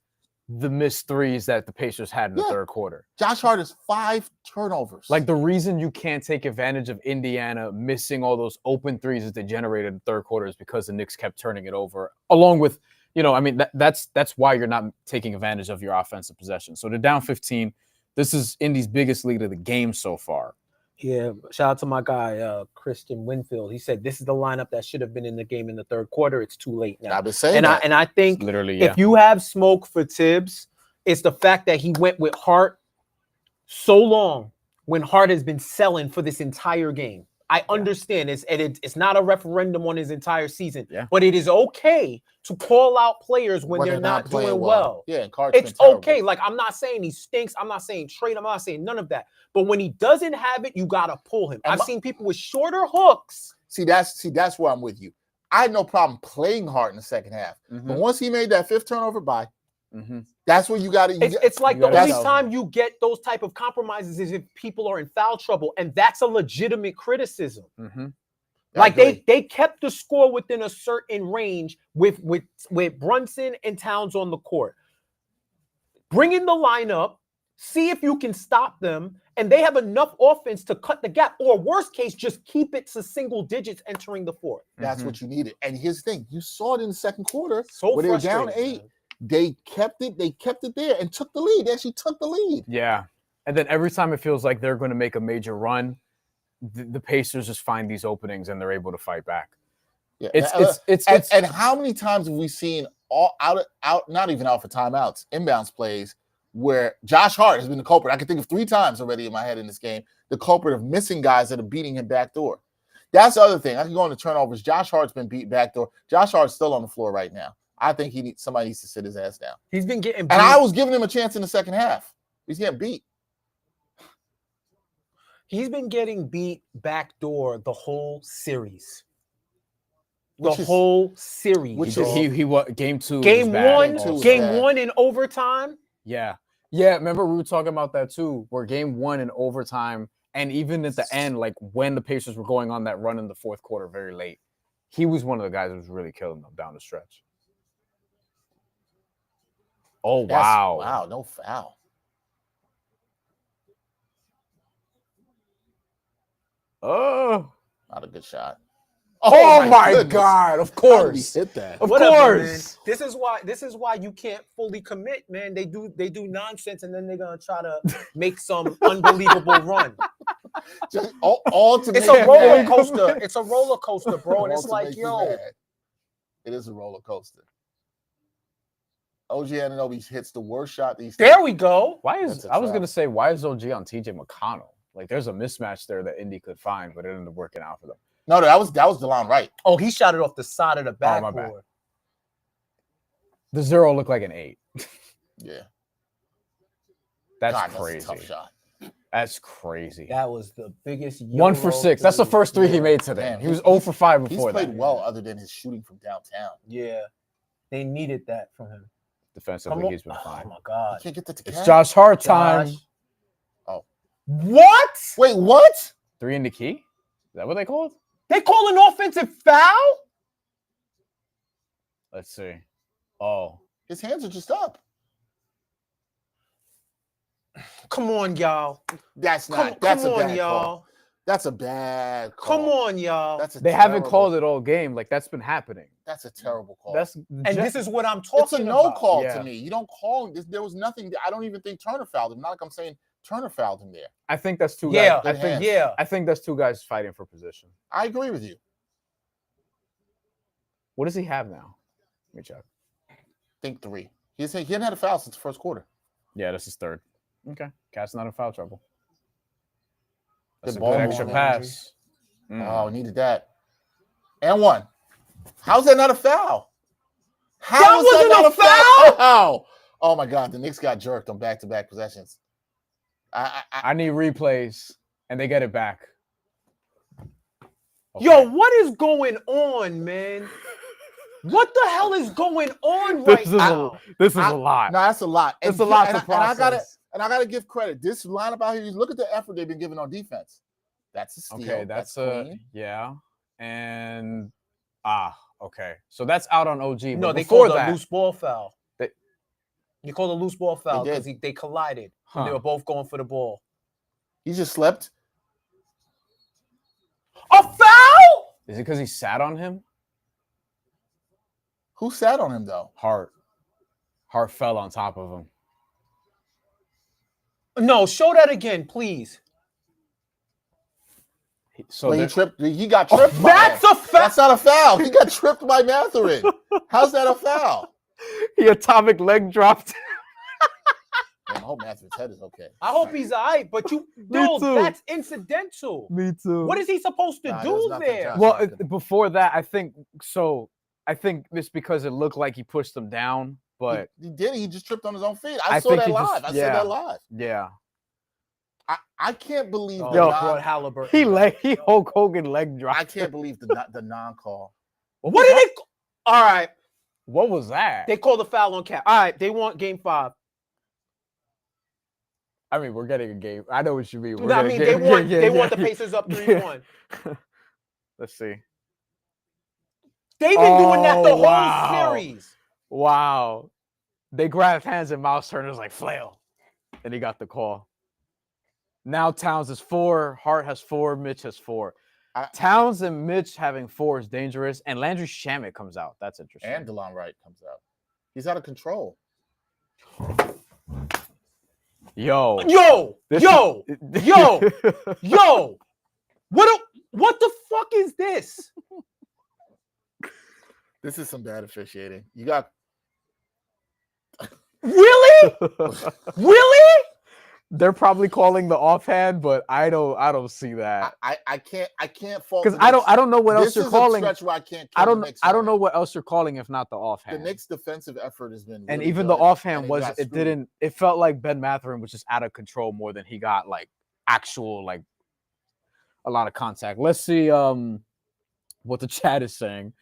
the missed threes that the Pacers had in the third quarter. Josh Hart has 5 turnovers. Like the reason you can't take advantage of Indiana missing all those open threes that they generated in the third quarter is because the Knicks kept turning it over. Along with, that's why you're not taking advantage of your offensive possession. So they're down 15. This is Indy's biggest lead of the game so far. Yeah, shout out to my guy, Christian Winfield. He said this is the lineup that should have been in the game in the third quarter. It's too late now. I've been saying that. And I think Literally, if you have smoke for Tibbs, it's the fact that he went with Hart so long when Hart has been selling for this entire game. I understand it's not a referendum on his entire season, but it is okay to call out players when they're not doing well. Yeah, and it's okay. Like, I'm not saying he stinks. I'm not saying trade. I'm not saying none of that. But when he doesn't have it, you gotta pull him. I've seen people with shorter hooks. See, that's where I'm with you. I had no problem playing Hart in the second half, but once he made that 5th turnover, that's where you got to. It's like the only time you get those type of compromises is if people are in foul trouble, and that's a legitimate criticism. Like they kept the score within a certain range with Brunson and Towns on the court. Bring in the lineup, see if you can stop them, and they have enough offense to cut the gap, or worst case, just keep it to single digits entering the fourth. That's what you needed. And here's the thing: you saw it in the second quarter where they were down 8. Man. They kept it there and took the lead. They actually took the lead. Yeah. And then every time it feels like they're going to make a major run, the Pacers just find these openings and they're able to fight back. Yeah. And how many times have we seen all out, not even out for timeouts, inbounds plays where Josh Hart has been the culprit? I can think of 3 times already in my head in this game, the culprit of missing guys that are beating him backdoor. That's the other thing. I can go on the turnovers. Josh Hart's been beat backdoor. Josh Hart's still on the floor right now. I think somebody needs to sit his ass down. He's been getting beat. And I was giving him a chance in the second half. He's getting beat. He's been getting beat backdoor the whole series. Whole series. Which is he what game 2? Game 1 in overtime. Yeah. Yeah, remember we were talking about that too, where game 1 in overtime, and even at the end, like when the Pacers were going on that run in the fourth quarter very late, he was one of the guys that was really killing them down the stretch. Oh, wow. Wow, no foul. Oh. Not a good shot. Oh my God! Of course, hit that. Of course. This is why you can't fully commit, man. They do nonsense, and then they're gonna try to make some unbelievable run. Just all to it's a roller coaster. It's a roller coaster, bro. And it's like, it is a roller coaster. OG Anunoby hits the worst shot these days. There we go. I was gonna say, why is OG on TJ McConnell? Like, there's a mismatch there that Indy could find, but it ended up working out for them. No, that was DeLon Wright. Oh, he shot it off the side of the backboard. My bad. The 0 looked like an 8. Yeah. That's crazy. That's a tough shot. That's crazy. That was the biggest. 1 for 6. That's the first 3 he made today. Man, he was 0 for 5 before that. He's played well other than his shooting from downtown. Yeah. They needed that from him. Defensively, he's been fine. Oh, my God. You can't get that to It's Josh Hart time. Oh. What? Wait, what? 3 in the key? Is that what they called? They call an offensive foul? Let's see. Oh. His hands are just up. Come on, y'all. That's a bad call. That's a bad call. Come on, y'all. They haven't called it all game. Like, that's been happening. That's a terrible call. And this is what I'm talking about. It's a no call to me. You don't call. There was nothing. I don't even think Turner fouled him. Not like I'm saying Turner fouled him there. I think that's 2 guys. I think that's 2 guys fighting for position. I agree with you. What does he have now? Let me check. think 3. He hadn't had a foul since the first quarter. Yeah, this is 3rd. Okay. Cat's not in foul trouble. That's Good a ball good extra movement. pass. Oh, needed that. And 1. How's that not a foul? That wasn't a foul? Oh my God, the Knicks got jerked on back-to-back possessions. I need replays, and they get it back. Okay. Yo, what is going on, man? What the hell is going on right now? This is a lot. No, that's a lot. It's a lot to process. And I gotta give credit. This lineup out here, look at the effort they've been giving on defense. That's a steal. Okay, that's clean. Yeah. And okay. So that's out on OG. No, they before called that, a loose ball foul. They called a loose ball foul because they collided. Huh. They were both going for the ball. He just slept. A foul? Is it because he sat on him? Who sat on him though? Hart fell on top of him. No, show that again, please. So he tripped. He got tripped. That's a foul. That's not a foul. He got tripped by Mathurin. How's that a foul? He atomic leg dropped. Man, I hope Mathurin's head is okay. I hope he's all right, but that's incidental. Me too. What is he supposed to do there? Well, before that, I think it's because it looked like he pushed him down, but he did. He just tripped on his own feet. I saw that live. I saw that live. Yeah. I can't believe Haliburton. He Hulk Hogan leg dropped. I can't believe the non-call. What did they? All right. What was that? They called a foul on Cap. All right, they want game 5. I mean, we're getting a game. I know what you mean. They want the Pacers up 3-1. Let's see. They've been doing that the whole series. Wow. They grabbed hands and Miles Turner's like flail. And he got the call. Now Towns is 4, Hart has 4, Mitch has 4. Towns and Mitch having 4 is dangerous, and Landry Shamet comes out. That's interesting. And DeLon Wright comes out. He's out of control. Yo. What the fuck is this? This is some bad officiating. You got Really? Really? They're probably calling the offhand, but I don't see that. I can't fault because I don't know what else you're calling. This is a stretch where I don't know what else you're calling if not the offhand. The Knicks' defensive effort has been, and even the offhand it felt like Ben Mathurin was just out of control more than he got like actual like a lot of contact. Let's see what the chat is saying.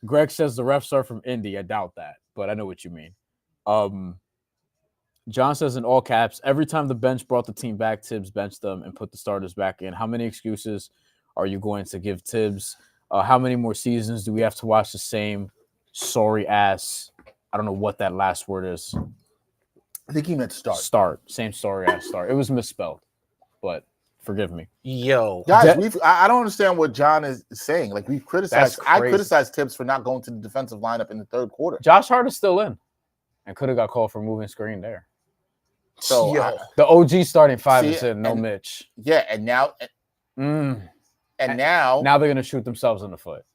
Greg says the refs are from Indy. I doubt that, but I know what you mean. John says in all caps, every time the bench brought the team back, Tibbs benched them and put the starters back in. How many excuses are you going to give Tibbs? How many more seasons do we have to watch the same sorry ass? I don't know what that last word is. I think he meant start. Start. Same sorry ass start. It was misspelled, but forgive me. Yo. Guys, I don't understand what John is saying. Like, we've criticized. I criticized Tibbs for not going to the defensive lineup in the third quarter. Josh Hart is still in and could have got called for moving screen there. So the OG starting 5 is in, no Mitch. Yeah, and now now they're gonna shoot themselves in the foot.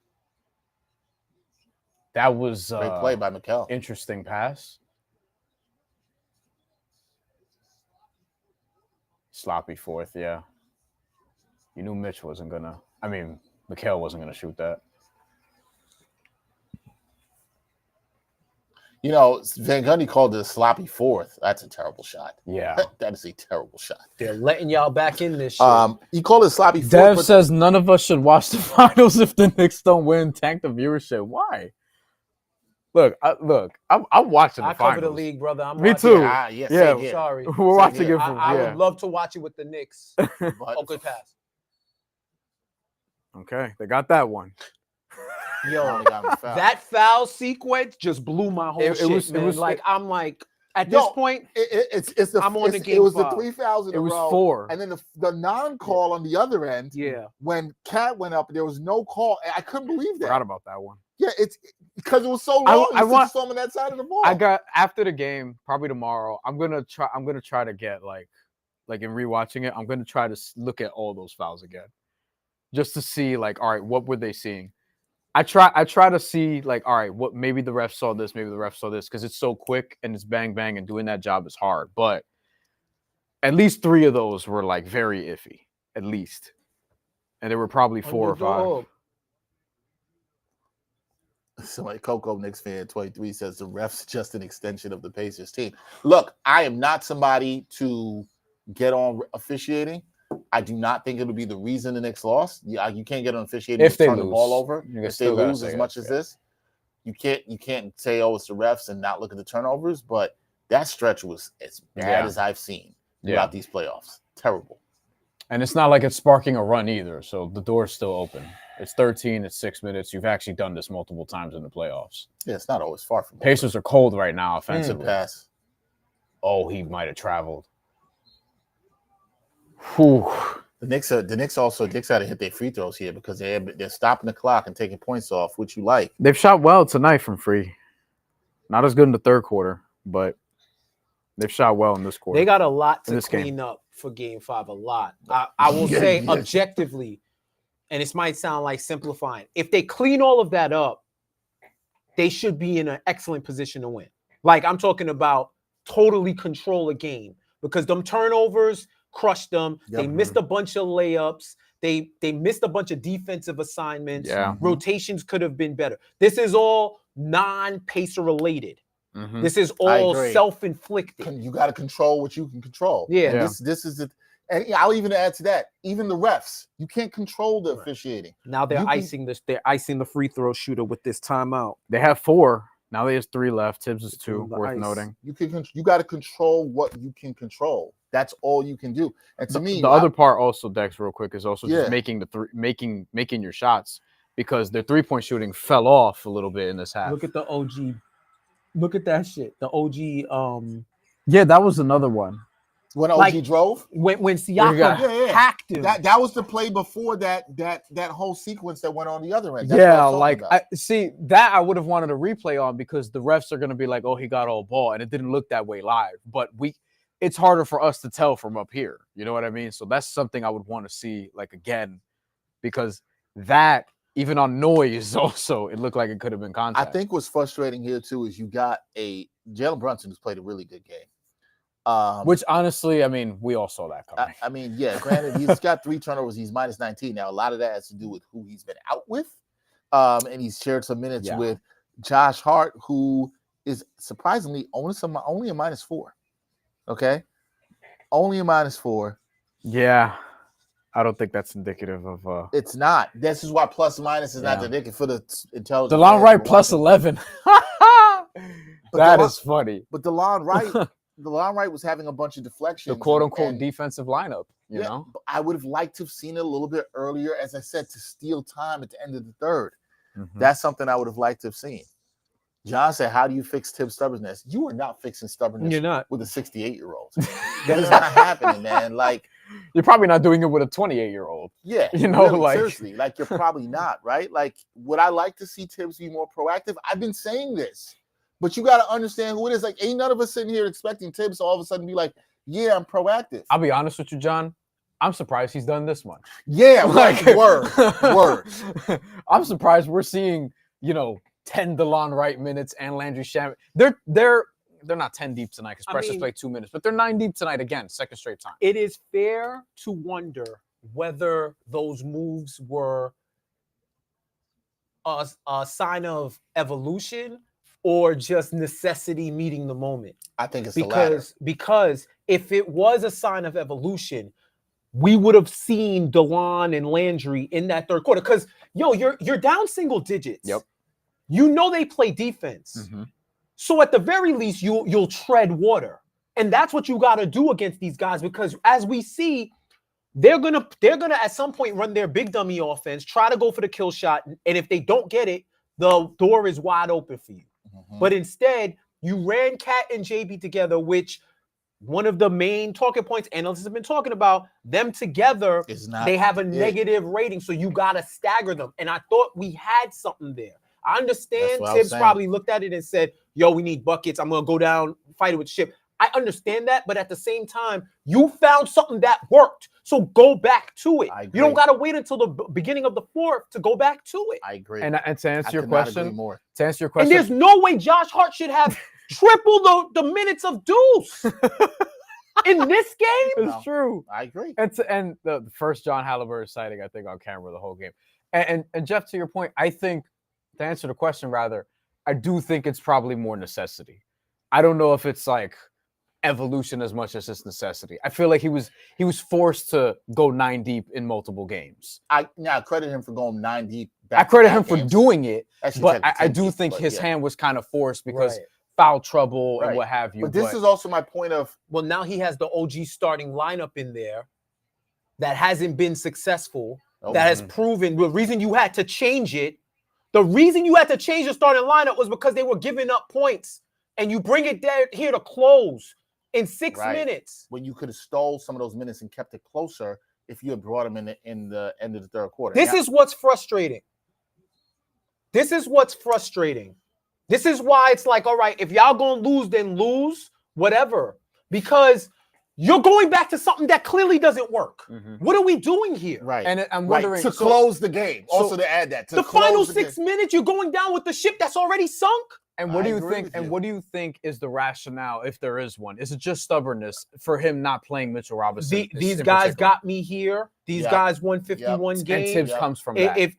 That was great play by Mikal. Interesting pass. Sloppy fourth, yeah. You knew Mitch wasn't gonna. I mean, Mikal wasn't gonna shoot that. You know, Van Gundy called it a sloppy fourth. That's a terrible shot. Yeah. That is a terrible shot. They're letting y'all back in this shit. He called it a sloppy fourth. Dev says none of us should watch the finals if the Knicks don't win. Tank the viewership. Why? Look, I'm watching the finals. I cover the league, brother. I'm Me watching. too. Yeah. Sorry. We're watching it from I would love to watch it with the Knicks. Oh, good pass. Okay, they got that one. Yo, that foul sequence just blew my whole shit. It was like I'm like at this point, I'm on the game. It was the 3 fouls in a row. It was 4, and then the non-call on the other end. Yeah, when Cat went up, there was no call. I couldn't believe that. Forgot about that one. Yeah, it's because it was so long. I want some on that side of the ball. I got after the game, probably tomorrow. I'm gonna try to get like in rewatching it. I'm gonna try to look at all those fouls again, just to see like, all right, what were they seeing? I try to see like, all right, what maybe the ref saw this, maybe the ref saw this, because it's so quick and it's bang bang, and doing that job is hard. But at least 3 of those were like very iffy, at least, and there were probably 4 or 5. Somebody, Coco Knicks fan 23 says the ref's just an extension of the Pacers team. Look, I am not somebody to get on officiating. I do not think it'll be the reason the Knicks lost. You can't get on officiating if they turn lose, the ball over. If they lose as much as yeah. this, you can't say, oh, it's the refs and not look at the turnovers. But that stretch was as bad as I've seen throughout these playoffs. Terrible. And it's not like it's sparking a run either. So the door's still open. It's 13. It's 6 minutes. You've actually done this multiple times in the playoffs. Yeah, it's not always far from Pacers are cold right now offensively. Pass. Oh, he might have traveled. Whew. The Knicks had to hit their free throws here because they're stopping the clock and taking points off, which you like. They've shot well tonight from free. Not as good in the third quarter, but they've shot well in this quarter. They got a lot to clean up for Game 5. A lot. I will say objectively, and this might sound like simplifying, if they clean all of that up, they should be in an excellent position to win. Like, I'm talking about totally control a game, because them turnovers crushed them. They missed a bunch of layups. They missed a bunch of defensive assignments. Yeah. Rotations could have been better. This is all non-Pacer related. Mm-hmm. This is all self-inflicted. You got to control what you can control. Yeah. This is it. And I'll even add to that, even the refs, you can't control the officiating. Now they're icing the free throw shooter with this timeout. They have 4. Now there's 3 left. Tibbs is 2. Worth noting. You got to control what you can control. That's all you can do. And to me, the other part also, Dex, real quick, is also just making making your shots, because their 3-point shooting fell off a little bit in this half. Look at the OG. Look at that shit. The OG. Yeah, that was another one. When OG drove, when Siakam hacked him. That was the play before that whole sequence that went on the other end. That's that I would have wanted a replay on, because the refs are going to be like, oh, he got all ball, and it didn't look that way live. But it's harder for us to tell from up here. You know what I mean? So that's something I would want to see like again, because that even on noise also, it looked like it could have been contact. I think what's frustrating here too is you got a Jalen Brunson who's played a really good game. Which honestly, I mean, we all saw that coming. I mean, yeah, granted, he's got 3 turnovers. He's minus 19. Now, a lot of that has to do with who he's been out with. And he's shared some minutes with Josh Hart, who is surprisingly only a minus 4. Okay? Only a minus 4. Yeah. I don't think that's indicative of It's not. This is why plus minus is not indicative for the intelligence. DeLon Wright plus 11. That is funny. But DeLon Wright was having a bunch of deflections. The quote-unquote defensive lineup, you know? I would have liked to have seen it a little bit earlier, as I said, to steal time at the end of the third. Mm-hmm. That's something I would have liked to have seen. John said, how do you fix Tibbs' stubbornness? You are not fixing stubbornness with a 68-year-old. That is not happening, man. Like, you're probably not doing it with a 28-year-old. Yeah. You know, really, like seriously, like you're probably not, right? Like, would I like to see Tibbs be more proactive? I've been saying this. But you got to understand who it is. Like, ain't none of us sitting here expecting Tibbs to all of a sudden be like, yeah, I'm proactive. I'll be honest with you, John. I'm surprised he's done this much. Yeah, like word. I'm surprised we're seeing, 10 DeLon Wright minutes and Landry Shamet. They're not 10 deep tonight because Precious played 2 minutes, but they're 9 deep tonight again, second straight time. It is fair to wonder whether those moves were a sign of evolution or just necessity meeting the moment. I think it's the latter. Because if it was a sign of evolution, we would have seen DeLon and Landry in that third quarter. Because, you're down single digits. Yep. You know they play defense. Mm-hmm. So at the very least, you'll tread water. And that's what you got to do against these guys, because as we see, they're gonna at some point run their big dummy offense, try to go for the kill shot. And if they don't get it, the door is wide open for you. Mm-hmm. But instead, you ran Cat and JB together, which one of the main talking points analysts have been talking about, them together, they have a negative rating. So you got to stagger them. And I thought we had something there. I understand Tibbs probably looked at it and said, we need buckets. I'm going to go down, fight it with Ship. I understand that, but at the same time, you found something that worked. So go back to it. You don't got to wait until the beginning of the fourth to go back to it. I agree. And to answer your question, and there's no way Josh Hart should have triple the minutes of Deuce in this game. It's true. I agree. And the first John Haliburton sighting, I think, on camera the whole game. And Jeff, to your point, I think, to answer the question rather, I do think it's probably more necessity. I don't know if it's like evolution as much as it's necessity. I feel like he was forced to go 9 deep in multiple games. I credit him for going 9 deep. I credit him for doing it, but I do think his hand was kind of forced because foul trouble and what have you. But this is also my point of, well, now he has the OG starting lineup in there that hasn't been successful, that has proven the reason you had to change it. The reason you had to change the starting lineup was because they were giving up points, and you bring it there here to close in 6 minutes. When you could have stole some of those minutes and kept it closer if you had brought them in the end of the third quarter. This is what's frustrating. This is what's frustrating. This is why it's like, all right, if y'all gonna lose, then lose, whatever. Because you're going back to something that clearly doesn't work. What are we doing here? Right. And I'm wondering to close the game. Also to add that. The final 6 minutes, you're going down with the ship that's already sunk. And what do you think? And what do you think is the rationale, if there is one? Is it just stubbornness for him not playing Mitchell Robinson? These guys got me here. These guys won 51 games. And Tibbs comes from that. If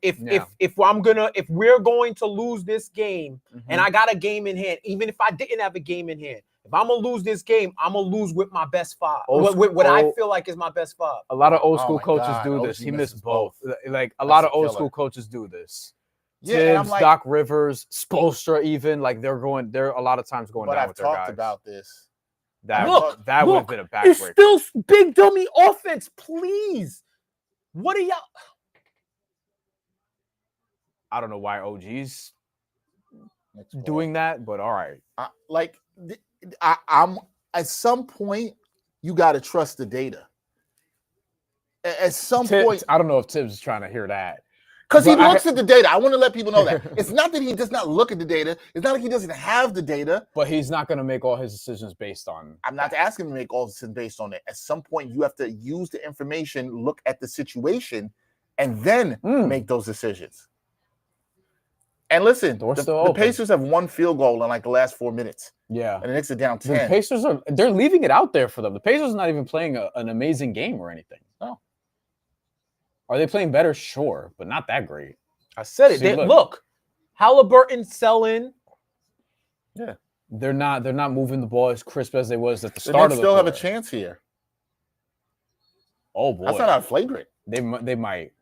we're going to lose this game, and I got a game in hand, even if I didn't have a game in hand, if I'm gonna lose this game, I'm gonna lose with my best five. What I feel like is my best five. A lot of old school coaches do this. He missed both. Like a lot of old school coaches do this. Tibbs, like, Doc Rivers, Spoelstra, even like they're a lot of times going down with their guys. But I've talked about this. That would have been a backbreaker. It's still big dummy offense, please. What are y'all? I don't know why OG's doing that, but all right. I'm at some point you got to trust the data. At some point, I don't know if Tibbs is trying to hear that. Because he looks at the data. I want to let people know that. It's not that he does not look at the data. It's not like he doesn't have the data. But he's not going to make all his decisions based on. I'm not asking him to make all decisions based on it. At some point, you have to use the information, look at the situation, and then make those decisions. And listen, the Pacers have 1 field goal in like the last 4 minutes. Yeah. And the Knicks are down 10. The Pacers they're leaving it out there for them. The Pacers are not even playing an amazing game or anything. No. Are they playing better? Sure, but not that great. I said it. Look, Haliburton selling. Yeah. They're not moving the ball as crisp as they was at the start of the still quarter. Have a chance here. Oh boy. That's not out flagrant. They might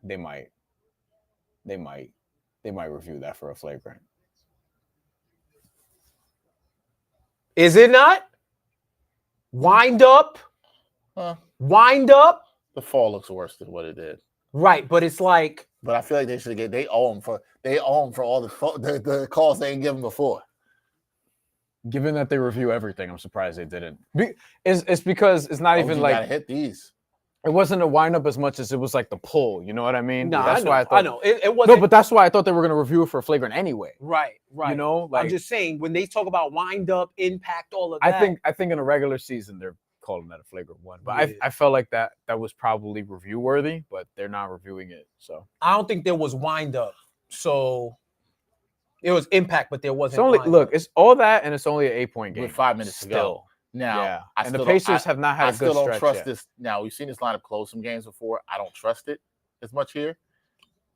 review that for a flagrant. Is it not? Wind up. Wind up. The fall looks worse than what it did. Right, but it's like. But I feel like they should get. They owe him for all the calls they didn't give him before. Given that they review everything, I'm surprised they didn't. It's because it's not even like gotta hit these. It wasn't a windup as much as it was like the pull. You know what I mean? No, that's why I know. It wasn't. No, but that's why I thought they were going to review it for a flagrant anyway. Right. You know, like, I'm just saying when they talk about wind up, impact, all of that. I think in a regular season they're calling that a flagrant one, but I felt like that was probably review worthy, but they're not reviewing it. So I don't think there was wind up. So it was impact, but there wasn't. It's only it's all that, and it's only an 8-point game with 5 minutes to go. Now, yeah. And the Pacers have not had a good stretch. I still don't trust this. Now, we've seen this lineup close some games before. I don't trust it as much here.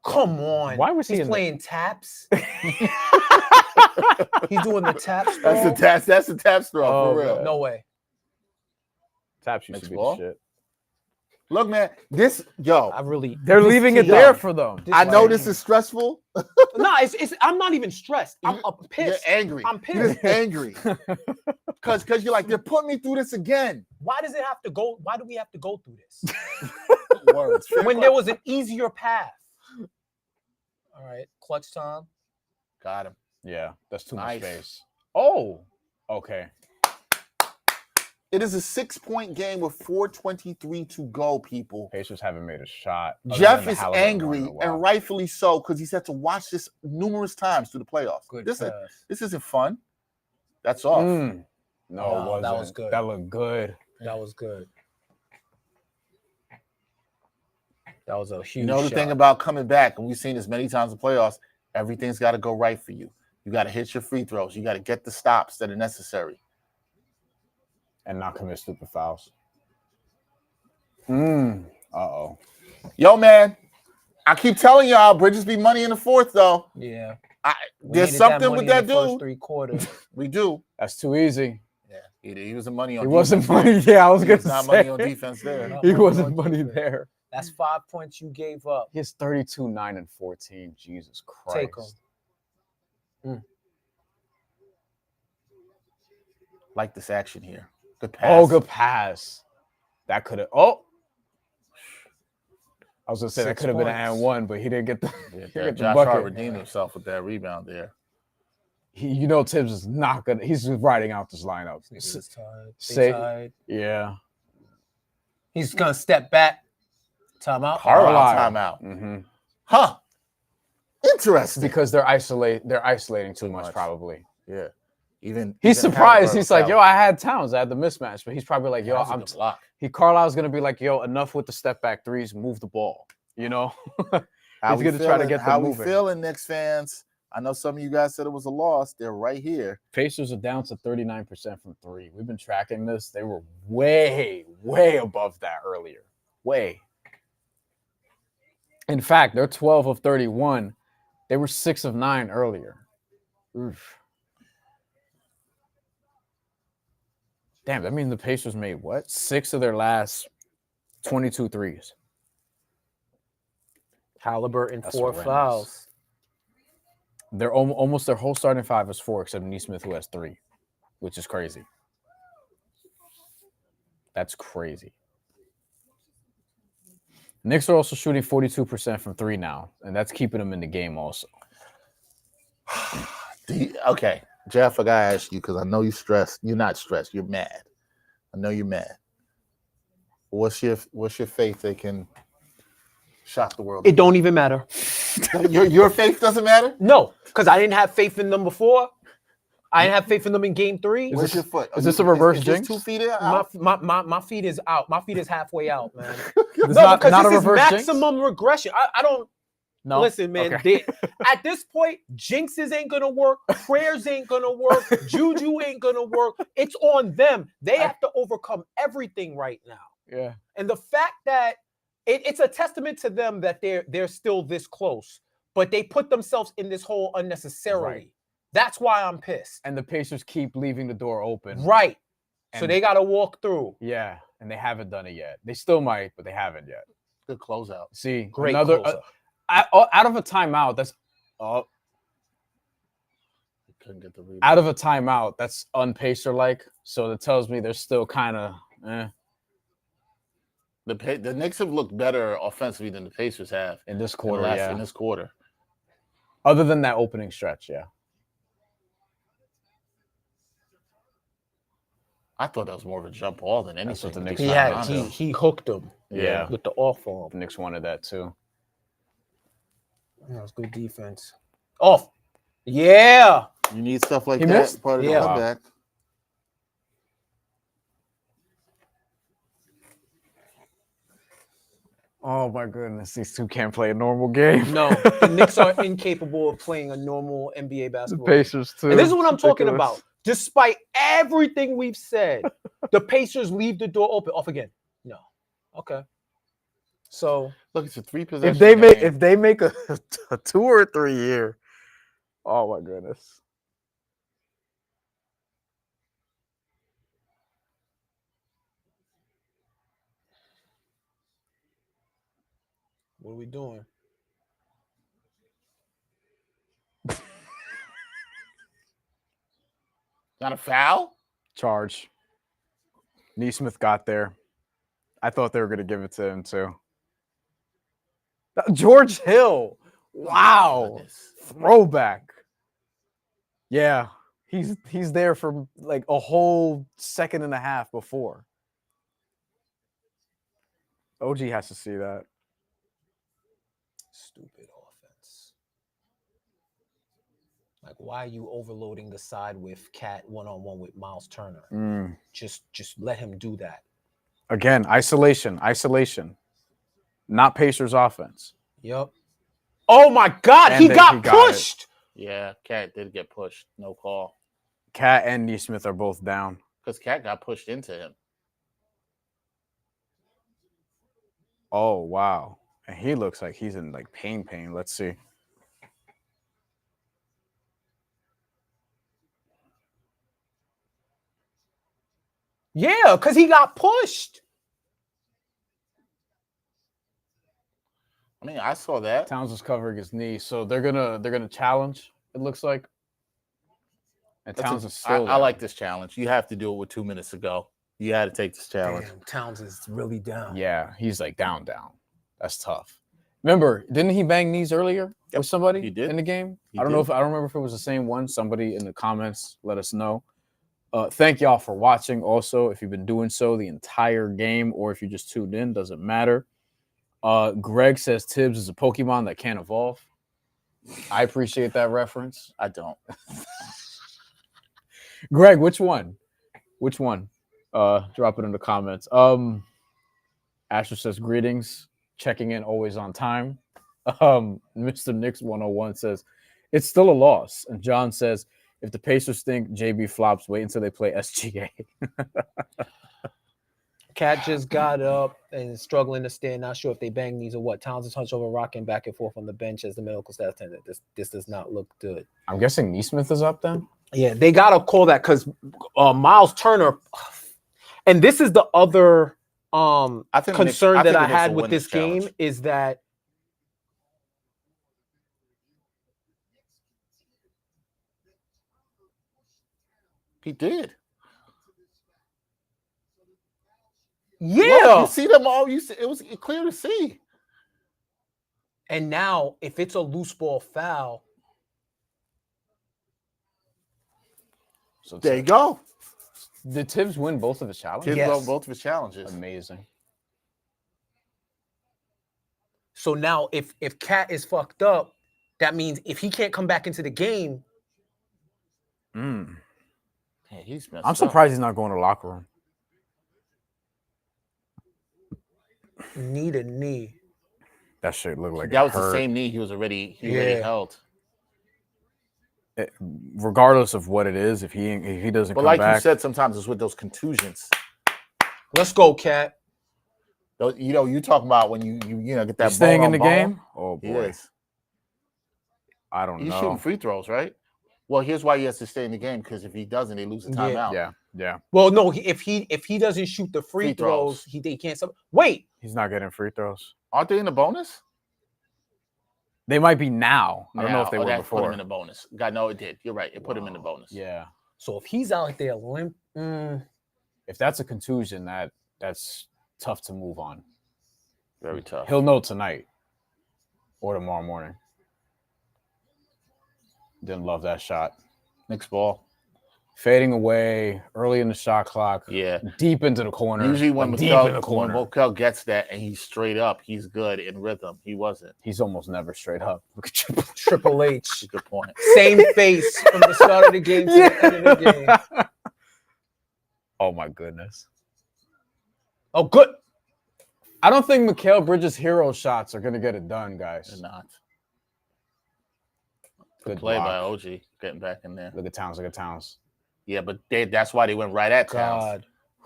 Come on. Why was he playing taps? He's doing the taps. That's the tap straw, for real. No way. Taps used to be the shit. Look, man, they're leaving it there for them. I know this is stressful. No, I'm not even stressed. I'm pissed. You're angry. I'm pissed. You're just angry. Because you're like, they're putting me through this again. Why does it have to go? Why do we have to go through this? Words. When there was an easier path. All right, clutch time. Got him. Yeah, that's too much space. Oh, okay. It is a 6-point game with 4:23 to go, people. Pacers haven't made a shot. Jeff is angry, and rightfully so, because he's had to watch this numerous times through the playoffs. This isn't fun. That's off. No, Oh, it wasn't. that was good. That looked good. That was good. That was a huge You know the shot. thing about coming back, and we've seen this many times in playoffs, everything's got to go right for you. You got to hit your free throws. You got to get the stops that are necessary. And not commit stupid fouls. Uh-oh. Yo, man, I keep telling y'all, Bridges be money in the fourth, though. Yeah. There's something with that dude. First 3 quarters. We do. That's too easy. Yeah, he was a money on He defense. wasn't money. Yeah, I was going to say. Not money on defense there. Not He money wasn't on money defense. there. That's 5 points you gave up. He's 32, 9, and 14. Jesus Christ. Take him. Like this action here. Good pass. Oh, good pass. That could have. Oh. I was going to say 6 that could have been an points. and one, but he didn't get the, Josh Hart redeemed himself with that rebound there. Tibbs is not going to. He's just riding out this lineup. He's tired. Say- Tired. Yeah. He's going to step back. Timeout. Carlisle timeout. Mm-hmm. Huh. Interesting. Because they're isolating too much, probably. Yeah. Even He's surprised. Haliburton He's like, fell. yo, I had Towns. I had the mismatch. But he's probably like, yo, That was a good block. Carlisle's going to be like, yo, enough with the step back threes. Move the ball. You know? How He's we going to try to feeling- get how them we moving. feeling, Knicks fans? I know some of you guys said it was a loss. They're right here. Pacers are down to 39% from three. We've been tracking this. They were way, way above that earlier. Way. In fact, they're 12 of 31. They were 6 of 9 earlier. Oof. Damn, that means the Pacers made what? 6 of their last 22 threes. Haliburton, That's 4 horrendous. fouls. They're almost their whole starting 5 is 4, except Nesmith, who has 3, which is crazy. That's crazy. Knicks are also shooting 42% from 3 now, and that's keeping them in the game also. Okay, Jeff, I gotta ask you because I know you're stressed. You're not stressed. You're mad. I know you're mad. What's your faith they can shock the world? It don't even matter. Your faith doesn't matter? No, because I didn't have faith in them before. I didn't have faith in them in game 3. Where's your foot? Is this a reverse is jinx? 2 feet out? My feet is out. My feet is halfway out, man. It's No, because not this a is reverse jinx? maximum regression. I don't No. listen, man. Okay. At this point, jinxes ain't gonna work. Prayers ain't gonna work. Juju ain't gonna work. It's on them. They have to overcome everything right now. Yeah. And the fact that it's a testament to them that they're still this close, but they put themselves in this hole unnecessarily. Right. That's why I'm pissed. And the Pacers keep leaving the door open. Right. So And- they got to walk through. Yeah, and they haven't done it yet. They still might, but they haven't yet. Good closeout. See, Great another closer. out of a timeout. That's Couldn't get the rebound. out of a timeout. That's unpacer like. So that tells me they're still kind of. The Knicks have looked better offensively than the Pacers have In this in quarter, in this quarter. Other than that opening stretch, yeah. I thought that was more of a jump ball than anything. That's what the with Knicks these had. timeouts. He hooked him Yeah. with the off arm. The Knicks wanted that too. That was good defense. Off. Yeah. You need stuff like He that. missed? Part of the Yeah. comeback. Oh my goodness, these two can't play a normal game. No, the Knicks are incapable of playing a normal NBA The basketball. Pacers too. And this is what I'm talking Ridiculous. about. Despite everything we've said, the Pacers leave the door open. Off again. No. Okay. So Look, it's a 3 possession. If they make a 2 or 3 year, oh my goodness. what are we doing? Not a foul? Charge. Nesmith got there. I thought they were going to give it to him too. George Hill. Wow. Goodness. Throwback. Yeah. He's there for like a whole second and a half before. OG has to see that. Stupid offense. Like, why are you overloading the side with Cat one-on-one with Miles Turner? Just let him do that. Again, isolation. Not Pacers offense. Yep. Oh my God, And he then got he got pushed. Yeah, Cat did get pushed. No call. Cat and Neesmith are both down. Because Cat got pushed into him. Oh, wow. And he looks like he's in like pain. Let's see. Yeah, because he got pushed. I mean, I saw that. Towns is covering his knee, so they're gonna challenge. It looks like. And Towns is still. I like this challenge. You have to do it with 2 minutes to go. You had to take this challenge. Damn, Towns is really down. Yeah, he's like down. That's tough. Remember, didn't he bang knees earlier with somebody He did. in the game? He I don't remember if it was the same one. Somebody in the comments let us know. Thank y'all for watching. Also, if you've been doing so the entire game, or if you just tuned in, doesn't matter. Greg says Tibbs is a Pokemon that can't evolve. I appreciate that reference. I don't. Greg, which one? Drop it in the comments. Asher says greetings, checking in always on time. Mr. Knicks 101 says it's still a loss. And John says if the Pacers think JB flops, wait until they play SGA. Cat just got up and is struggling to stand. Not sure if they bang knees or what. Towns is hunched over, rocking back and forth on the bench as the medical staff attendant. This does not look good. I'm guessing Neesmith is up then? Yeah, they got to call that because Miles Turner. And this is the other concern that I had with this game is that he did. Yeah, look, you see them all. It was clear to see. And now, if it's a loose ball foul, so there you go. Did Tibbs win both of his challenges? Tibbs won both of his challenges. Amazing. So now, if Cat is fucked up, that means if he can't come back into the game, yeah, he's messed I'm surprised he's not going to the locker room. Knee to knee. That shit looked like that was the same knee he already held. Regardless of what it is, if he doesn't come back. But like you said, sometimes it's with those contusions. Let's go, Cat. You know, you talking about when you get that staying in the ball. game. Oh boy, yes. I don't know. He's shooting free throws, right? Well, here's why he has to stay in the game, because if he doesn't, they lose the timeout. Yeah. Well, no, if he doesn't shoot the free throws, he can't. Wait, he's not getting free throws. Aren't they in the bonus? They might be now. I don't know if they were before. Put him in the bonus. God, no, it did. You're right. It put him in the bonus. Yeah. So if he's out there limp, if that's a contusion, that's tough to move on. Very tough. He'll know tonight or tomorrow morning. Didn't love that shot. Knicks ball. Fading away early in the shot clock. Yeah. Deep into the corner. Usually when Mokel gets that and he's straight up, he's good in rhythm. He wasn't. He's almost never straight up. Triple H. Good point. Same face from the start of the game to the end of the game. Oh, my goodness. Oh, good. I don't think Mikal Bridges' hero shots are going to get it done, guys. They're not. Good play block by OG, getting back in there. Look at Towns. Yeah, but that's why they went right at Towns.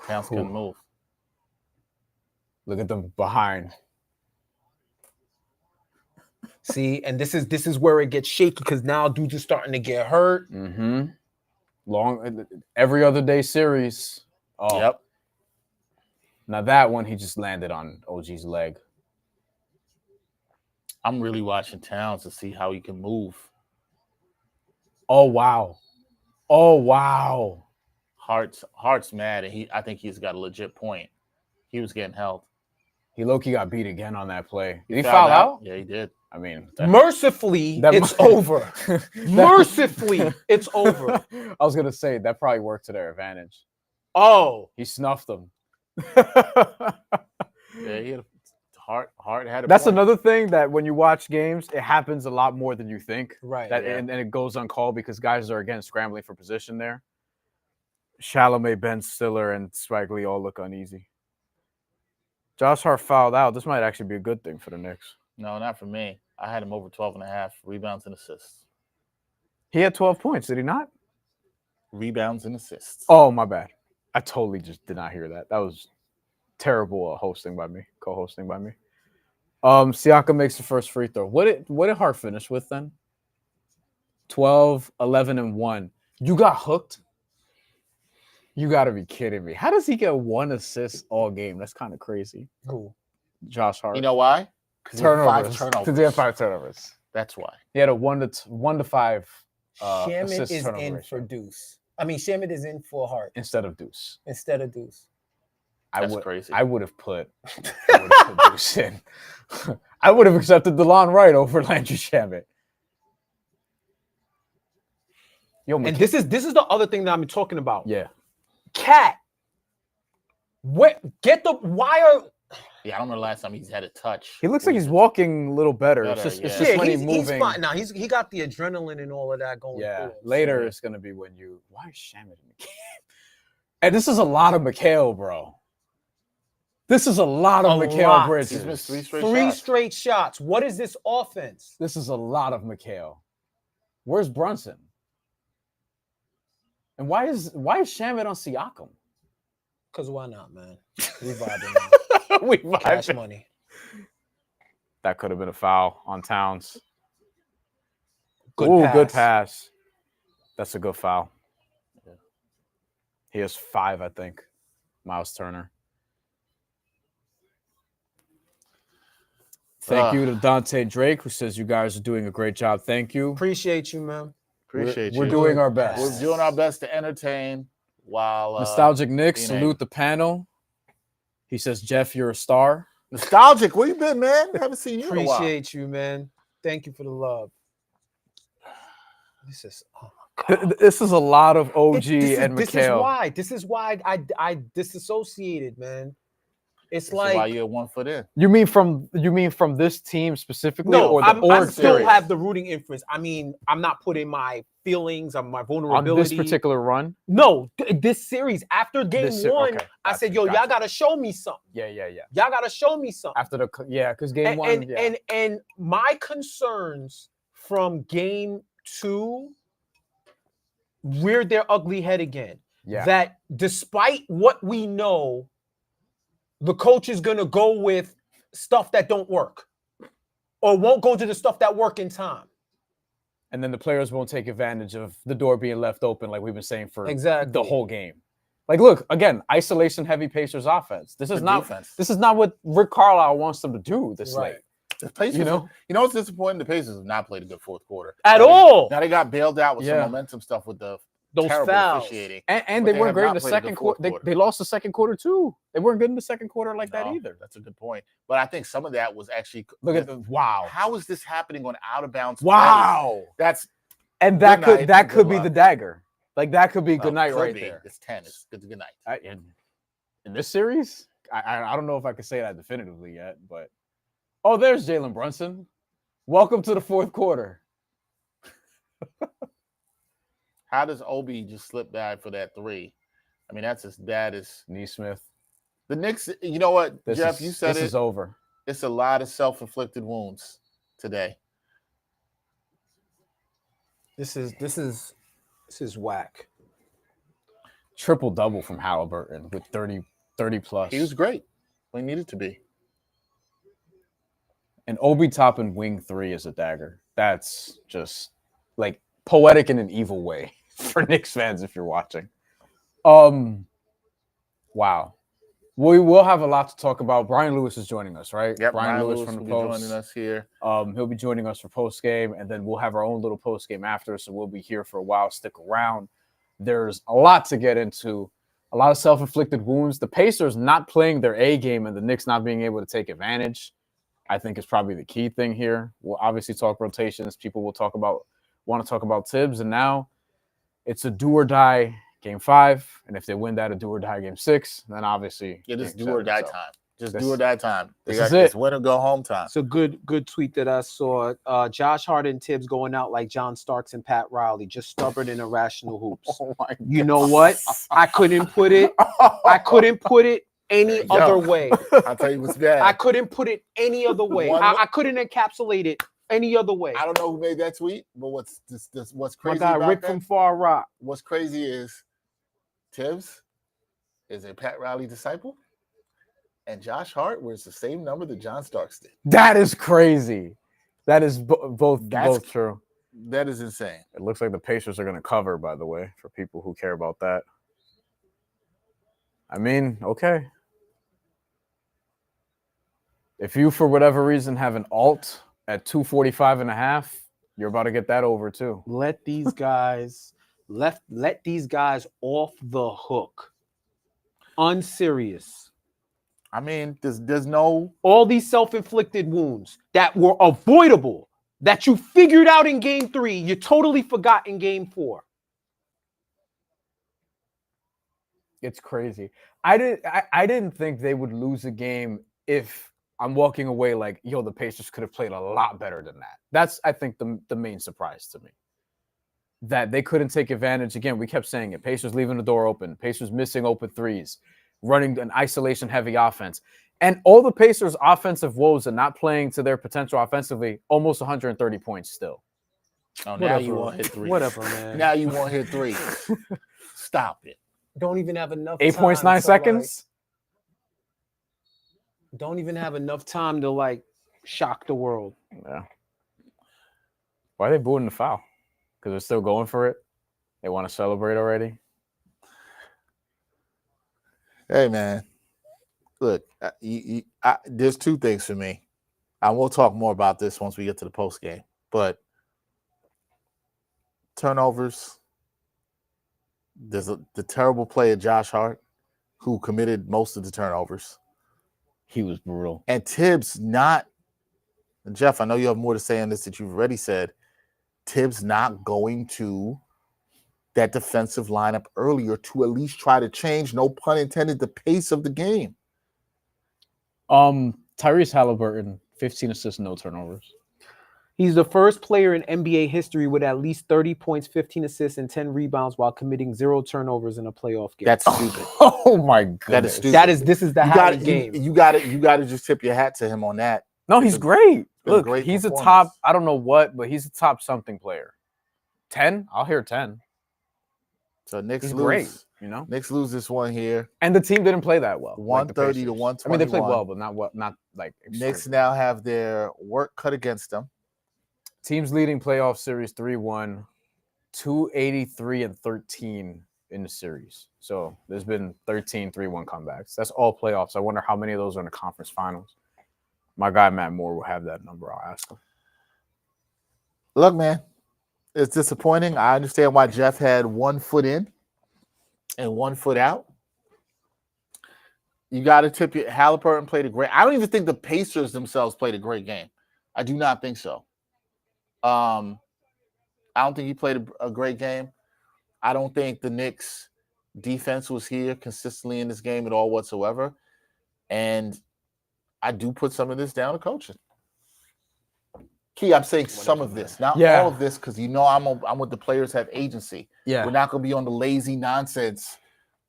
Towns couldn't move. Look at them behind. See, and this is where it gets shaky because now dudes are starting to get hurt. Mm-hmm. Long every other day series. Oh. Yep. Now that one he just landed on OG's leg. I'm really watching Towns to see how he can move. Oh wow. Hart's mad, and I think he's got a legit point. He was getting held. He low-key got beat again on that play. Did he foul foul out? Yeah, he did. I mean, mercifully, it's over. Mercifully, it's over. I was gonna say that probably worked to their advantage. Oh, he snuffed them. Yeah, he had a Hart had a That's point. another thing that when you watch games, it happens a lot more than you think. Right. And it goes uncalled because guys are, again, scrambling for position there. Chalamet, Ben Stiller, and Spike Lee all look uneasy. Josh Hart fouled out. This might actually be a good thing for the Knicks. No, not for me. I had him over 12.5 rebounds and assists. He had 12 points, did he not? Rebounds and assists. Oh, my bad. I totally just did not hear that. That was terrible co-hosting by me. Siakam makes the first free throw. What did Hart finish with then? 12, 11, and 1. You got hooked? You got to be kidding me. How does he get 1 assist all game? That's kind of crazy. Who? Josh Hart. You know why? Because he had 5 turnovers. Because he had 5 turnovers. That's why. He had a 1 to 5 Shamet assist is turnover in ratio for Deuce. I mean, Shamet is in for Hart instead of Deuce. That's crazy. I would have put Deuce in. I would have accepted DeLon Wright over Landry Shamet. Yo, and this is the other thing that I'm talking about. Yeah. Cat. Why are Yeah, I don't remember the last time he's had a touch. He looks like he's walking a little better. It's Better, just yeah. when he's he's moving. fine. Now he got the adrenaline and all of that going. Yeah. through him. Later it's gonna be when you. Why is Shamet in the game? And this is a lot of Mikal, bro. This is a lot of Mikal lot. Bridges. He's missed 3 straight Three shots. straight shots. What is this offense? This is a lot of Mikal. Where's Brunson? And why is Shamet on Siakam? Because why not, man? We vibing. Man. We Cash vibing. money. That could have been a foul on Towns. Good Good pass. That's a good foul. Yeah. He has 5, I think. Miles Turner. Thank you to Dante Drake, who says you guys are doing a great job. Thank you. Appreciate you, man. Appreciate you. We're doing our best. We're doing our best to entertain while Nostalgic Nick, being salute the panel. He says, Jeff, you're a star. Nostalgic, where you been, man? Haven't seen you in a while. Appreciate you, man. Thank you for the love. This is This is a lot of OG and This Mikal. is why I disassociated, man. It's This like is why you're 1 foot in. You mean from this team specifically, no, or the I org still series? have the rooting influence. I mean, I'm not putting my feelings on my on vulnerability. this particular run? No, this series after game one, okay, I said, gotcha, "Yo, y'all gotta show me something. Yeah. Y'all gotta show me something." After because game one, and my concerns from game 2 reared their ugly head again. Yeah. That despite what we know, the coach is gonna go with stuff that don't work, or won't go to the stuff that work in time. And then the players won't take advantage of the door being left open, like we've been saying for Exactly. the whole game. Like, look, again, isolation heavy Pacers offense. This is not defense. This is not what Rick Carlisle wants them to do this Right. late. The Pacers, You know? what's disappointing? The Pacers have not played a good fourth quarter At Now they- all. Now they got bailed out with some Yeah. momentum stuff with the Those terrible fouls. officiating. And But they weren't have great in not the played a good second fourth quarter. They lost the second quarter too. They weren't good in the second quarter like that No, either. That's a good point. But I think some of that was actually Look at the wow. How is this happening on out of bounds? Wow. plays? That's And Good night that and could good be luck. the dagger. Like that could be good night could right be. there. It's 10. It's good night. In this series, I don't know if I can say that definitively yet, but there's Jalen Brunson. Welcome to the fourth quarter. How does Obi just slip back for that 3? I mean, that's as bad as Neesmith. the Knicks. You know what, Jeff? You said this it. is over. It's a lot of self-inflicted wounds today. This is whack. Triple double from Haliburton with 30 plus. He was great when he needed to be. And Obi topping wing 3 is a dagger. That's just like poetic in an evil way for Knicks fans if you're watching. Wow. We will have a lot to talk about. Brian Lewis is joining us, right? Yep, Brian Lewis from will the be Post. joining us here. He'll be joining us for Postgame, and then we'll have our own little Postgame after, so we'll be here for a while. Stick around. There's a lot to get into, a lot of self-inflicted wounds. The Pacers not playing their A game and the Knicks not being able to take advantage, I think is probably the key thing here. We'll obviously talk rotations. People will want to talk about Tibbs, and now it's a do or die game 5, and if they win that, a do or die game 6, then obviously It is game do or 7, die so. time. Just do it that time. It's win or go home time. It's a good tweet that I saw. Josh Hart and Tibbs going out like John Starks and Pat Riley, just stubborn and irrational hoops. Oh my You know what? I couldn't put it any other way. I'll tell you what's bad. I couldn't put it any other way. I couldn't encapsulate it any other way. I don't know who made that tweet, but what's crazy My guy about Rick that? from Far Rock. What's crazy is Tibbs is a Pat Riley disciple, and Josh Hart wears the same number that John Starks did. That is crazy. That is both true. That is insane. It looks like the Pacers are going to cover, by the way, for people who care about that. I mean, okay. If you, for whatever reason, have an alt at 245.5, you're about to get that over too. Let these guys let these guys off the hook. Unserious. I mean, there's no all these self-inflicted wounds that were avoidable, that you figured out in game 3, you totally forgot in game 4. It's crazy. I didn't think they would lose a game if I'm walking away like, yo, the Pacers could have played a lot better than that. That's, I think, the main surprise to me. That they couldn't take advantage. Again, we kept saying it. Pacers leaving the door open. Pacers missing open threes. Running an isolation-heavy offense. And all the Pacers' offensive woes and not playing to their potential offensively, almost 130 points still. Oh, now you want to hit 3. Whatever, man. Now you want to hit 3. Stop it. Don't even have enough 8.9 seconds? Don't even have enough time to, like, shock the world. Yeah. Why are they booing the foul? Because they're still going for it? They want to celebrate already? Hey, man. Look, there's 2 things for me. I will talk more about this once we get to the post game. But turnovers, there's the terrible play of Josh Hart, who committed most of the turnovers. He was brutal. And Tibbs Jeff, I know you have more to say on this that you've already said. Tibbs not going to that defensive lineup earlier to at least try to change, no pun intended, the pace of the game. Tyrese Haliburton, 15 assists, no turnovers. He's the first player in NBA history with at least 30 points, 15 assists, and 10 rebounds while committing 0 turnovers in a playoff game. That's stupid. Oh my goodness. That is stupid. This is the Harry game. You got to just tip your hat to him on that. No, he's great. Look, great he's a performance. top, I don't know what, but he's a top something player. 10? I'll hear 10. So Knicks He's lose. great, you know? Knicks lose this one here. And the team didn't play that well. 130 to 121. I mean, they played well, but not like extreme. Knicks now have their work cut against them. Teams leading playoff series 3-1, 283-13 in the series. So there's been 13 3-1 comebacks. That's all playoffs. I wonder how many of those are in the conference finals. My guy Matt Moore will have that number. I'll ask him. Look, man, it's disappointing. I understand why Jeff had 1 foot in and 1 foot out. You got to tip your Haliburton played a great. I don't even think the Pacers themselves played a great game. I do not think so. I don't think he played a great game. I don't think the Knicks defense was here consistently in this game at all whatsoever. And I do put some of this down to coaching. Key, I'm saying some of this, not all of this, because I'm with the players have agency. Yeah. We're not going to be on the lazy nonsense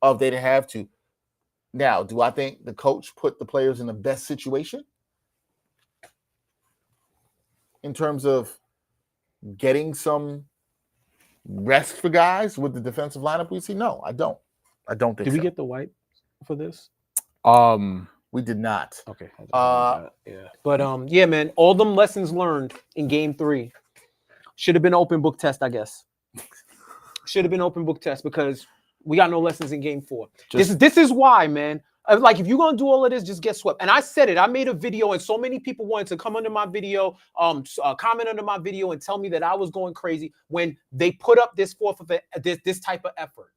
of they didn't have to. Now, do I think the coach put the players in the best situation in terms of getting some rest for guys with the defensive lineup we see? No, I don't. I don't think so. Did we get the wipe for this? We did not. Okay. Yeah. But yeah, man, all them lessons learned in game 3 should have been an open book test, I guess. Should have been an open book test because we got no lessons in game 4. This is why, man. Like, if you're gonna do all of this, just get swept. And I said it. I made a video, and so many people wanted to come under my video, comment under my video, and tell me that I was going crazy when they put up this this type of effort.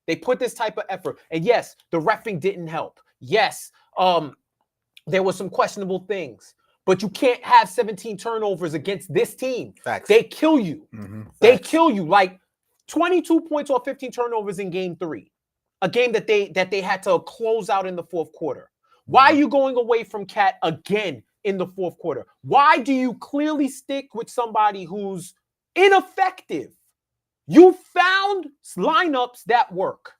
They put this type of effort, and yes, the reffing didn't help. Yes, there were some questionable things, but you can't have 17 turnovers against this team. Facts. They kill you. Mm-hmm. They kill you. Like 22 points or 15 turnovers in game 3. A game that they had to close out in the 4th quarter. Why are you going away from Cat again in the fourth quarter? Why do you clearly stick with somebody who's ineffective? You found lineups that work,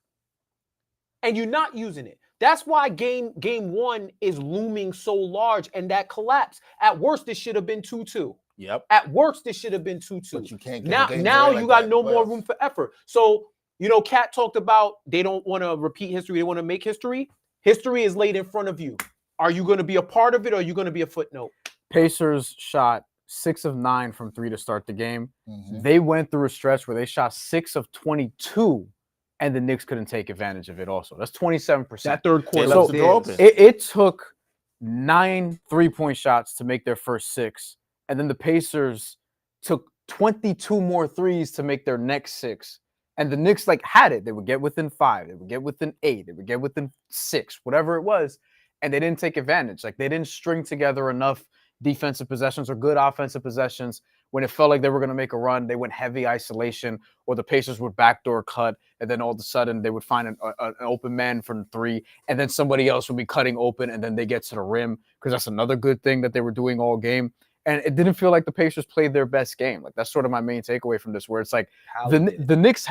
and you're not using it. That's why game one is looming so large, and that collapse. At worst, this should have been 2-2. Yep. At worst, this should have been 2-2. But you can't get now you got no more playoffs. room for effort. So, Kat talked about they don't want to repeat history. They want to make history. History is laid in front of you. Are you going to be a part of it, or are you going to be a footnote? Pacers shot 6 of 9 from 3 to start the game. Mm-hmm. They went through a stretch where they shot 6 of 22, and the Knicks couldn't take advantage of it also. That's 27%. That third quarter. left the door open. It took 9 3-point shots to make their first 6, and then the Pacers took 22 more threes to make their next 6. And the Knicks had it. They would get within 5. They would get within 8. They would get within 6, whatever it was. And they didn't take advantage. They didn't string together enough defensive possessions or good offensive possessions. When it felt like they were going to make a run, they went heavy isolation, or the Pacers would backdoor cut. And then all of a sudden they would find an open man from 3. And then somebody else would be cutting open. And then they get to the rim, because that's another good thing that they were doing all game. And it didn't feel like the Pacers played their best game. That's sort of my main takeaway from this, where it's the Knicks,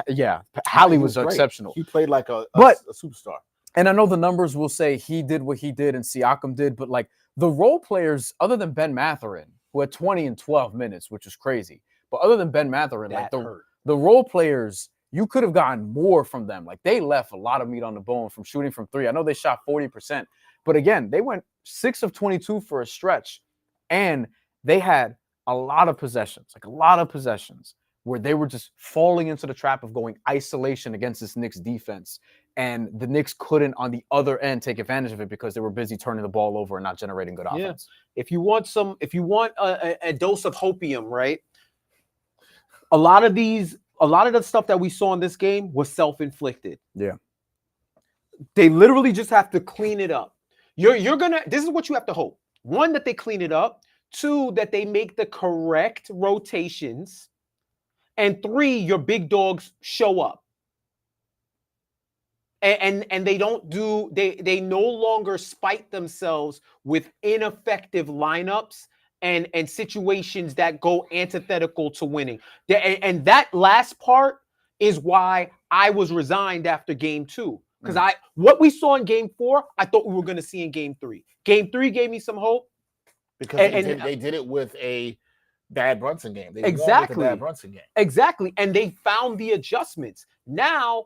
Hallie was exceptional. He played like a superstar. And I know the numbers will say he did what he did and Siakam did, but the role players, other than Ben Mathurin, who had 20 and 12 minutes, which is crazy, but other than Ben Mathurin, the role players, you could have gotten more from them. They left a lot of meat on the bone from shooting from 3. I know they shot 40%, but again, they went 6 of 22 for a stretch, and they had a lot of possessions, where they were just falling into the trap of going isolation against this Knicks defense. And the Knicks couldn't, on the other end, take advantage of it because they were busy turning the ball over and not generating good offense. If you want a dose of hopium, right? A lot of the stuff that we saw in this game was self-inflicted. Yeah. They literally just have to clean it up. This is what you have to hope. 1, that they clean it up. 2, that they make the correct rotations. And 3, your big dogs show up. And they don't they no longer spite themselves with ineffective lineups and situations that go antithetical to winning. And that last part is why I was resigned after game 2. Because what we saw in game 4, I thought we were going to see in game 3. Game 3 gave me some hope. Because they did it with a bad Brunson game. They exactly. won with a bad Brunson game. Exactly. And they found the adjustments. Now,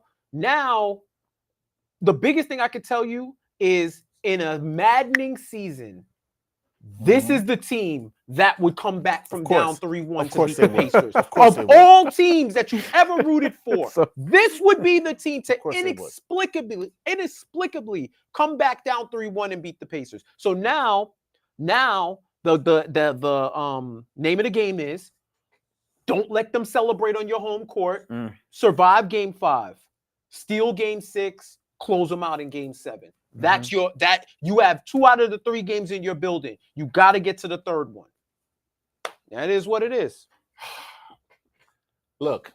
the biggest thing I could tell you is, in a maddening season, this is the team that would come back from down 3-1 to beat the Pacers. Of all teams that you've ever rooted for, this would be the team to inexplicably come back down 3-1 and beat the Pacers. So now the name of the game is, don't let them celebrate on your home court. Survive game 5, steal game 6, close them out in game 7. That's you have 2 out of the 3 games in your building. You got to get to the third one. That is what it is. Look,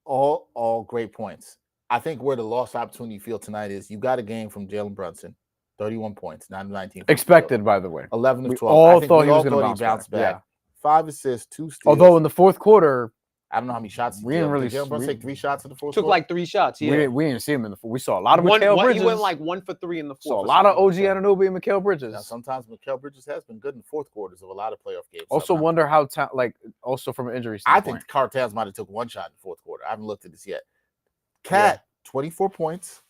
all great points. I think where the lost opportunity you feel tonight is, you got a game from Jalen Brunson, 31 points, 9 of 19. Expected, by the way. 11 of 12. All thought he was going to bounce back. Yeah. 5 assists, 2 steals. Although in the fourth quarter, I don't know how many shots. We didn't really. Did Jalen Brunson take 3 shots in the fourth quarter? Took 3 shots. Yeah, we didn't see him in the fourth. We saw a lot of Mikal Bridges. He went 1 for 3 in the fourth. Saw a lot of OG Anunoby and Mikal Bridges. Now, sometimes Mikal Bridges has been good in the fourth quarters of a lot of playoff games. Also wonder how also from an injury standpoint. I think Karl Towns might have took 1 shot in the fourth quarter. I haven't looked at this yet. Cat, 24 points,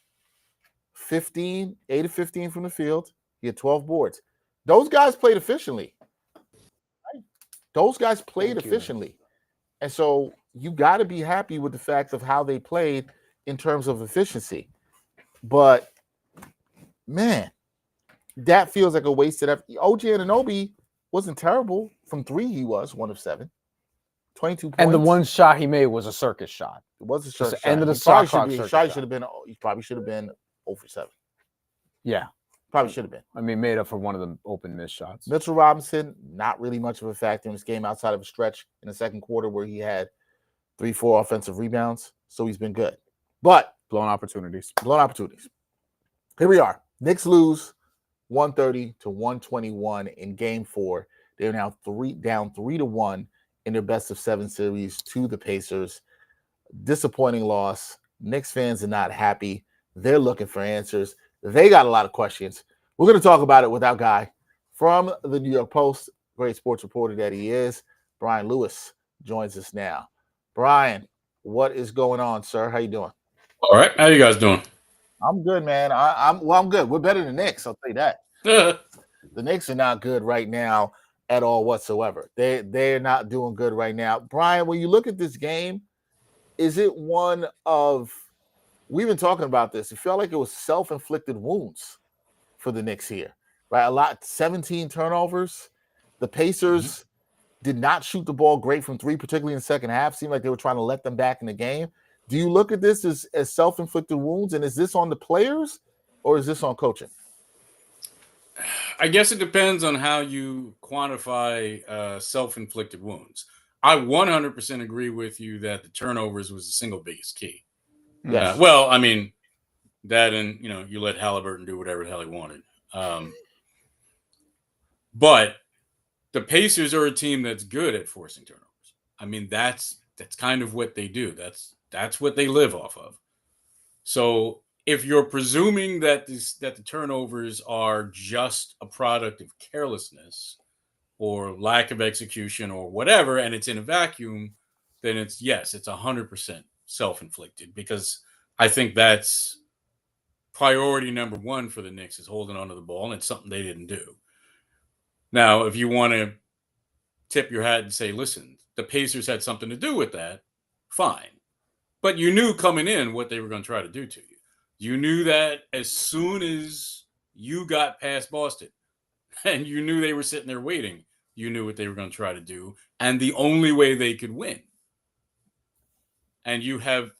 8 of 15 from the field. He had 12 boards. Those guys played efficiently. And so you got to be happy with the fact of how they played in terms of efficiency. But, man, that feels like a wasted effort. OG Anunoby wasn't terrible. From 3, he was 1 of 7. 22 points. And the 1 shot he made was a circus shot. It was a circus shot. End of the he probably should have been 0 for 7. Yeah. Probably should have been. I mean, made up for one of the open missed shots. Mitchell Robinson, not really much of a factor in this game outside of a stretch in the second quarter where he had 3-4 offensive rebounds. So he's been good. But blown opportunities. Here we are. Knicks lose 130 to 121 in game 4. They're now down 3-1 in their best of 7 series to the Pacers. Disappointing loss. Knicks fans are not happy. They're looking for answers. They got a lot of questions. We're going to talk about it with our guy from the New York Post, great sports reporter that he is. Brian Lewis joins us now. Brian, what is going on, sir? How you doing? All right. How you guys doing? I'm good, man. I'm good. We're better than the Knicks, I'll tell you that. The Knicks are not good right now at all whatsoever. They're not doing good right now. Brian, when you look at this game, is it one of, we've been talking about this, it felt like it was self-inflicted wounds for the Knicks here, right? 17 turnovers. The Pacers did not shoot the ball great from 3, particularly in the second half. Seemed like they were trying to let them back in the game. Do you look at this as self-inflicted wounds, and is this on the players or is this on coaching? I guess it depends on how you quantify self-inflicted wounds. I 100% agree with you that the turnovers was the single biggest key. Yes. Well, I mean, that and, you let Haliburton do whatever the hell he wanted. But the Pacers are a team that's good at forcing turnovers. I mean, that's kind of what they do. That's what they live off of. So if you're presuming that the turnovers are just a product of carelessness or lack of execution or whatever, and it's in a vacuum, then it's 100% self-inflicted, because I think that's priority number one for the Knicks, is holding onto the ball, and it's something they didn't do. Now, if you want to tip your hat and say, listen, the Pacers had something to do with that, fine. But you knew coming in what they were going to try to do to you. You knew that as soon as you got past Boston and you knew they were sitting there waiting, you knew what they were going to try to do, and the only way they could win. And you have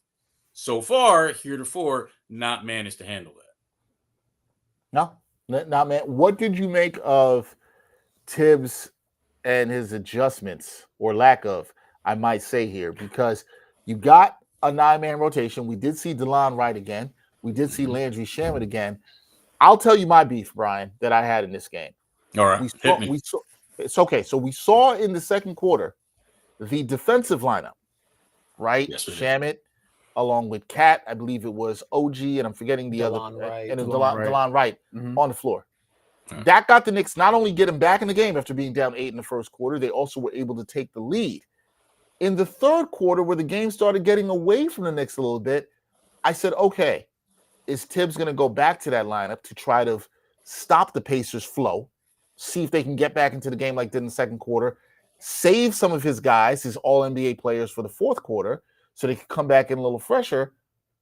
so far, heretofore, not managed to handle that. No, not man. What did you make of Tibbs and his adjustments, or lack of, I might say here, because you got a 9-man rotation. We did see DeLon Wright again. We did see Landry Shamet again. I'll tell you my beef, Brian, that I had in this game. All right, it's okay. So we saw in the second quarter the defensive lineup, right? Yes, Shamet, along with Cat, I believe it was OG, and I'm forgetting the DeLon other, Wright. and DeLon Wright on the floor. Right. That got the Knicks not only get him back in the game after being down 8 in the first quarter, they also were able to take the lead. In the third quarter, where the game started getting away from the Knicks a little bit, I said, okay, is Tibbs going to go back to that lineup to try to stop the Pacers' flow, see if they can get back into the game like they did in the second quarter, save some of his guys, his all-NBA players, for the fourth quarter so they could come back in a little fresher?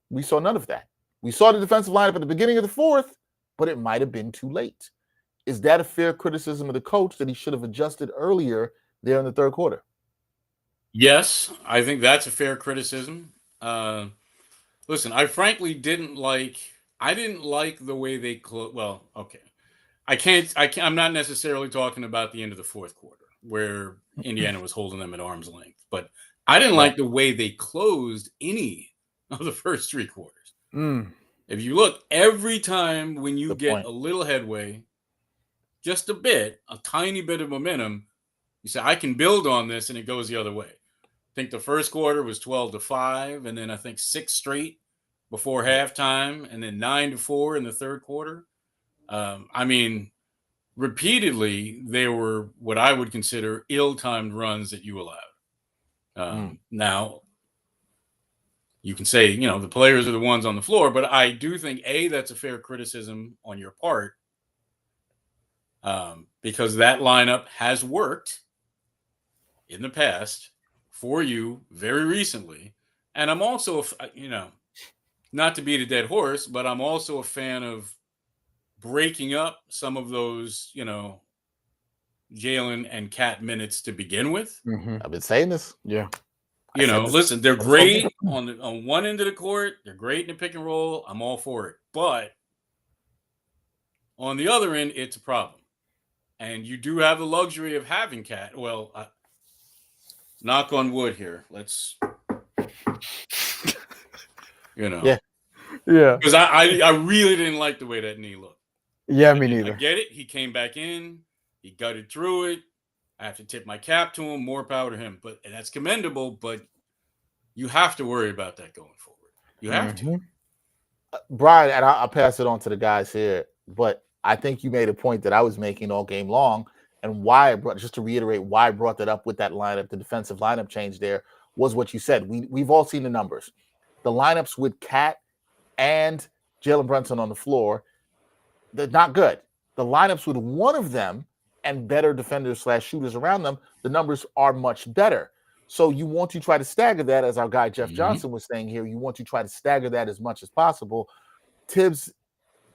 We saw none of that. We saw the defensive lineup at the beginning of the fourth, but it might have been too late. Is that a fair criticism of the coach, that he should have adjusted earlier there in the third quarter? Yes, I think that's a fair criticism. Listen, I frankly didn't like the way they closed. Well, okay. I'm not necessarily talking about the end of the fourth quarter where Indiana was holding them at arm's length, but I didn't like the way they closed any of the first 3 quarters. If you look, every time when you get a little headway, just a tiny bit of momentum, you say, I can build on this, and it goes the other way. I think the first quarter was 12-5, and then I think 6 straight before halftime, and then 9-4 in the third quarter. I mean, repeatedly, they were what I would consider ill-timed runs that you allowed. Now, you can say, the players are the ones on the floor, but I do think, that's a fair criticism on your part, because that lineup has worked in the past for you very recently. And I'm also, not to beat a dead horse, but I'm also a fan of breaking up some of those, Jalen and Cat minutes to begin with. I've been saying this. Yeah. Listen, they're great on one end of the court. They're great in the pick and roll. I'm all for it. But on the other end, it's a problem. And you do have the luxury of having Cat. Well, knock on wood here. Let's, Yeah. Because I really didn't like the way that knee looked. Yeah, me I neither. get it. He came back in. He gutted through it. I have to tip my cap to him. More power to him. But and that's commendable. But you have to worry about that going forward. You have to. Brian, and I'll pass it on to the guys here, but I think you made a point that I was making all game long, and why I brought, just to reiterate why I brought that up with that lineup, the defensive lineup change there was what you said. We've all seen the numbers. The lineups with Cat and Jalen Brunson on the floor, they're not good. The lineups with one of them and better defenders / shooters around them, the numbers are much better. So you want to try to stagger that, as our guy Jeff Johnson was saying here. You want to try to stagger that as much as possible. Tibbs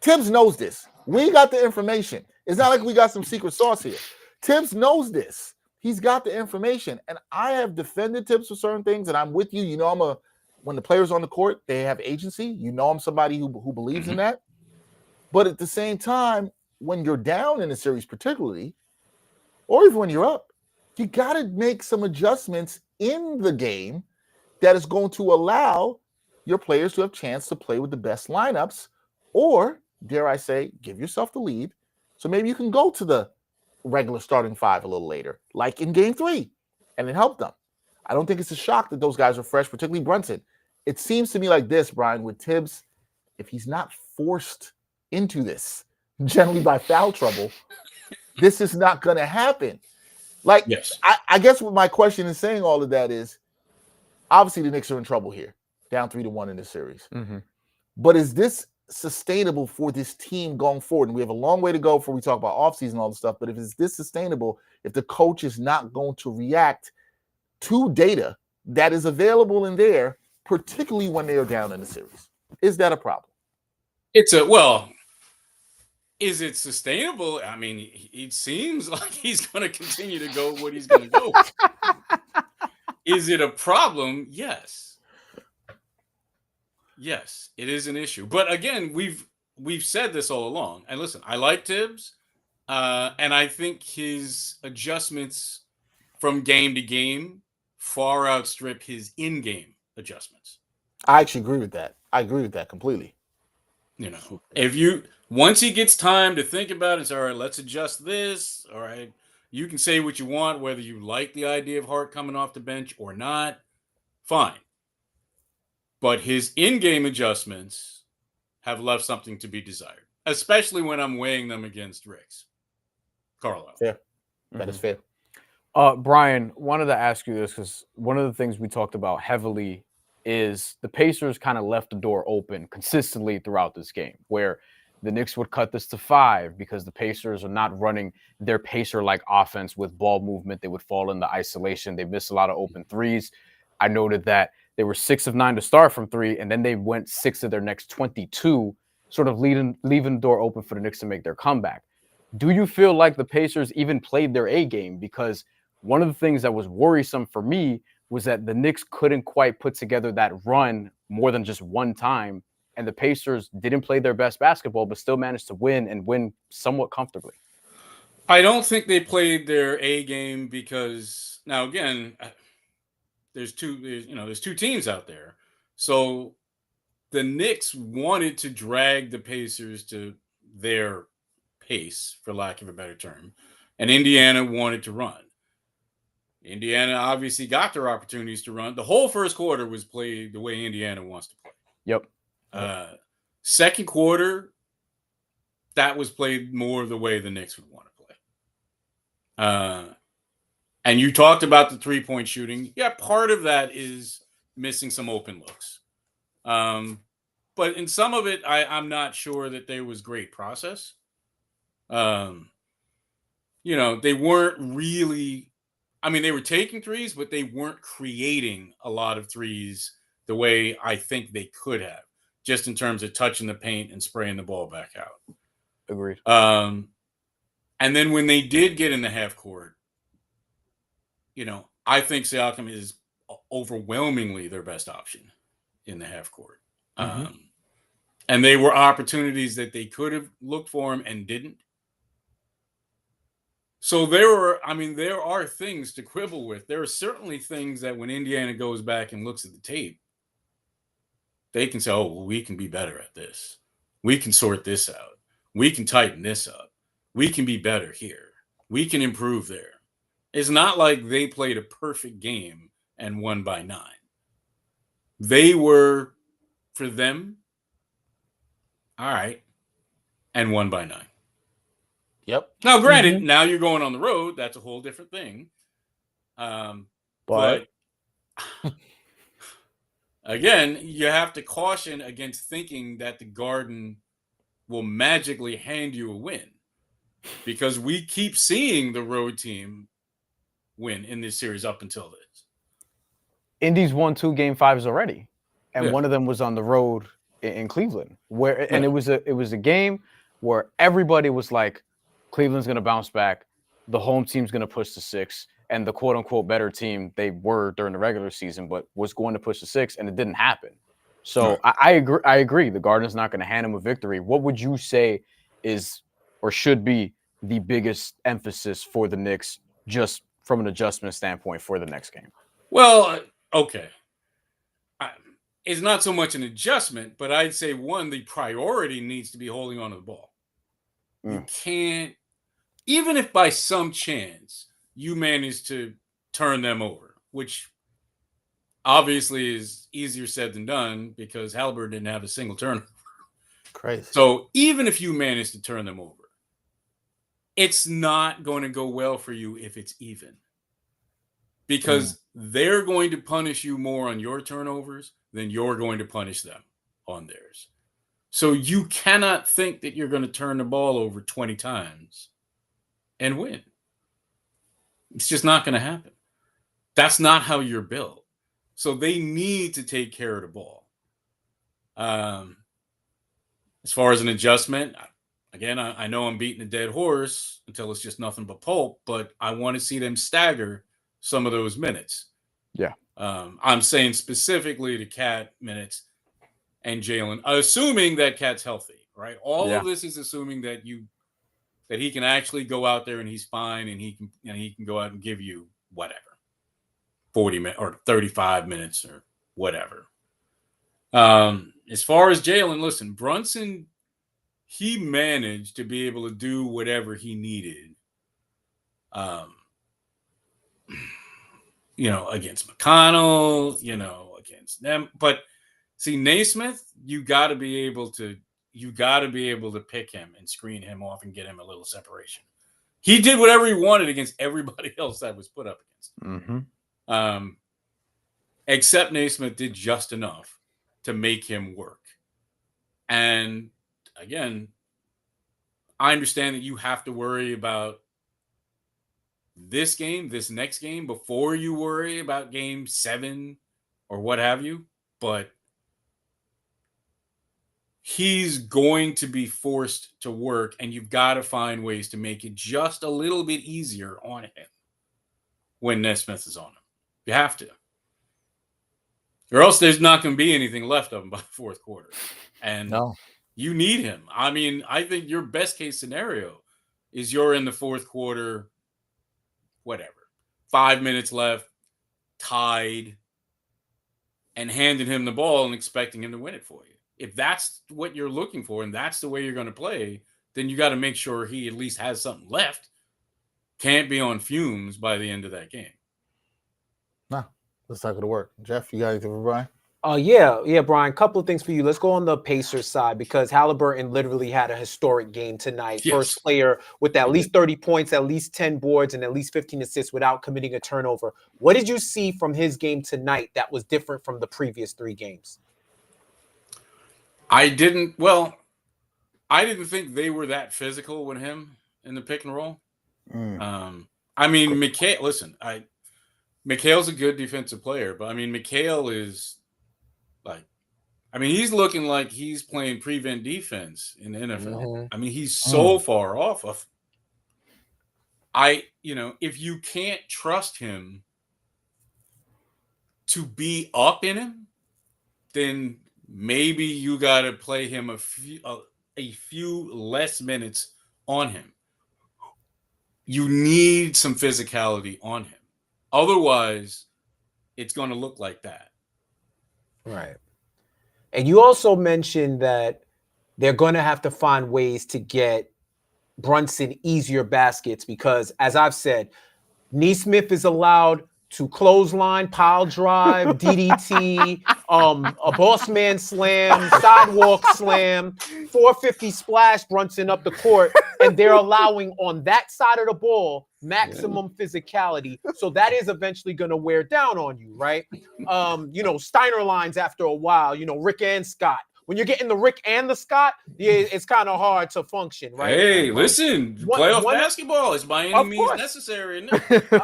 knows this. We got the information. It's not like we got some secret sauce here. Tibbs knows this. He's got the information. And I have defended Tibbs for certain things, and I'm with you. You know, when the players on the court, they have agency. You know I'm somebody who believes in that. But at the same time, when you're down in a series particularly, or even when you're up, you got to make some adjustments in the game that is going to allow your players to have a chance to play with the best lineups, or, dare I say, give yourself the lead. So maybe you can go to the regular starting five a little later, like in game 3, and it helped them. I don't think it's a shock that those guys are fresh, particularly Brunson. It seems to me like this, Brian, with Tibbs, if he's not forced into this, generally by foul trouble, this is not going to happen. Like, Yes. I guess what my question is saying all of that is, obviously the Knicks are in trouble here, down 3-1 in this series. But is this sustainable for this team going forward? And we have a long way to go before we talk about offseason and all the stuff, but if it's this sustainable, if the coach is not going to react to data that is available in there, particularly when they are down in the series, is that a problem? Is it sustainable? I mean, it seems like he's going to continue to go what he's going to go. Is it a problem? Yes. Yes, it is an issue. But again, we've said this all along. And listen, I like Tibbs, and I think his adjustments from game to game far outstrip his in-game adjustments. I actually agree with that. I agree with that completely. You know, once he gets time to think about it, it's all right, let's adjust this. All right. You can say what you want, whether you like the idea of Hart coming off the bench or not. Fine. But his in-game adjustments have left something to be desired, especially when I'm weighing them against Rick's. Carlo. Fair. That is fair. Brian, wanted to ask you this because one of the things we talked about heavily is the Pacers kind of left the door open consistently throughout this game, where the Knicks would cut this to 5 because the Pacers are not running their Pacer-like offense with ball movement. They would fall into isolation. They missed a lot of open threes. I noted that they were 6 of 9 to start from 3, and then they went 6 of their next 22, sort of leaving the door open for the Knicks to make their comeback. Do you feel like the Pacers even played their A game? Because one of the things that was worrisome for me was that the Knicks couldn't quite put together that run more than just one time, and the Pacers didn't play their best basketball, but still managed to win and win somewhat comfortably. I don't think they played their A game because now again, there's two teams out there. So the Knicks wanted to drag the Pacers to their pace, for lack of a better term, and Indiana wanted to run. Indiana obviously got their opportunities to run. The whole first quarter was played the way Indiana wants to play. Yep. Second quarter, that was played more of the way the Knicks would want to play. And you talked about the 3-point shooting. Yeah, part of that is missing some open looks. But in some of it, I'm not sure that there was great process. They weren't really... I mean, they were taking threes, but they weren't creating a lot of threes the way I think they could have, just in terms of touching the paint and spraying the ball back out. Agreed. And then when they did get in the half court, I think Siakam is overwhelmingly their best option in the half court. And they were opportunities that they could have looked for him and didn't. So there are things to quibble with. There are certainly things that when Indiana goes back and looks at the tape, they can say, oh, well, we can be better at this. We can sort this out. we can tighten this up. We can be better here. We can improve there. It's not like they played a perfect game and won by 9. They were, for them, all right, and won by 9. Yep. Now, granted, now you're going on the road. That's a whole different thing. But again, you have to caution against thinking that the Garden will magically hand you a win, because we keep seeing the road team win in this series up until this. Indy's won 2 Game 5s already, and one of them was on the road in Cleveland, and it was a game where everybody was like, Cleveland's going to bounce back, the home team's going to push to 6, and the quote unquote better team they were during the regular season, but was going to push to 6, and it didn't happen. So I agree. The Garden's not going to hand him a victory. What would you say is or should be the biggest emphasis for the Knicks, just from an adjustment standpoint, for the next game? Well, okay. It's not so much an adjustment, but I'd say, one, the priority needs to be holding on to the ball. You can't, even if by some chance you manage to turn them over, which obviously is easier said than done because Haliburton didn't have a single turnover. Crazy. So even if you manage to turn them over, it's not going to go well for you if it's even, because they're going to punish you more on your turnovers than you're going to punish them on theirs. So you cannot think that you're going to turn the ball over 20 times and win. It's just not going to happen. That's not how you're built. So they need to take care of the ball. As far as an adjustment, again, I know I'm beating a dead horse until it's just nothing but pulp, but I want to see them stagger some of those minutes. Yeah. I'm saying specifically to Cat minutes and Jalen, assuming that Cat's healthy, right? All of this is assuming that he can actually go out there and he's fine, and he can go out and give you whatever, 40 minutes or 35 minutes or whatever. As far as Jalen, listen, Brunson, he managed to be able to do whatever he needed. Against McConnell, against them. But see, Naismith, you got to be able to pick him and screen him off and get him a little separation. He did whatever he wanted against everybody else that was put up against him. Except Naismith did just enough to make him work. And again, I understand that you have to worry about this game, this next game, before you worry about game 7 or what have you. But he's going to be forced to work, and you've got to find ways to make it just a little bit easier on him when Nesmith is on him. You have to. Or else there's not going to be anything left of him by the fourth quarter. And you need him. I mean, I think your best case scenario is you're in the fourth quarter, 5 minutes left, tied, and handing him the ball and expecting him to win it for you. If that's what you're looking for and that's the way you're going to play, then you got to make sure he at least has something left. Can't be on fumes by the end of that game. No, that's not going to work. Jeff, you got anything for Brian? Yeah, Brian, couple of things for you. Let's go on the Pacers side, because Haliburton literally had a historic game tonight. Yes. First player with at least 30 points, at least 10 boards, and at least 15 assists without committing a turnover. What did you see from his game tonight that was different from the previous 3 games? I didn't think they were that physical with him in the pick and roll. I mean, Mikhail's a good defensive player, but I mean, Mikhail is he's looking like he's playing prevent defense in the NFL. I mean, he's so far off of. If you can't trust him to be up in him, then maybe you got to play him a few less minutes on him. You need some physicality on him. Otherwise, it's going to look like that. Right. And you also mentioned that they're going to have to find ways to get Brunson easier baskets because, as I've said, Neesmith is allowed to clothesline, pile drive, DDT, a boss man slam, sidewalk slam, 450 splash Brunson up the court, and they're allowing on that side of the ball maximum physicality. So that is eventually going to wear down on you, right? Steiner lines after a while, Rick and Scott. When you're getting the Rick and the Scott, it's kind of hard to function, right? Hey, listen, playoff basketball is by any means necessary.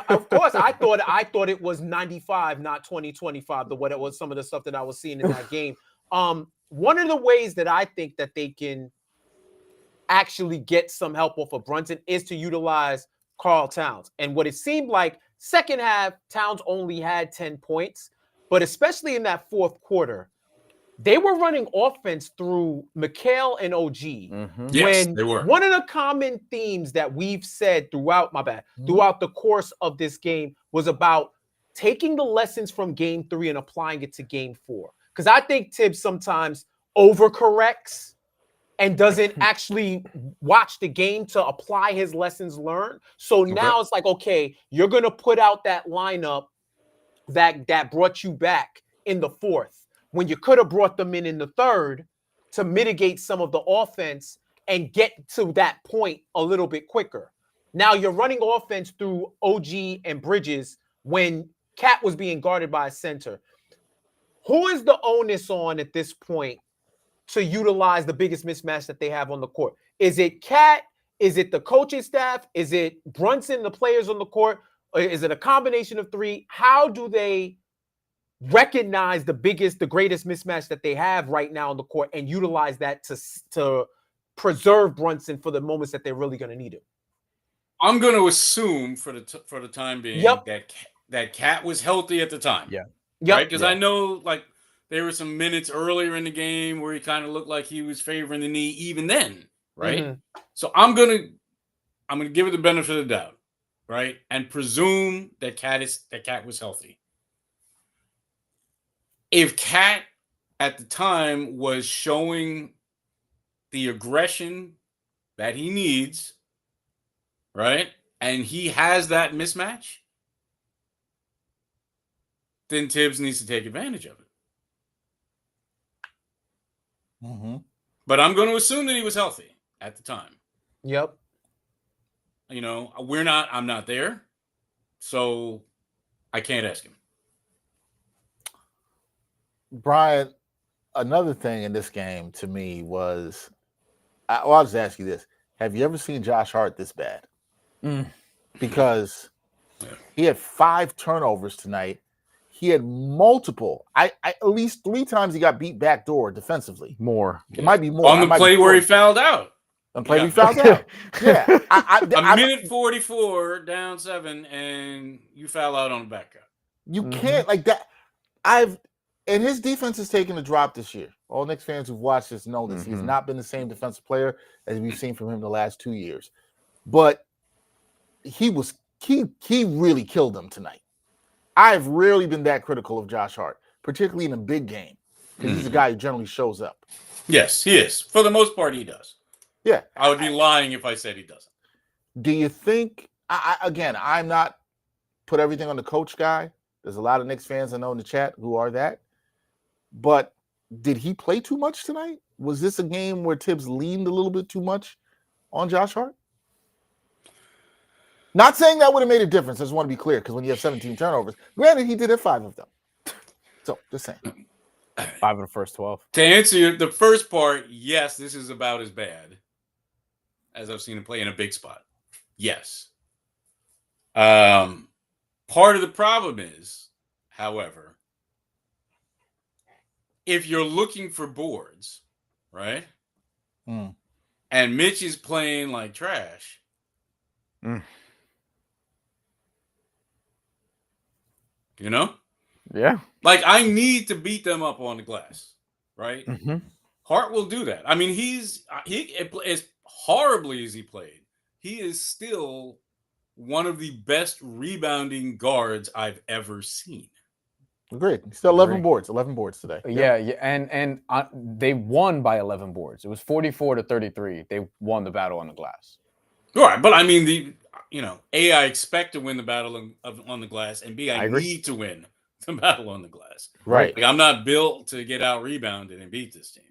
Of course, I thought it was 95, not 2025. What it was, some of the stuff that I was seeing in that game. One of the ways that I think that they can actually get some help off of Brunson is to utilize Karl Towns. And what it seemed like, second half, Towns only had 10 points, but especially in that fourth quarter, they were running offense through Mikal and OG. Mm-hmm. Yes, they were. One of the common themes that we've said throughout the course of this game was about taking the lessons from game 3 and applying it to game 4. Because I think Tibbs sometimes overcorrects and doesn't actually watch the game to apply his lessons learned. So now it's like, okay, you're going to put out that lineup that brought you back in the fourth, when you could have brought them in the third to mitigate some of the offense and get to that point a little bit quicker. Now you're running offense through OG and Bridges when Cat was being guarded by a center. Who is the onus on at this point to utilize the biggest mismatch that they have on the court? Is it Cat? Is it the coaching staff? Is it Brunson, the players on the court? Or is it a combination of three? How do they recognize the greatest mismatch that they have right now on the court and utilize that to preserve Brunson for the moments that they're really going to need him? I'm going to assume for the time being that Cat was healthy at the time. Yeah. Right? Because I know there were some minutes earlier in the game where he kind of looked like he was favoring the knee even then. Right. Mm-hmm. So I'm gonna give it the benefit of the doubt, right? And presume that Cat was healthy. If Cat at the time was showing the aggression that he needs, right, and he has that mismatch, then Tibbs needs to take advantage of it. Mm-hmm. But I'm going to assume that he was healthy at the time. Yep. I'm not there, so I can't ask him. Brian, another thing in this game to me was, I'll just ask you this. Have you ever seen Josh Hart this bad? Because he had 5 turnovers tonight. He had multiple. At least 3 times he got beat backdoor defensively. More. It might be more. On the play where he fouled out. On the play he fouled out. Yeah. A minute 44, down 7, and you foul out on the back cut. You can't like that. And his defense has taken a drop this year. All Knicks fans who've watched this know this. He's not been the same defensive player as we've seen from him the last 2 years. But he really killed them tonight. I've rarely been that critical of Josh Hart, particularly in a big game, because he's a guy who generally shows up. Yes, he is. For the most part, he does. Yeah. I would be lying if I said he doesn't. Do you think, I'm not put everything on the coach guy. There's a lot of Knicks fans I know in the chat who are that. But did he play too much tonight? Was this a game where Tibbs leaned a little bit too much on Josh Hart? Not saying that would have made a difference. I just want to be clear, because when you have 17 turnovers, granted, he did have 5 of them. So, just saying. 5 of the first 12. To answer the first part, yes, this is about as bad as I've seen him play in a big spot. Yes. Part of the problem is, however, if you're looking for boards, right? And Mitch is playing like trash. Yeah. Like, I need to beat them up on the glass, right? Hart will do that. I mean, as horribly as he played, he is still one of the best rebounding guards I've ever seen. Agreed. Still 11 boards. 11 boards today. Yeah. And they won by 11 boards. It was 44-33. They won the battle on the glass. Right, but I mean, A, I expect to win the battle on the glass, and B, I need to win the battle on the glass. Right. Like, I'm not built to get out rebounded and beat this team.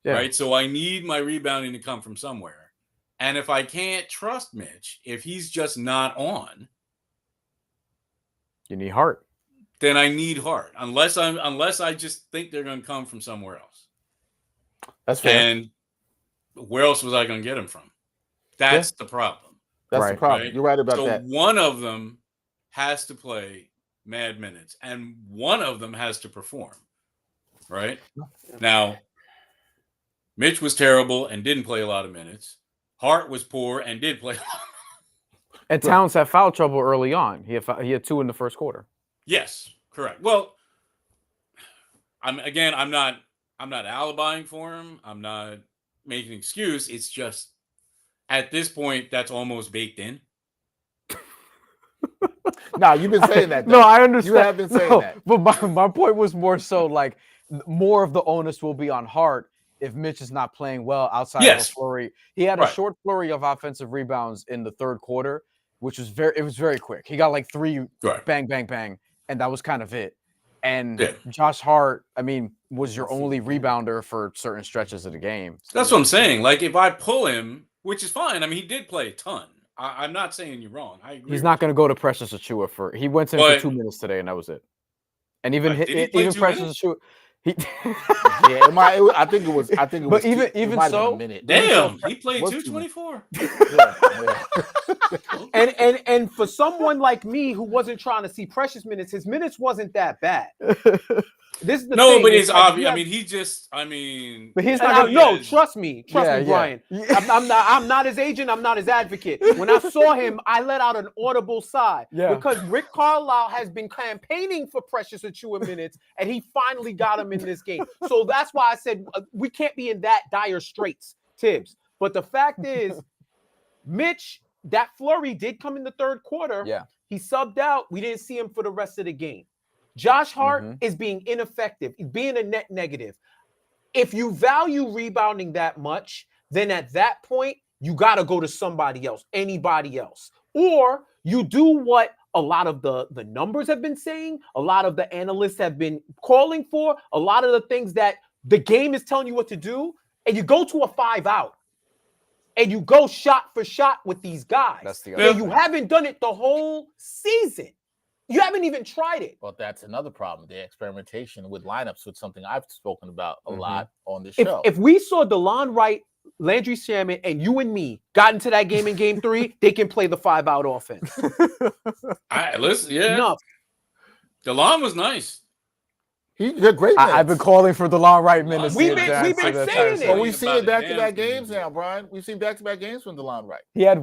Yeah. Right, so I need my rebounding to come from somewhere. And if I can't trust Mitch, if he's just not on, you need Hart. Then I need Hart. Unless I just think they're going to come from somewhere else. That's fair. And where else was I going to get him from? That's the problem. That's the problem. Right? You're right about that. So one of them has to play mad minutes, and one of them has to perform. Right? Now, Mitch was terrible and didn't play a lot of minutes. Hart was poor and did play a lot. And Towns had foul trouble early on. He had 2 in the first quarter. Yes, correct. Well, I'm not alibying for him. I'm not making an excuse. It's just at this point that's almost baked in. No, you've been saying that. No, I understand. You have been saying that. But my point was more so like more of the onus will be on Hart if Mitch is not playing well outside of a flurry. He had a short flurry of offensive rebounds in the third quarter, which was very quick. He got like 3 bang, bang, bang, and that was kind of it. And Josh Hart, I mean, was your only rebounder for certain stretches of the game. So that's what I'm saying. Like, if I pull him, which is fine. I mean, he did play a ton. I'm not saying you're wrong. I agree. He's not going to go to Precious Achiuwa he went in for 2 minutes today, and that was it. And even Precious Achiuwa. I think it was. But even so, damn, he played 224. And for someone like me who wasn't trying to see Precious minutes, his minutes wasn't that bad. This is the thing. But it's obvious. But he's not. No, trust me, Brian. I'm not his agent. I'm not his advocate. When I saw him, I let out an audible sigh because Rick Carlisle has been campaigning for Precious Achiuwa minutes, and he finally got him in this game. So that's why I said we can't be in that dire straits, Tibbs. But the fact is, Mitch, that flurry did come in the third quarter. Yeah, he subbed out. We didn't see him for the rest of the game. Josh Hart is being ineffective. He's being a net negative. If you value rebounding that much, then at that point, you got to go to somebody else, anybody else. Or you do what a lot of the numbers have been saying, a lot of the analysts have been calling for, a lot of the things that the game is telling you what to do, and you go to a 5-out. And you go shot for shot with these guys. That's the and you haven't done it the whole season. You haven't even tried it. Well, that's another problem. The experimentation with lineups, with something I've spoken about a lot on this show. If we saw DeLon Wright, Landry Shamet, and you and me got into that game in game 3, they can play the 5-out offense. Enough. DeLon was nice. He's a great man. I've been calling for DeLon Wright minutes. We've been saying it. But we've seen back-to-back games now, Brian. We've seen back-to-back games from DeLon Wright. He had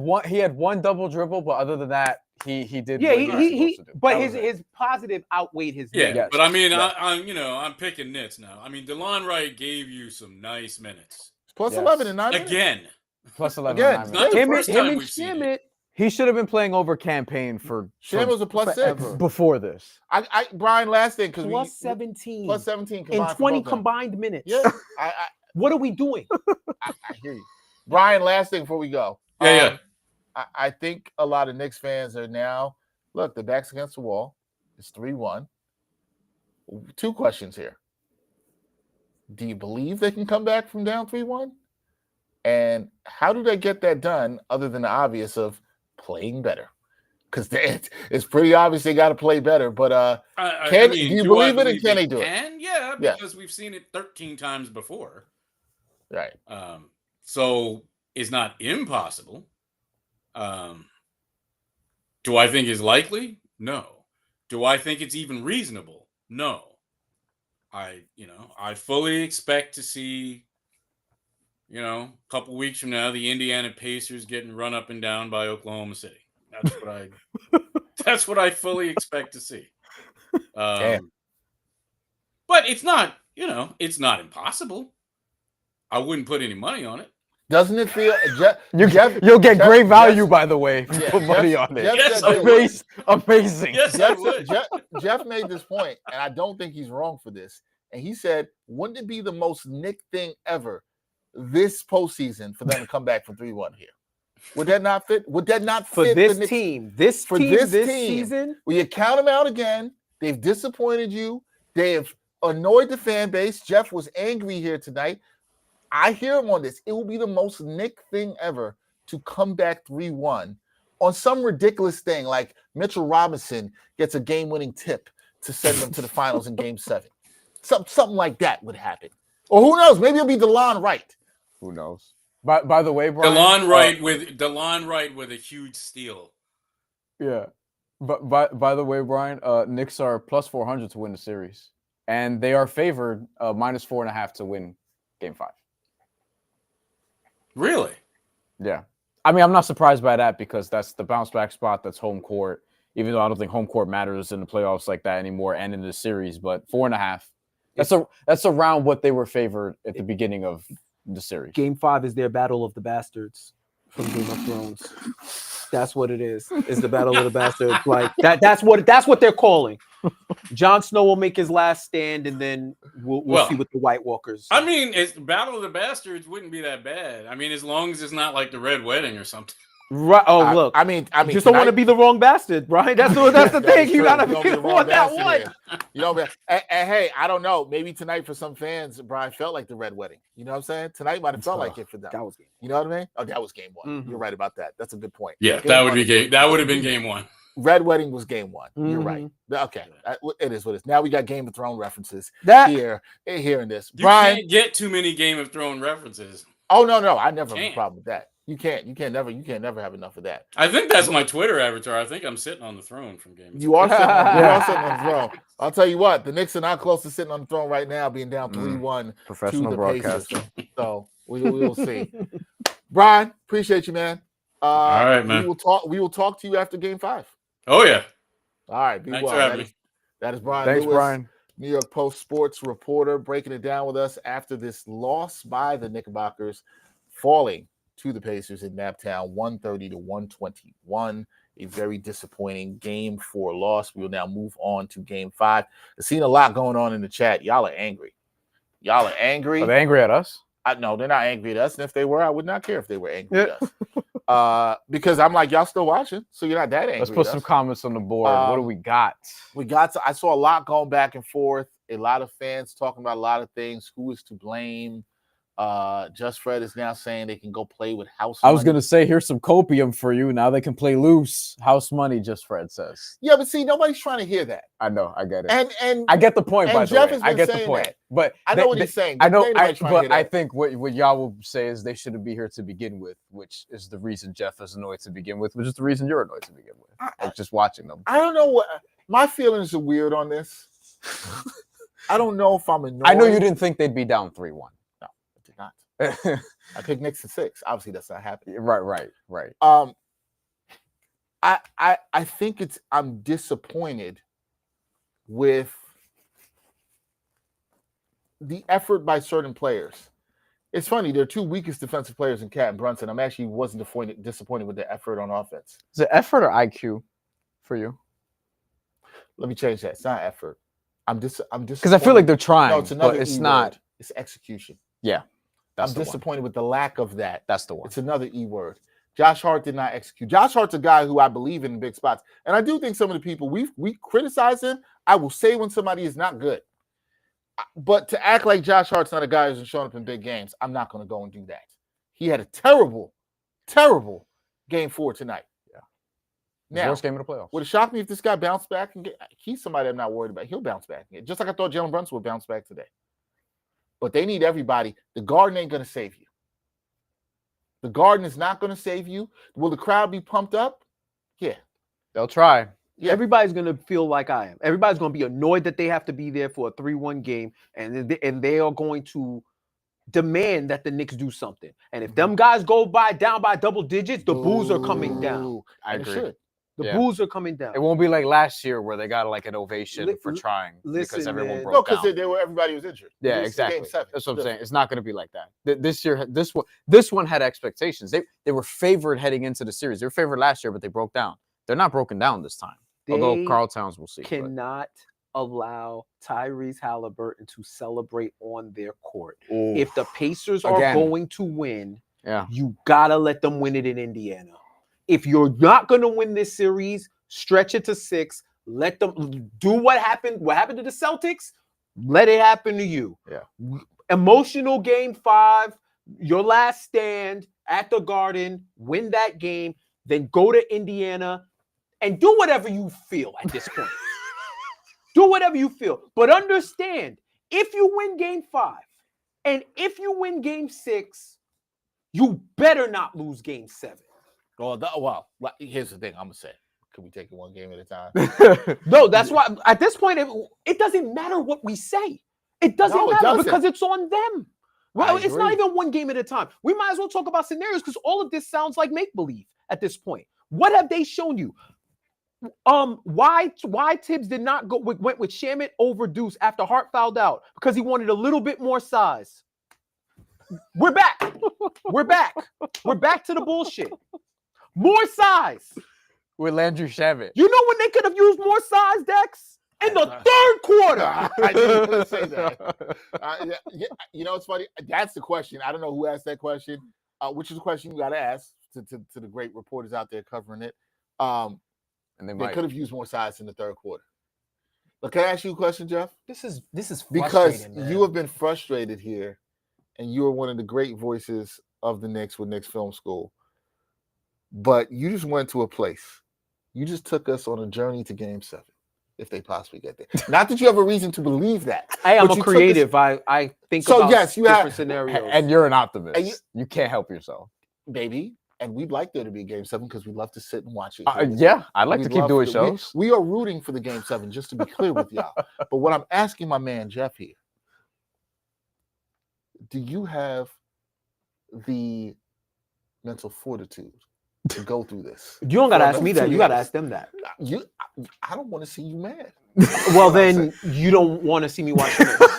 one double dribble, but other than that, he did. Yeah, but his positive outweighed his negative. Yeah, but I mean, I'm picking nits now. I mean, DeLon Wright gave you some nice minutes. Plus 11 and 9 again. Plus 11 again. And 9 him and Shamet. He should have been playing over campaign for. Shamet was a plus 6 before this. Brian, last thing because plus 17 in 20 combined minutes. Yeah, what are we doing? I hear you, Brian. Last thing before we go. Yeah. I think a lot of Knicks fans are now, look, the back's against the wall. It's 3-1. 2 questions here. Do you believe they can come back from down 3-1? And how do they get that done other than the obvious of playing better? Because it's pretty obvious they got to play better. But do you believe it and can they do it? And because we've seen it 13 times before. Right. So it's not impossible. Do I think it's likely? No. Do I think it's even reasonable? No. I fully expect to see, a couple weeks from now, the Indiana Pacers getting run up and down by Oklahoma City. That's what I fully expect to see. But it's not, it's not impossible. I wouldn't put any money on it. Doesn't it feel? You'll get great value, Jeff, by the way, if you put money on it. Yes, I would. Amazing. Yes, I would. Jeff made this point, and I don't think he's wrong for this. And he said, "Wouldn't it be the most Nick thing ever this postseason for them to come back from 3-1 here? Would that not fit? Would that not For fit this the Knicks? team, this season? Will you count them out again? They've disappointed you. They have annoyed the fan base. Jeff was angry here tonight. I hear him on this. It will be the most Nick thing ever to come back 3-1 on some ridiculous thing like Mitchell Robinson gets a game-winning tip to send them to the finals in Game 7. Something like that would happen. Or who knows? Maybe it'll be DeLon Wright. Who knows? By the way, Brian, DeLon Wright with a huge steal. Yeah. But by the way, Brian, Knicks are plus 400 to win the series, and they are favored minus 4.5 to win Game 5. Really? Yeah. I mean, I'm not surprised by that because that's the bounce back spot. That's home court. Even though I don't think home court matters in the playoffs like that anymore and in the series, but 4.5. That's around what they were favored at the beginning of the series. Game 5 is their battle of the bastards from Game of Thrones. That's what it is. Is the battle of the bastards. Like that's what they're calling. Jon Snow will make his last stand, and then we'll see what the White Walkers. I mean, it's Battle of the Bastards wouldn't be that bad. I mean, as long as it's not like the Red Wedding or something. Right. Oh, look. I mean, you just don't want to be the wrong bastard, Brian. That's the thing. You gotta be on that one. You know, and hey, I don't know. Maybe tonight for some fans, Brian felt like the Red Wedding. You know what I'm saying? Tonight might have felt like it for them. That was game. You know what I mean? Oh, that was Game 1. Mm-hmm. You're right about that. That's a good point. Yeah, that would have been Game 1. Red Wedding was Game 1. Mm-hmm. You're right. Okay, it is what it is. Now we got Game of Thrones references here in this. You Brian, can't get too many Game of Thrones references. Oh no, I never have a problem with that. You can't never have enough of that. I think that's my Twitter avatar. I think I'm sitting on the throne from Game of Thrones. You are sitting on the throne. I'll tell you what, the Knicks are not close to sitting on the throne right now, being down 3-1 Professional to the broadcaster. Pacers. So we'll see. Brian, appreciate you, man. All right, man. We will talk to you after Game 5. Oh yeah. All right. Be Thanks well. for having me. That is Brian Thanks, Lewis, Brian. New York Post sports reporter, breaking it down with us after this loss by the Knickerbockers, falling to the Pacers in Naptown, 130-121. A very disappointing Game 4 loss. We will now move on to Game 5. I've seen a lot going on in the chat. Y'all are angry. Are they angry at us? No, they're not angry at us. And if they were, I would not care if they were angry at us. Because I'm like, y'all still watching, so you're not that angry. Let's put some comments on the board. What do we got? I saw a lot going back and forth. A lot of fans talking about a lot of things. Who is to blame? Just Fred is now saying they can go play with house money. I was going to say, here's some copium for you. Now they can play loose. House money, Just Fred says. Yeah, but see, nobody's trying to hear that. I know. I get it. And I get the point, by the Jeff way. has I been get the saying point. that. But I know what he's saying. I know. But I think what y'all will say is they shouldn't be here to begin with, which is the reason Jeff is annoyed to begin with, which is the reason you're annoyed to begin with. Like just watching them. I don't know what my feelings are weird on this. I don't know if I'm annoyed. I know you didn't think they'd be down 3-1. No, I did not. I picked Knicks in 6. Obviously, that's not happening. Right. I think I'm disappointed with the effort by certain players. It's funny, they're two weakest defensive players in Cat and Brunson. I'm actually wasn't disappointed with the effort on offense. Is it effort or IQ for you? Let me change that. It's not effort. I'm disappointed. Because I feel like they're trying, No, it's another but it's E not. word. It's execution. Yeah. I'm disappointed with the lack of that. That's the one. It's another E word. Josh Hart did not execute. Josh Hart's a guy who I believe in big spots. And I do think some of the people we criticize him, I will say when somebody is not good. But to act like Josh Hart's not a guy who's showing up in big games, I'm not going to go and do that. He had a terrible, terrible Game 4 tonight. Yeah. Now, worst game of the playoffs. would it shock me if this guy bounced back and he's somebody I'm not worried about. He'll bounce back. Just like I thought Jalen Brunson would bounce back today. But they need everybody. The Garden ain't going to save you. The Garden is not going to save you. Will the crowd be pumped up? Yeah. They'll try. Yeah. Everybody's going to feel like I am. Everybody's going to be annoyed that they have to be there for a 3-1 game, and they are going to demand that the Knicks do something. And if them guys go down by double digits, the boos are coming down. I agree. The boos are coming down. It won't be like last year where they got like an ovation for trying because everyone man. broke down. because everybody was injured. Yeah, This is exactly. Game 7. That's what I'm saying. It's not going to be like that. This one had expectations. They were favored heading into the series. They were favored last year, but they broke down. They're not broken down this time. Although Karl Towns will see. Cannot allow Tyrese Haliburton to celebrate on their court. Ooh. If the Pacers are going to win, you gotta let them win it in Indiana. If you're not gonna win this series, stretch it to 6. Let them do what happened. What happened to the Celtics? Let it happen to you. Yeah. Emotional game 5, your last stand at the Garden, win that game, then go to Indiana and do whatever you feel at this point. Do whatever you feel. But understand, if you win game 5 and if you win game 6, you better not lose game 7. Well, here's the thing. I'm going to say. Can we take it one game at a time? No, that's why at this point, it doesn't matter what we say. It doesn't matter because it's on them. Well, it's not even one game at a time. We might as well talk about scenarios because all of this sounds like make-believe at this point. What have they shown you? Why Tibbs did not went with Shamet over Deuce after Hart fouled out? Because he wanted a little bit more size. We're back. We're back. We're back to the bullshit. More size. With Landry Shamet. You know when they could have used more size, Dex? In the third quarter. I didn't want to say that. You know, it's funny. That's the question. I don't know who asked that question, which is a question you got to ask to the great reporters out there covering it. And they could have used more size in the third quarter. But can I ask you a question, Jeff? This is because man. you have been frustrated here, and you are one of the great voices of the Knicks with Knicks Film School. But you just went to a place. You just took us on a journey to Game 7, if they possibly get there. Not that you have a reason to believe that. Hey, I'm a creative. I think about different scenarios. And you're an optimist. You can't help yourself. Baby, and we'd like there to be a Game 7 because we'd love to sit and watch it. Yeah, I'd like to keep doing shows. We are rooting for the Game 7, just to be clear with y'all. But what I'm asking my man Jeff here, do you have the mental fortitude to go through this? You don't got to ask me that. You got to ask them that. I don't want to see you mad. Well, then you don't want to see me watch it.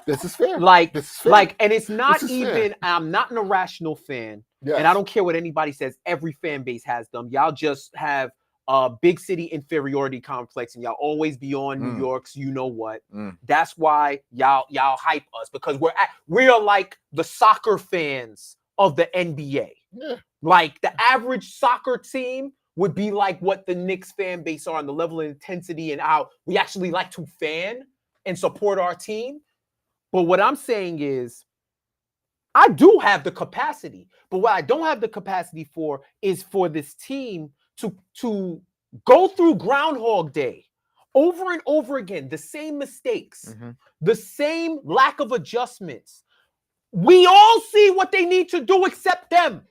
This is fair. And it's not even, I'm not an irrational fan. Yes. And I don't care what anybody says. Every fan base has them. Y'all just have a big city inferiority complex and y'all always be on New York's, you know what. That's why y'all hype us because we're like the soccer fans of the NBA. Yeah. Like the average soccer team would be like what the Knicks fan base are on the level of intensity and how we actually like to fan and support our team. But what I'm saying is I do have the capacity, but what I don't have the capacity for is for this team to go through Groundhog Day over and over again, the same mistakes, the same lack of adjustments. We all see what they need to do except them.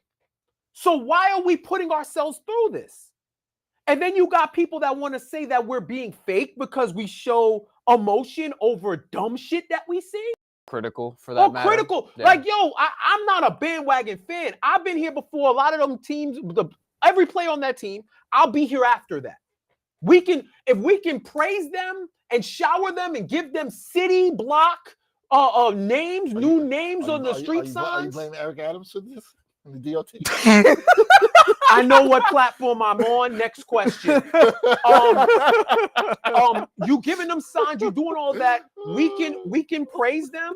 So why are we putting ourselves through this? And then you got people that want to say that we're being fake because we show emotion over dumb shit that we see. Critical for that matter. Critical. Yeah. Like, yo, I'm not a bandwagon fan. I've been here before. A lot of them teams, every player on that team, I'll be here after that. If we can praise them and shower them and give them city block names, new names on the street signs. Are you blaming Eric Adams for this? The DOT. I know what platform I'm on. Next question. You giving them signs, you doing all that. We can praise them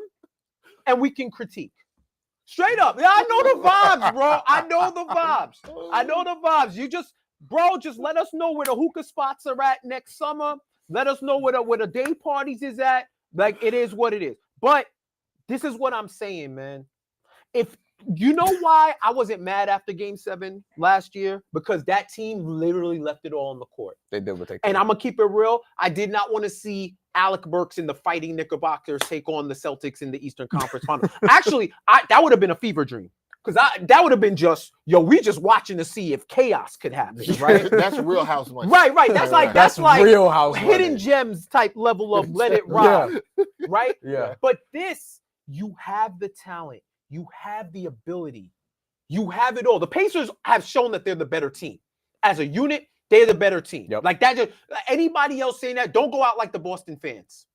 and we can critique. Straight up. Yeah, I know the vibes, bro. I know the vibes. You just let us know where the hookah spots are at next summer. Let us know where the day parties is at. Like, it is what it is. But this is what I'm saying, man. If you know why I wasn't mad after Game 7 last year? Because that team literally left it all on the court. They did what they could. And I'm going to keep it real. I did not want to see Alec Burks and the Fighting Knickerbockers take on the Celtics in the Eastern Conference Final. Actually, that would have been a fever dream. Because that would have been just, we just watching to see if chaos could happen, right? That's Real House money. Right. That's like Real House Hidden money. Gems type level of let it rock, right? Yeah. But this, you have the talent. You have the ability. You have it all. The Pacers have shown that they're the better team. as a unit, they're the better team. Yep. Like that. Just anybody else saying that, don't go out like the Boston fans.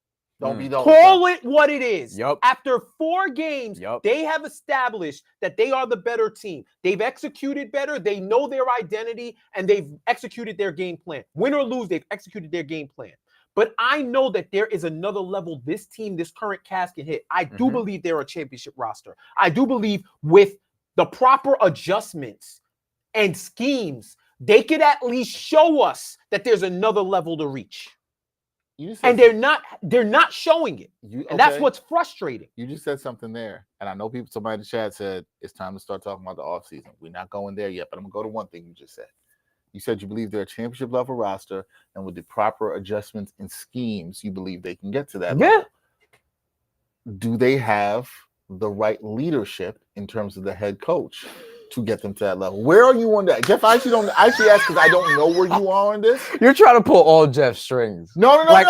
Don't be those. Call it what it is. Yep. After 4 games, they have established that they are the better team. They've executed better. They know their identity, and they've executed their game plan. Win or lose, they've executed their game plan. But I know that there is another level this team, this current cast can hit. I do believe they're a championship roster. I do believe with the proper adjustments and schemes, they could at least show us that there's another level to reach. And they're not showing it. And that's what's frustrating. You just said something there. And I know somebody in the chat said it's time to start talking about the offseason. We're not going there yet, but I'm going to go to one thing you just said. You said you believe they're a championship level roster, and with the proper adjustments and schemes, you believe they can get to that level. Do they have the right leadership in terms of the head coach to get them to that level? Where are you on that? Jeff, I actually ask because I don't know where you are on this. You're trying to pull all Jeff's strings. No. I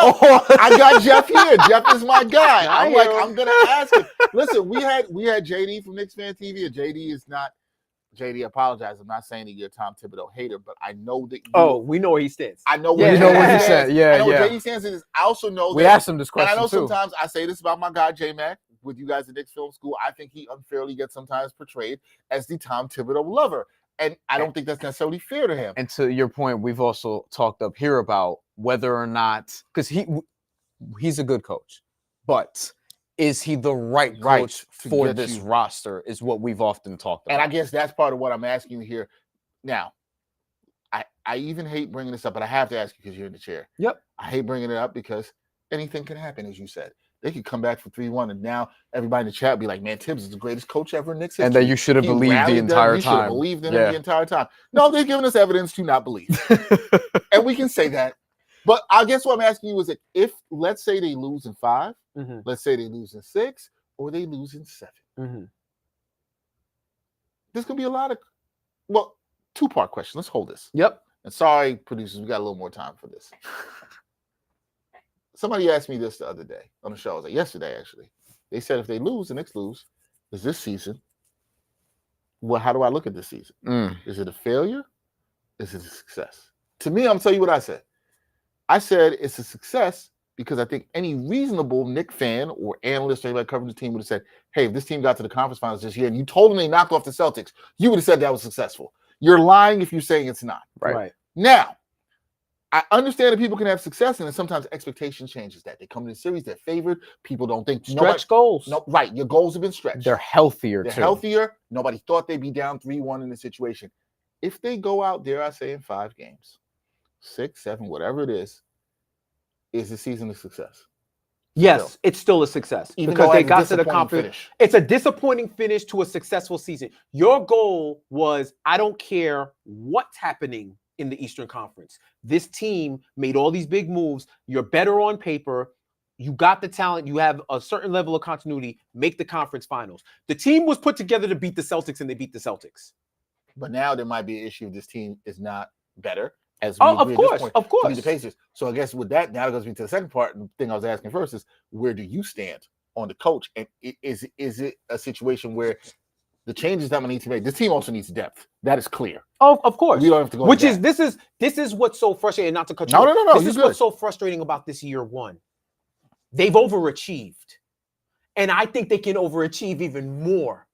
got Jeff here. Jeff is my guy. I'm gonna ask him. Listen, we had JD from Knicks Fan TV, and JD is not. JD, I apologize. I'm not saying that you're a Tom Thibodeau hater, but I know that we know where he stands. I know where he stands. I know where JD stands. I also know we asked him this question. And I know too. Sometimes I say this about my guy J-Mac with you guys at Knicks Film School. I think he unfairly gets sometimes portrayed as the Tom Thibodeau lover. And I don't think that's necessarily fair to him. And to your point, we've also talked up here about whether or not, because he's a good coach, but is he the right coach for this roster is what we've often talked about. And I guess that's part of what I'm asking you here. Now, I even hate bringing this up, but I have to ask you because you're in the chair. Yep. I hate bringing it up because anything can happen, as you said. They could come back for 3-1, and now everybody in the chat be like, man, Tibbs is the greatest coach ever in Knicks history. And that you should have believed the entire time. You should have believed in him the entire time. No, they've given us evidence to not believe. And we can say that. But I guess what I'm asking you is that if, let's say they lose in 5, let's say they lose in 6, or they lose in 7. There's going to be a lot of, 2-part question. Let's hold this. Yep. And sorry, producers, we got a little more time for this. Somebody asked me this the other day on the show. I was like, yesterday, actually. They said if they lose, the Knicks lose, is this season, how do I look at this season? Is it a failure? Is it a success? To me, I'm going to tell you what I said. I said it's a success because I think any reasonable Knicks fan or analyst or anybody covering the team would have said, hey, if this team got to the conference finals this year and you told them they knocked off the Celtics, you would have said that was successful. You're lying if you're saying it's not. Right. Now, I understand that people can have success, and then sometimes expectation changes that. They come to the series, they're favored. People don't think. Stretch goals. No, right. Your goals have been stretched. They're healthier, They're healthier. Nobody thought they'd be down 3-1 in the situation. If they go out there, I say in 5 games, 6, 7, whatever it is the season a success? Yes, it's still a success because they got to the conference. It's a disappointing finish to a successful season. Your goal was, I don't care what's happening in the Eastern Conference. This team made all these big moves. You're better on paper. You got the talent. You have a certain level of continuity. Make the conference finals. The team was put together to beat the Celtics, and they beat the Celtics. But now there might be an issue. This team is not better. Of course. The Pacers. So I guess with that, now it goes me to the second part. And the thing I was asking first is, where do you stand on the coach? And is it a situation where the changes that we need to make? This team also needs depth. That is clear. Oh, of course. We don't have to go. This is what's so frustrating. Not to cut you off. No. This is what's so frustrating about this year one. They've overachieved, and I think they can overachieve even more.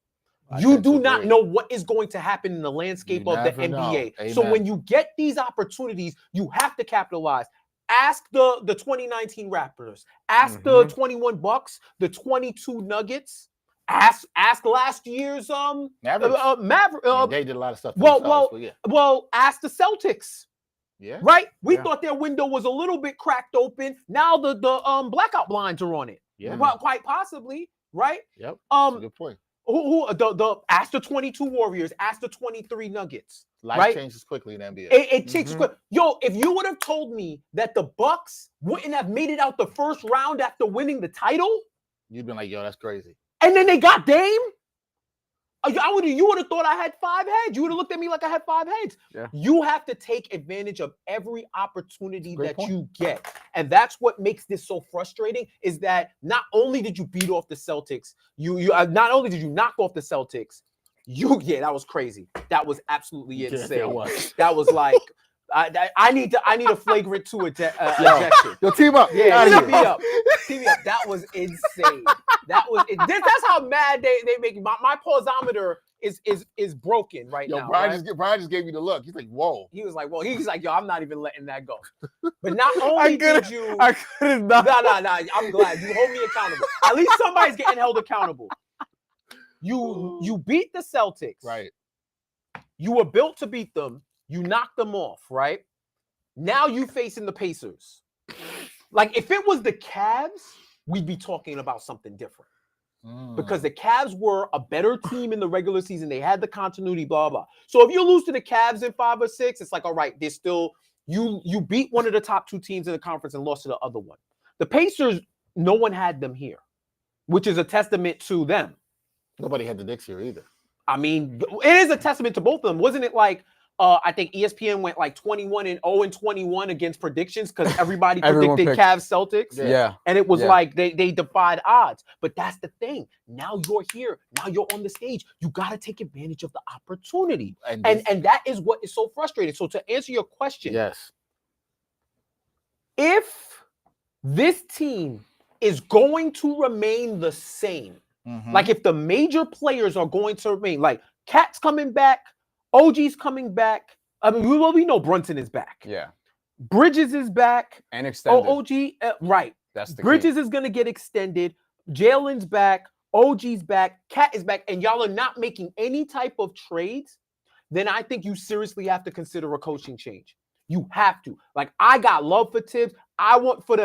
You do not know what is going to happen in the landscape of the NBA. So when you get these opportunities, you have to capitalize. Ask the 2019 Raptors. Ask the 21 Bucks, the 22 Nuggets. Ask last year's Maverick. They did a lot of stuff. Well, ask the Celtics. Yeah. Right? We thought their window was a little bit cracked open. Now the blackout blinds are on it. Yeah. Quite possibly, right? Yep. That's a good point. Ask the 22 Warriors, ask the 23 Nuggets. Life changes quickly in the NBA. It changes quick. Yo, if you would have told me that the Bucks wouldn't have made it out the first round after winning the title, you'd been like, yo, that's crazy. And then they got Dame. You would have thought I had 5 heads. You would have looked at me like I had 5 heads. Yeah. You have to take advantage of every opportunity that you get. And that's what makes this so frustrating, is that not only did you beat off the Celtics, you not only did you knock off the Celtics, That was crazy. That was absolutely insane. Yeah, it was. That was like, I need a flagrant 2 ejection. Yo, team up. Yeah, Outta team here. me up. That was insane. That's how mad they make me. My pausometer is broken right now. Brian right? Brian just gave you the look. He's like, whoa. He was like, well, he's like, yo, I'm not even letting that go. But not only did you, I couldn't not. no, I'm glad you hold me accountable. At least somebody's getting held accountable. You beat the Celtics. Right. You were built to beat them. You knocked them off, right? Now you facing the Pacers. Like, if it was the Cavs, we'd be talking about something different. Because the Cavs were a better team in the regular season. They had the continuity, blah, blah. So if you lose to the Cavs in 5 or 6, it's like, all right, they're still, you beat one of the top 2 teams in the conference and lost to the other one. The Pacers, no one had them here, which is a testament to them. Nobody had the Knicks here either. I mean, it is a testament to both of them. Wasn't it like, I think ESPN went like 21-0-21 against predictions because everybody predicted Cavs Celtics. Yeah. And it was like they defied odds. But that's the thing. Now you're here. Now you're on the stage. You got to take advantage of the opportunity. And that is what is so frustrating. So to answer your question, yes, if this team is going to remain the same, like if the major players are going to remain, like Cat's coming back, OG's coming back. I mean, we know Brunson is back. Yeah. Bridges is back. And extended. OG, right. That's the Bridges key. is going to get extended. Jalen's back. OG's back. Cat is back. And y'all are not making any type of trades. Then I think you seriously have to consider a coaching change. You have to. Like, I got love for Tibbs. I want, for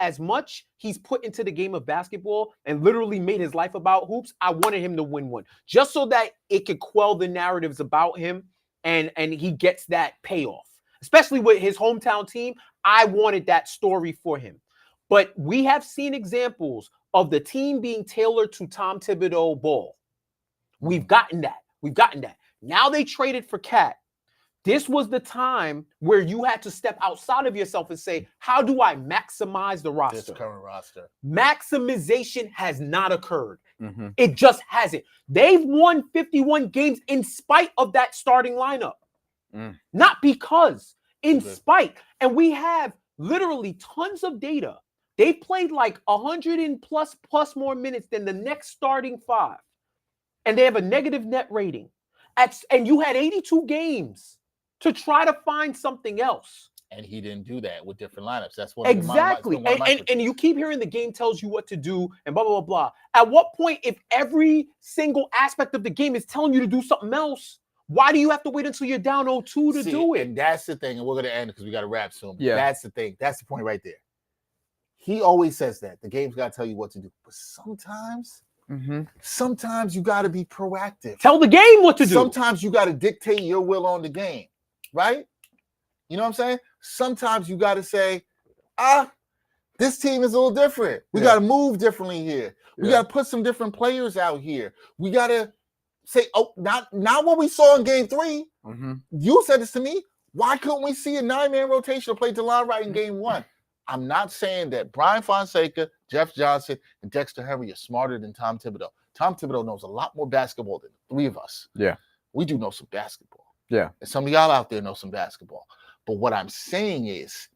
as much he's put into the game of basketball and literally made his life about hoops, I wanted him to win one. Just so that it could quell the narratives about him and he gets that payoff. Especially with his hometown team, I wanted that story for him. But we have seen examples of the team being tailored to Tom Thibodeau ball. We've gotten that. Now they traded for Cat. This was the time where you had to step outside of yourself and say, how do I maximize the roster? this current roster. Maximization has not occurred. It just hasn't. They've won 51 games in spite of that starting lineup. Not because, in spite. And we have literally tons of data. They played like 100 and plus more minutes than the next starting 5. And they have a negative net rating. And you had 82 games to try to find something else. And he didn't do that with different lineups. That's what exactly. And you keep hearing the game tells you what to do and blah, blah, blah, blah. At what point, if every single aspect of the game is telling you to do something else, why do you have to wait until you're down 0-2 to do it? And that's the thing. And we're going to end because we got to wrap soon. Yeah. That's the thing. That's the point right there. He always says that. The game's got to tell you what to do. But sometimes you got to be proactive. Tell the game what to do. Sometimes you got to dictate your will on the game. Right? You know what I'm saying? Sometimes you got to say, this team is a little different. We got to move differently here. We got to put some different players out here. We got to say, not what we saw in game 3. You said this to me. Why couldn't we see a 9-man rotation to play DeLon Wright in game 1? I'm not saying that Brian Fonseca, Jeff Johnson, and Dexter Henry are smarter than Tom Thibodeau. Tom Thibodeau knows a lot more basketball than the 3 of us. Yeah. We do know some basketball. Yeah. And some of y'all out there know some basketball. But what I'm saying is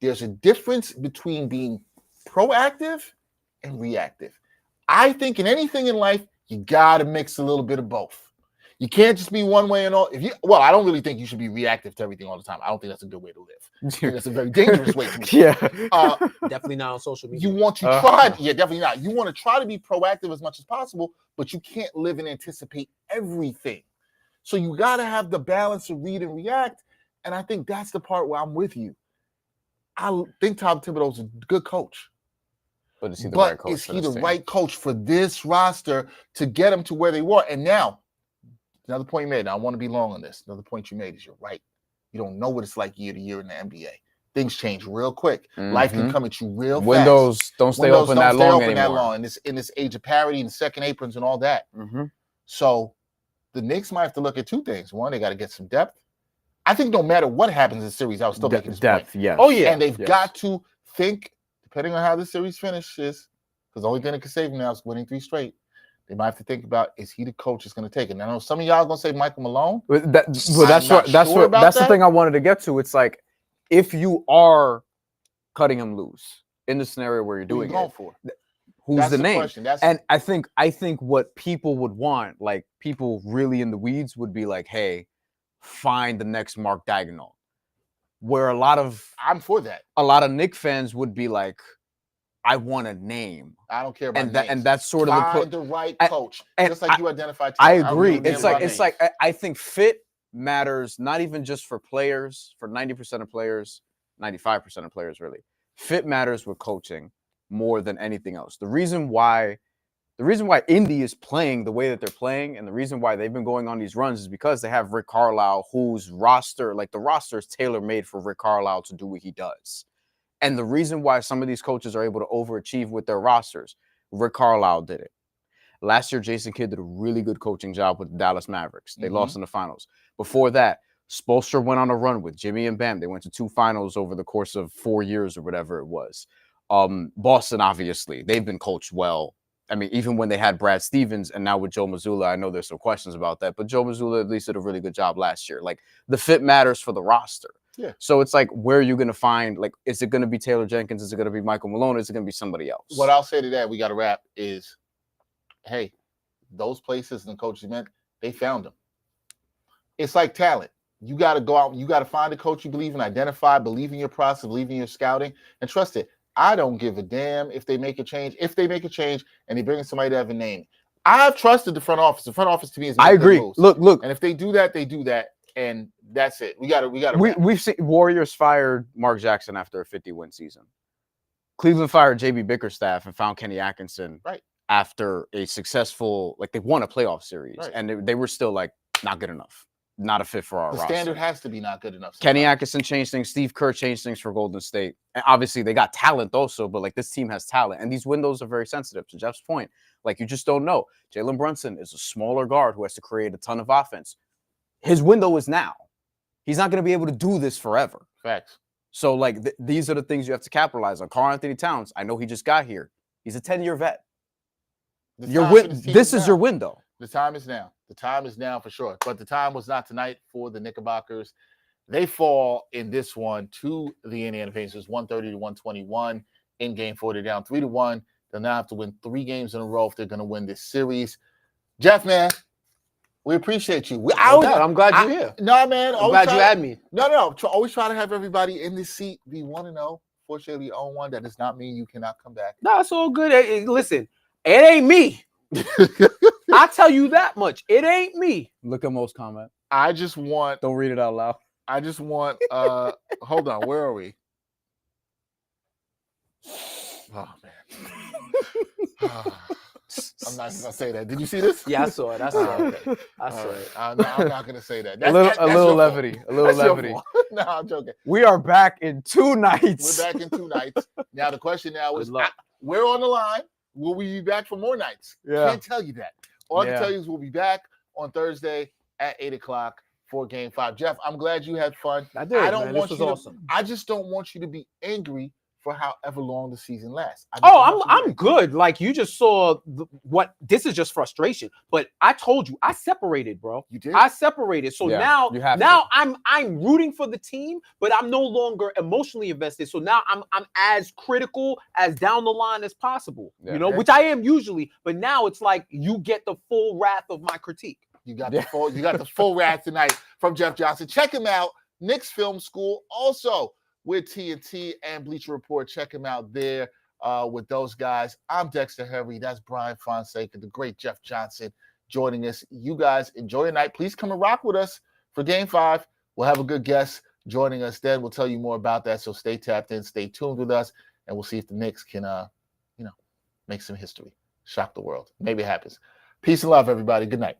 there's a difference between being proactive and reactive. I think in anything in life, you got to mix a little bit of both. You can't just be one way and all. I don't really think you should be reactive to everything all the time. I don't think that's a good way to live. I think that's a very dangerous way to live. Yeah. Definitely not on social media. You want to try. Yeah, definitely not. You want to try to be proactive as much as possible, but you can't live and anticipate everything. So you got to have the balance to read and react. And I think that's the part where I'm with you. I think Tom Thibodeau's a good coach. But is he the right coach? Is he the right coach for this roster to get them to where they were? And now, another point you made, I want to be long on this. Another point you made is you're right. You don't know what it's like year to year in the NBA. Things change real quick. Life can come at you real fast. Windows don't stay open that long anymore. In this age of parity and second aprons and all that. So the Knicks might have to look at 2 things. One, they got to get some depth. I think no matter what happens in the series, I'll still make this depth. point. Yes. Oh yeah. And they've got to think, depending on how the series finishes, because the only thing that can save them now is winning 3 straight. They might have to think about, is he the coach that's going to take it? And I know some of y'all are going to say Michael Malone. That's the thing I wanted to get to. It's like, if you are cutting him loose in the scenario where you're doing it, who's the name? And I think what people would want, like people really in the weeds, would be like, hey, find the next Mark Daigneault. Where I'm for that. A lot of Knicks fans would be like, I want a name. I don't care about names. And that's sort of find the right coach. Just like you identified. I agree. It's like I think fit matters not even just for players, for 90% of players, 95% of players really. Fit matters with coaching more than anything else. The reason why Indy is playing the way that they're playing, and the reason why they've been going on these runs, is because they have Rick Carlisle, whose roster, like the roster is tailor-made for Rick Carlisle to do what he does. And the reason why some of these coaches are able to overachieve with their rosters, Rick Carlisle did it. Last year, Jason Kidd did a really good coaching job with the Dallas Mavericks. They lost in the finals. Before that, Spoelstra went on a run with Jimmy and Bam. They went to 2 finals over the course of 4 years or whatever it was. Boston, obviously, they've been coached well. I mean, even when they had Brad Stevens, and now with Joe Mazzulla, I know there's some questions about that, but Joe Mazzulla at least did a really good job last year. Like, the fit matters for the roster. Yeah. So it's like, where are you going to find, like, is it going to be Taylor Jenkins? Is it going to be Michael Malone? Is it going to be somebody else? What I'll say to that, we got to wrap, is, hey, those places and the coaches meant, they found them. It's like talent. You got to go out, you got to find a coach you believe in, identify, believe in your process, believe in your scouting, and trust it. I don't give a damn if they make a change. If they make a change and they bring in somebody to have a name, I've trusted the front office. The front office to me is. I agree. Look. And if they do that, they do that. And that's it. We've seen Warriors fired Mark Jackson after a 50-win season. Cleveland fired JB Bickerstaff and found Kenny Atkinson after a successful, like, they won a playoff series, and they were still like, not good enough, not a fit for our roster. The standard has to be not good enough. Kenny Atkinson changed things. Steve Kerr changed things for Golden State. And obviously, they got talent also, but like, this team has talent, and these windows are very sensitive. To Jeff's point, like, you just don't know. Jalen Brunson is a smaller guard who has to create a ton of offense. His window is now. He's not going to be able to do this forever. Facts. So, like, these are the things you have to capitalize on. Karl Anthony-Towns, I know he just got here. He's a 10-year vet. This is your window. The time is now. The time is now for sure. But the time was not tonight for the Knickerbockers. They fall in this one to the Indiana Pacers, 130-121. In Game 4, they're down 3-1. They'll now have to win 3 games in a row if they're going to win this series. Jeff, man, we appreciate you. I'm glad you're here. No, man. I'm glad you had me. No. Always try to have everybody in this seat be 1-0. Fortunately, 0-1. That does not mean you cannot come back. No, it's all good. Hey, listen, it ain't me. I tell you that much. It ain't me. Look at most comment. I just want. Don't read it out loud. I just want. Hold on. Where are we? Oh man. I'm not gonna say that. Did you see this? Yeah, I saw it. I saw it. I'm not gonna say that. A little levity. No, I'm joking. We are back in 2 nights. We're back in 2 nights. Now the question now is, we're on the line. Will we be back for more nights? Yeah. Can't tell you that. All I can tell you is we'll be back on Thursday at 8:00 for Game 5. Jeff, I'm glad you had fun. I did. This was awesome. I just don't want you to be angry for however long the season lasts. I'm good. Like, you just saw what this is just frustration. But I told you, I separated, bro. You did. I separated. So now I'm rooting for the team, but I'm no longer emotionally invested. So now I'm as critical as down the line as possible. Which I am usually. But now it's like you get the full wrath of my critique. You got the full wrath tonight from Jeff Johnson. Check him out. Knicks Film School. Also with TNT and Bleacher Report. Check him out there with those guys. I'm Dexter Henry. That's Brian Fonseca, the great Jeff Johnson joining us. You guys enjoy your night. Please come and rock with us for Game 5. We'll have a good guest joining us then. We'll tell you more about that. So stay tapped in, stay tuned with us, and we'll see if the Knicks can, make some history. Shock the world. Maybe it happens. Peace and love, everybody. Good night.